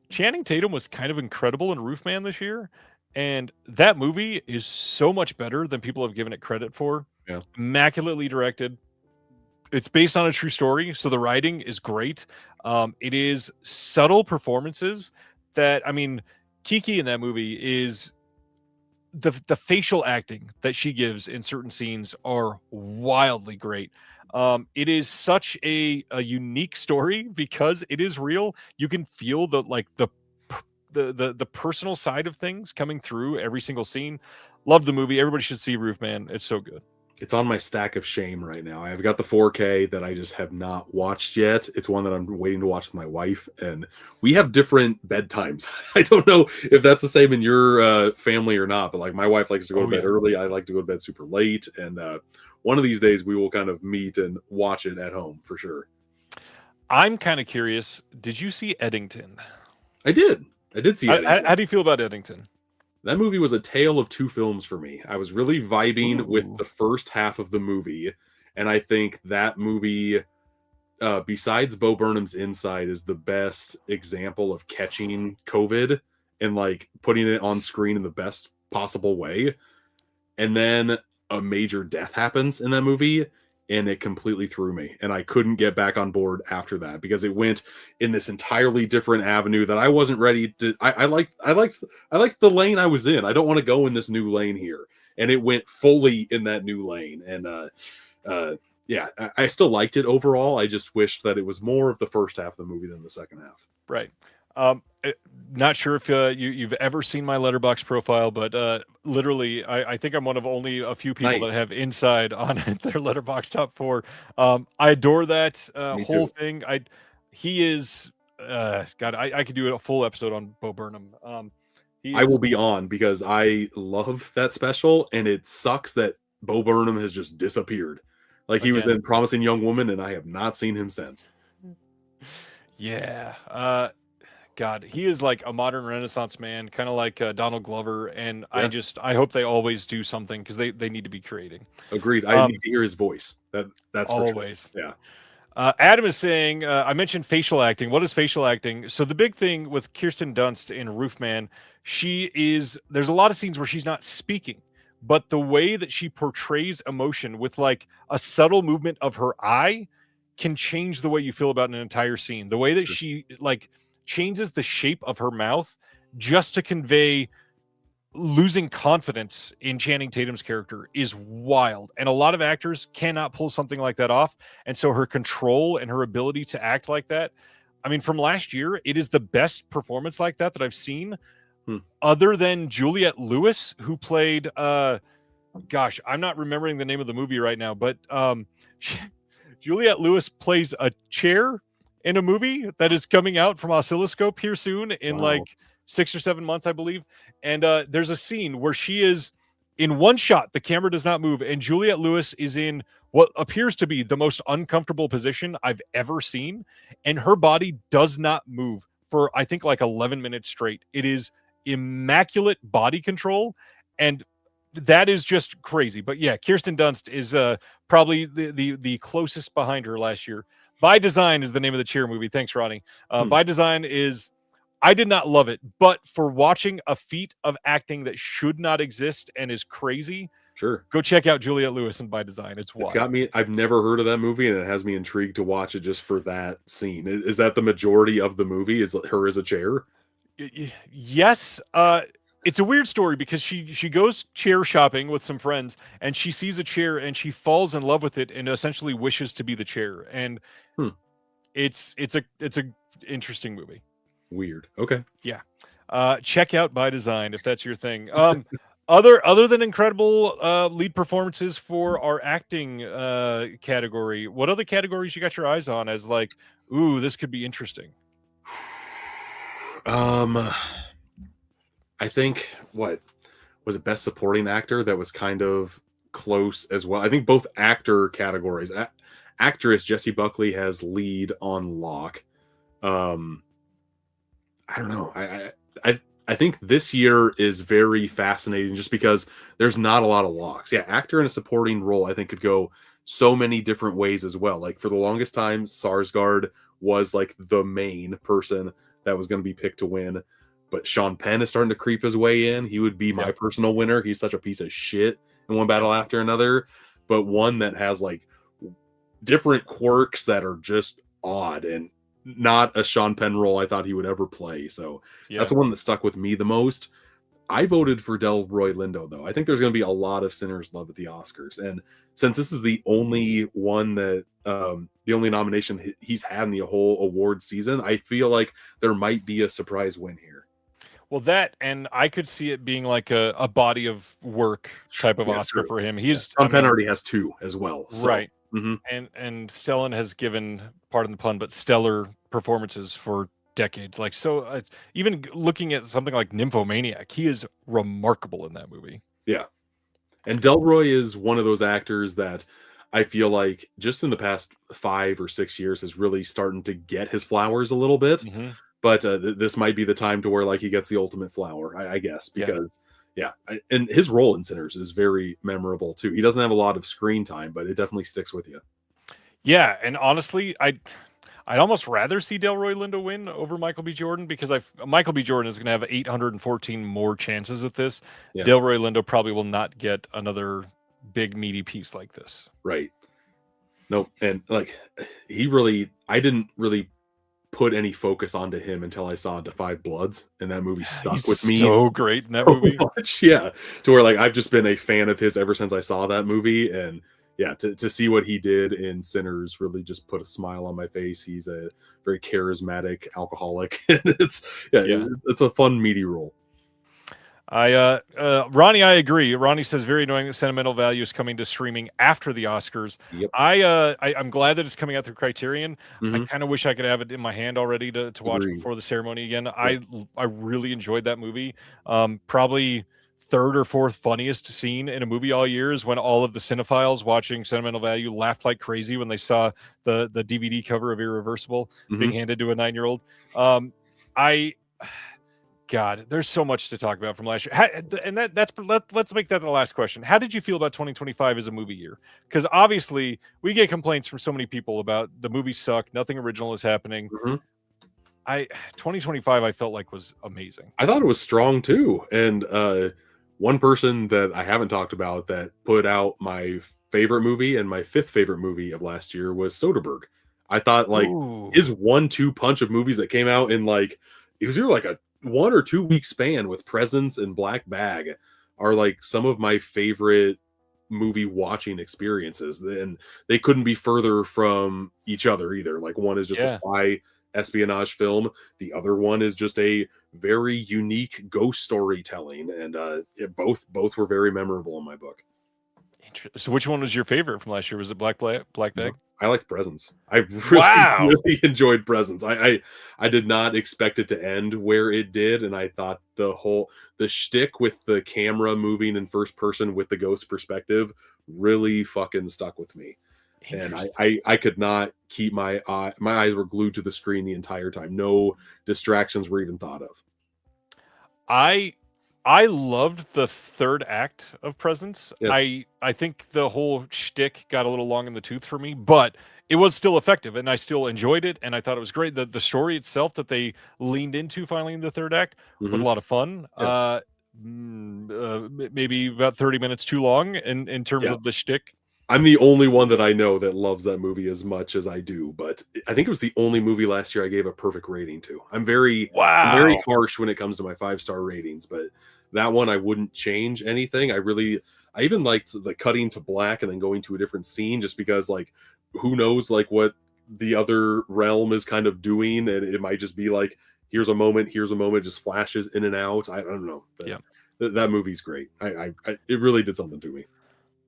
Channing Tatum was kind of incredible in Roofman this year, and that movie is so much better than people have given it credit for. Yeah. Immaculately directed. It's based on a true story, so the writing is great. It is subtle performances that, I mean, Kiki in that movie is the facial acting that she gives in certain scenes are wildly great. It is such a unique story because it is real. You can feel the personal side of things coming through every single scene. Love the movie. Everybody should see Roofman. It's so good. It's on my stack of shame right now. I've got the 4K that I just have not watched yet. It's one that I'm waiting to watch with my wife, and we have different bedtimes. I don't know if that's the same in your family or not, but like my wife likes to go to bed early. I like to go to bed super late, and one of these days we will kind of meet and watch it at home for sure. I'm kind of curious. Did you see Eddington? I did see Eddington. How do you feel about Eddington? That movie was a tale of two films for me. I was really vibing with the first half of the movie, and I think that movie, besides Bo Burnham's Inside, is the best example of catching COVID and like putting it on screen in the best possible way. And then a major death happens in that movie, and it completely threw me, and I couldn't get back on board after that because it went in this entirely different avenue that I wasn't ready to. I liked the lane I was in. I don't want to go in this new lane here, and it went fully in that new lane. And yeah, I still liked it overall. I just wished that it was more of the first half of the movie than the second half. Right. Not sure if you've ever seen my Letterboxd profile, but literally, I think I'm one of only a few people that have Inside on their Letterboxd top 4. I adore that whole thing. He is God. I could do a full episode on Bo Burnham. I will be on because I love that special, and it sucks that Bo Burnham has just disappeared. Like he was Again. in Promising Young Woman, and I have not seen him since. Yeah. God, he is like a modern Renaissance man, kind of like Donald Glover, and Yeah. I hope they always do something because they need to be creating. Agreed. I need to hear his voice. That's Always. for sure. Yeah. Adam is saying, I mentioned facial acting. What is facial acting? So the big thing with Kirsten Dunst in Roofman, there's a lot of scenes where she's not speaking, but the way that she portrays emotion with like a subtle movement of her eye can change the way you feel about an entire scene. The way that she like changes the shape of her mouth just to convey losing confidence in Channing Tatum's character is wild. And a lot of actors cannot pull something like that off. And so her control and her ability to act like that, I mean, from last year, it is the best performance like that I've seen, other than Juliette Lewis, who played, gosh, I'm not remembering the name of the movie right now, but Juliette Lewis plays a chair in a movie that is coming out from Oscilloscope here soon in like 6 or 7 months, I believe. And there's a scene where she is in one shot, the camera does not move, and Juliette Lewis is in what appears to be the most uncomfortable position I've ever seen, and her body does not move for I think like 11 minutes straight. It is immaculate body control, and that is just crazy. But yeah, Kirsten Dunst is probably the closest behind her last year. By Design is the name of the cheer movie. Thanks, Ronnie. By Design is, I did not love it, but for watching a feat of acting that should not exist and is crazy, sure, go check out Juliette Lewis and By Design. It's wild. It's got me. I've never heard of that movie, and it has me intrigued to watch it just for that scene. Is that the majority of the movie? Is her as a chair? Yes. It's a weird story because she goes chair shopping with some friends, and she sees a chair and she falls in love with it and essentially wishes to be the chair. And it's a interesting movie. Weird. Okay. Yeah. Check out By Design if that's your thing. Other than incredible lead performances for our acting category, what other categories you got your eyes on as like, ooh, this could be interesting? I think what was it, best supporting actor, that was kind of close as well. I think both actor categories. Actress Jessie Buckley has lead on lock. I don't know. I think this year is very fascinating just because there's not a lot of locks. Yeah, actor in a supporting role I think could go so many different ways as well. Like for the longest time, Sarsgaard was like the main person that was going to be picked to win. But Sean Penn is starting to creep his way in. He would be my personal winner. He's such a piece of shit in one battle after another, but one that has like different quirks that are just odd and not a Sean Penn role I thought he would ever play. So that's the one that stuck with me the most. I voted for Delroy Lindo, though. I think there's going to be a lot of Sinners love at the Oscars. And since this is the only one that, the only nomination he's had in the whole award season, I feel like there might be a surprise win here. Well, that, and I could see it being like a body of work type of Oscar for him. Sean Penn already has 2 as well. So. Right. And Stellan has given, pardon the pun, but stellar performances for decades. Like, so even looking at something like Nymphomaniac, he is remarkable in that movie. Yeah. And Delroy is one of those actors that I feel like just in the past 5 or 6 years is really starting to get his flowers a little bit. But this might be the time to where like he gets the ultimate flower, I guess, because and his role in Sinners is very memorable too. He doesn't have a lot of screen time, but it definitely sticks with you. Yeah, and honestly, I'd almost rather see Delroy Lindo win over Michael B. Jordan because Michael B. Jordan is going to have 814 more chances at this. Yeah. Delroy Lindo probably will not get another big meaty piece like this. Right. Nope. And like I didn't really put any focus onto him until I saw Da 5 Bloods, and that movie stuck with me. So great in that movie. Much, yeah. To where like I've just been a fan of his ever since I saw that movie. And yeah, to see what he did in Sinners really just put a smile on my face. He's a very charismatic alcoholic. It's a fun, meaty role. Ronnie, I agree. Ronnie says very annoying that Sentimental Value is coming to streaming after the Oscars. Yep. I'm glad that it's coming out through Criterion. I kind of wish I could have it in my hand already to watch before the ceremony again. Yep. I really enjoyed that movie. Probably third or fourth funniest scene in a movie all year is when all of the cinephiles watching Sentimental Value laughed like crazy when they saw the DVD cover of Irreversible being handed to a 9-year-old. I God, there's so much to talk about from last year. Let's make that the last question. How did you feel about 2025 as a movie year? Because obviously we get complaints from so many people about the movies suck, nothing original is happening. 2025 I felt like was amazing. I thought it was strong too. And one person that I haven't talked about that put out my favorite movie and my fifth favorite movie of last year was Soderbergh. I thought like his 1-2 punch of movies that came out in like it was either like a 1 or 2 week span with Presence and Black Bag are like some of my favorite movie watching experiences, and they couldn't be further from each other either. Like one is just a spy espionage film, the other one is just a very unique ghost storytelling, and both were very memorable in my book. So which one was your favorite from last year? Was it Black Bag? I like Presence. I really enjoyed Presence. I did not expect it to end where it did, and I thought the shtick with the camera moving in first person with the ghost perspective really fucking stuck with me. And I could not keep my eyes were glued to the screen the entire time. No distractions were even thought of. I loved the third act of Presence. Yeah. I think the whole shtick got a little long in the tooth for me, but it was still effective, and I still enjoyed it, and I thought it was great. The story itself that they leaned into finally in the third act was a lot of fun. Yeah. Maybe about 30 minutes too long in terms of the shtick. I'm the only one that I know that loves that movie as much as I do, but I think it was the only movie last year I gave a perfect rating to. I'm very harsh when it comes to my 5-star ratings, but that one I wouldn't change anything. I even liked the cutting to black and then going to a different scene, just because like who knows like what the other realm is kind of doing, and it might just be like here's a moment, just flashes in and out. I don't know. That movie's great. It really did something to me.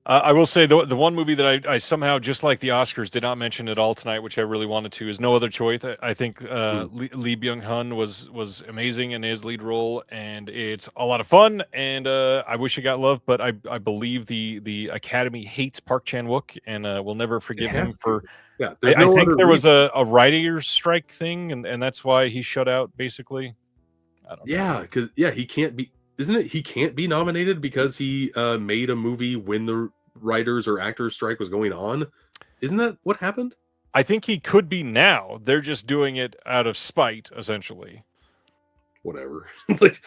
I will say the one movie that I somehow, just like the Oscars, did not mention at all tonight, which I really wanted to, is No Other Choice. I think Lee Byung-hun was amazing in his lead role, and it's a lot of fun. And I wish it got love, but I believe the Academy hates Park Chan-wook and will never forgive him for. Yeah, I think there was a writer's strike thing, and that's why he shut out basically. I don't know. Because he can't be. Isn't it? He can't be nominated because he made a movie when the writers or actors strike was going on. Isn't that what happened? I think he could be now. They're just doing it out of spite, essentially. Whatever.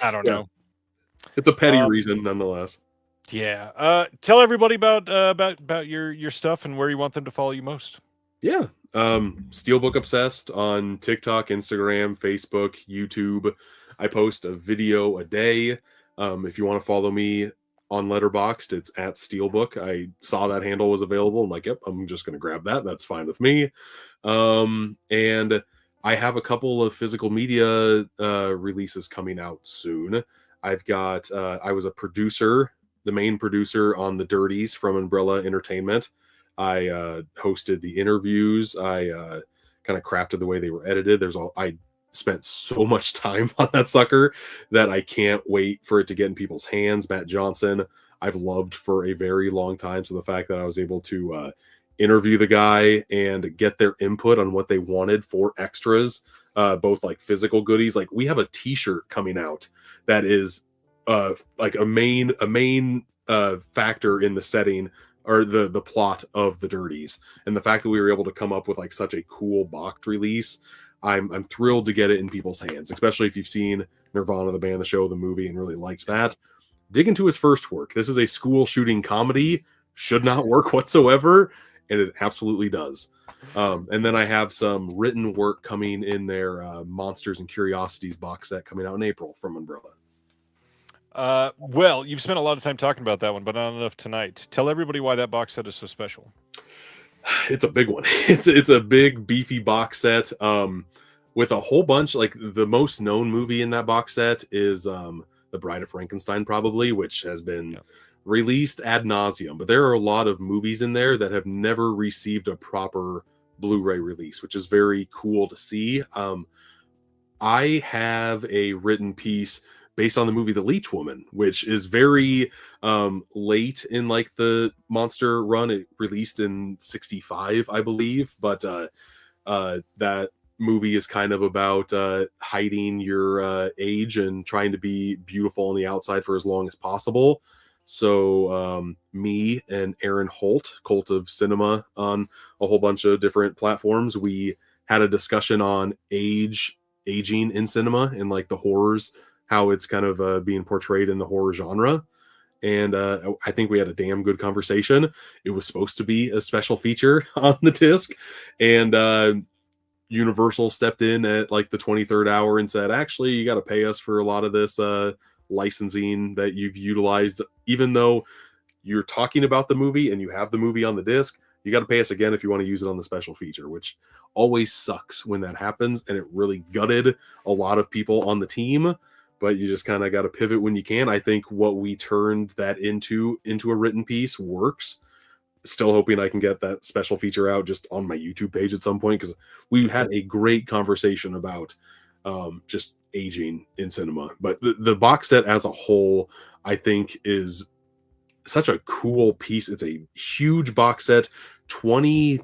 I don't know. It's a petty reason, nonetheless. Yeah. Tell everybody about your stuff and where you want them to follow you most. Yeah. Steelbook Obsessed on TikTok, Instagram, Facebook, YouTube. I post a video a day. If you want to follow me on Letterboxd, it's at Steelbook. I saw that handle was available. I'm like, yep, I'm just going to grab that. That's fine with me. And I have a couple of physical media releases coming out soon. I've got, I was a producer, the main producer on The Dirties from Umbrella Entertainment. I hosted the interviews. I kind of crafted the way they were edited. I spent so much time on that sucker that I can't wait for it to get in people's hands. Matt Johnson, I've loved for a very long time. So the fact that I was able to interview the guy and get their input on what they wanted for extras, both like physical goodies. Like we have a t-shirt coming out that is like a main factor in the setting or the plot of The Dirties. And the fact that we were able to come up with like such a cool boxed release, I'm thrilled to get it in people's hands, especially if you've seen Nirvana, the band, the show, the movie, and really liked that. Dig into his first work. This is a school shooting comedy. Should not work whatsoever, and it absolutely does. And then I have some written work coming in their Monsters and Curiosities box set coming out in April from Umbrella. Well, you've spent a lot of time talking about that one, but not enough tonight. Tell everybody why that box set is so special. It's a big one. It's a big beefy box set with a whole bunch. Like the most known movie in that box set is The Bride of Frankenstein, probably, which has been released ad nauseum. But there are a lot of movies in there that have never received a proper Blu-ray release, which is very cool to see. I have a written piece based on the movie The Leech Woman, which is very late in like the monster run. It released in 65, I believe, but that movie is kind of about hiding your age and trying to be beautiful on the outside for as long as possible. So me and Aaron Colt of Cinema, on a whole bunch of different platforms, we had a discussion on aging in cinema and like the horrors, how it's kind of being portrayed in the horror genre. And I think we had a damn good conversation. It was supposed to be a special feature on the disc, and Universal stepped in at like the 23rd hour and said, actually, you got to pay us for a lot of this licensing that you've utilized. Even though you're talking about the movie and you have the movie on the disc, you got to pay us again if you want to use it on the special feature, which always sucks when that happens. And it really gutted a lot of people on the team, but you just kind of got to pivot when you can. I think what we turned that into a written piece works. Still hoping I can get that special feature out just on my YouTube page at some point, because we had a great conversation about just aging in cinema. But the box set as a whole, I think, is such a cool piece. It's a huge box set, 20,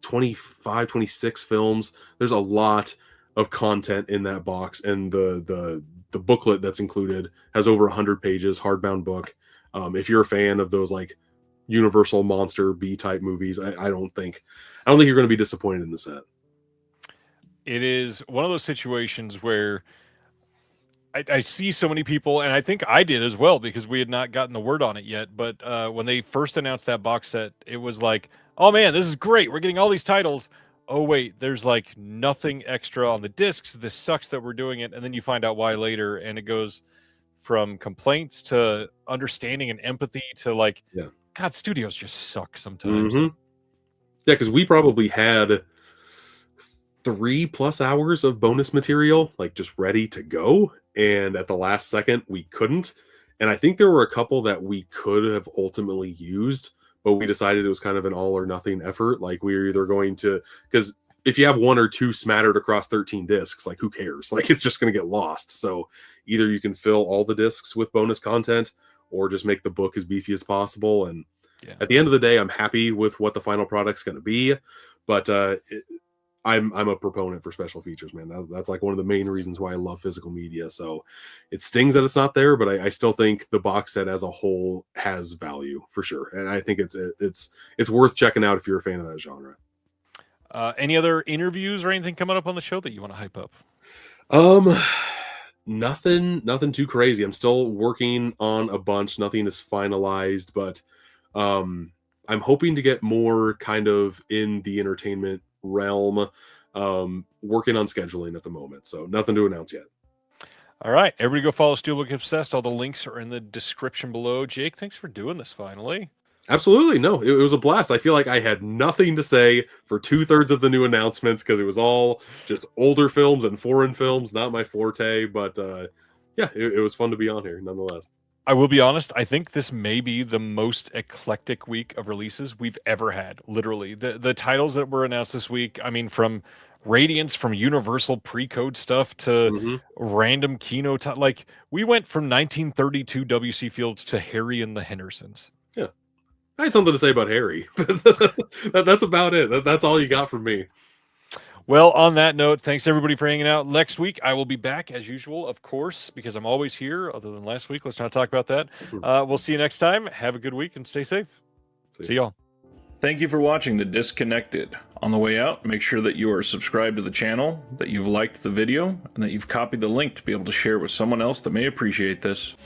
25, 26 films. There's a lot of content in that box, and the booklet that's included has over 100 pages, hardbound book. If you're a fan of those like Universal monster B type movies, I don't think you're going to be disappointed in the set. It is one of those situations where I see so many people, and I think I did as well, because we had not gotten the word on it yet. But when they first announced that box set, it was like, oh man, this is great. We're getting all these titles. Oh wait, there's like nothing extra on the discs. This sucks that we're doing it. And then you find out why later, and it goes from complaints to understanding and empathy to like, yeah. God, studios just suck sometimes. Yeah, because we probably had 3+ hours of bonus material, like just ready to go. And at the last second, we couldn't. And I think there were a couple that we could have ultimately used, but we decided it was kind of an all or nothing effort. Like we were either going to, because if you have 1 or 2 smattered across 13 discs, like who cares? Like it's just going to get lost. So either you can fill all the discs with bonus content, or just make the book as beefy as possible. And at the end of the day, I'm happy with what the final product's going to be. But I'm a proponent for special features, man. That's like one of the main reasons why I love physical media. So it stings that it's not there, but I still think the box set as a whole has value for sure. And I think it's worth checking out if you're a fan of that genre. Any other interviews or anything coming up on the show that you want to hype up? Nothing too crazy. I'm still working on a bunch. Nothing is finalized, but I'm hoping to get more kind of in the entertainment realm. Working on scheduling at the moment, so nothing to announce yet. All right, everybody go follow Steelbook Obsessed. All the links are in the description below. Jake, thanks for doing this finally. Absolutely. No, it was a blast. I feel like I had nothing to say for 2/3 of the new announcements, because it was all just older films and foreign films, not my forte. But yeah, it was fun to be on here nonetheless. I will be honest, I think this may be the most eclectic week of releases we've ever had. Literally, the titles that were announced this week, I mean, from Radiance, from Universal pre-code stuff to random Kino, like we went from 1932 W.C. Fields to Harry and the Hendersons. Yeah, I had something to say about Harry. That's about it. That's all you got from me. Well, on that note, thanks everybody for hanging out. Next week, I will be back as usual, of course, because I'm always here, other than last week. Let's not talk about that. We'll see you next time. Have a good week and stay safe. See y'all. Thank you for watching The Disconnected. On the way out, make sure that you are subscribed to the channel, that you've liked the video, and that you've copied the link to be able to share with someone else that may appreciate this.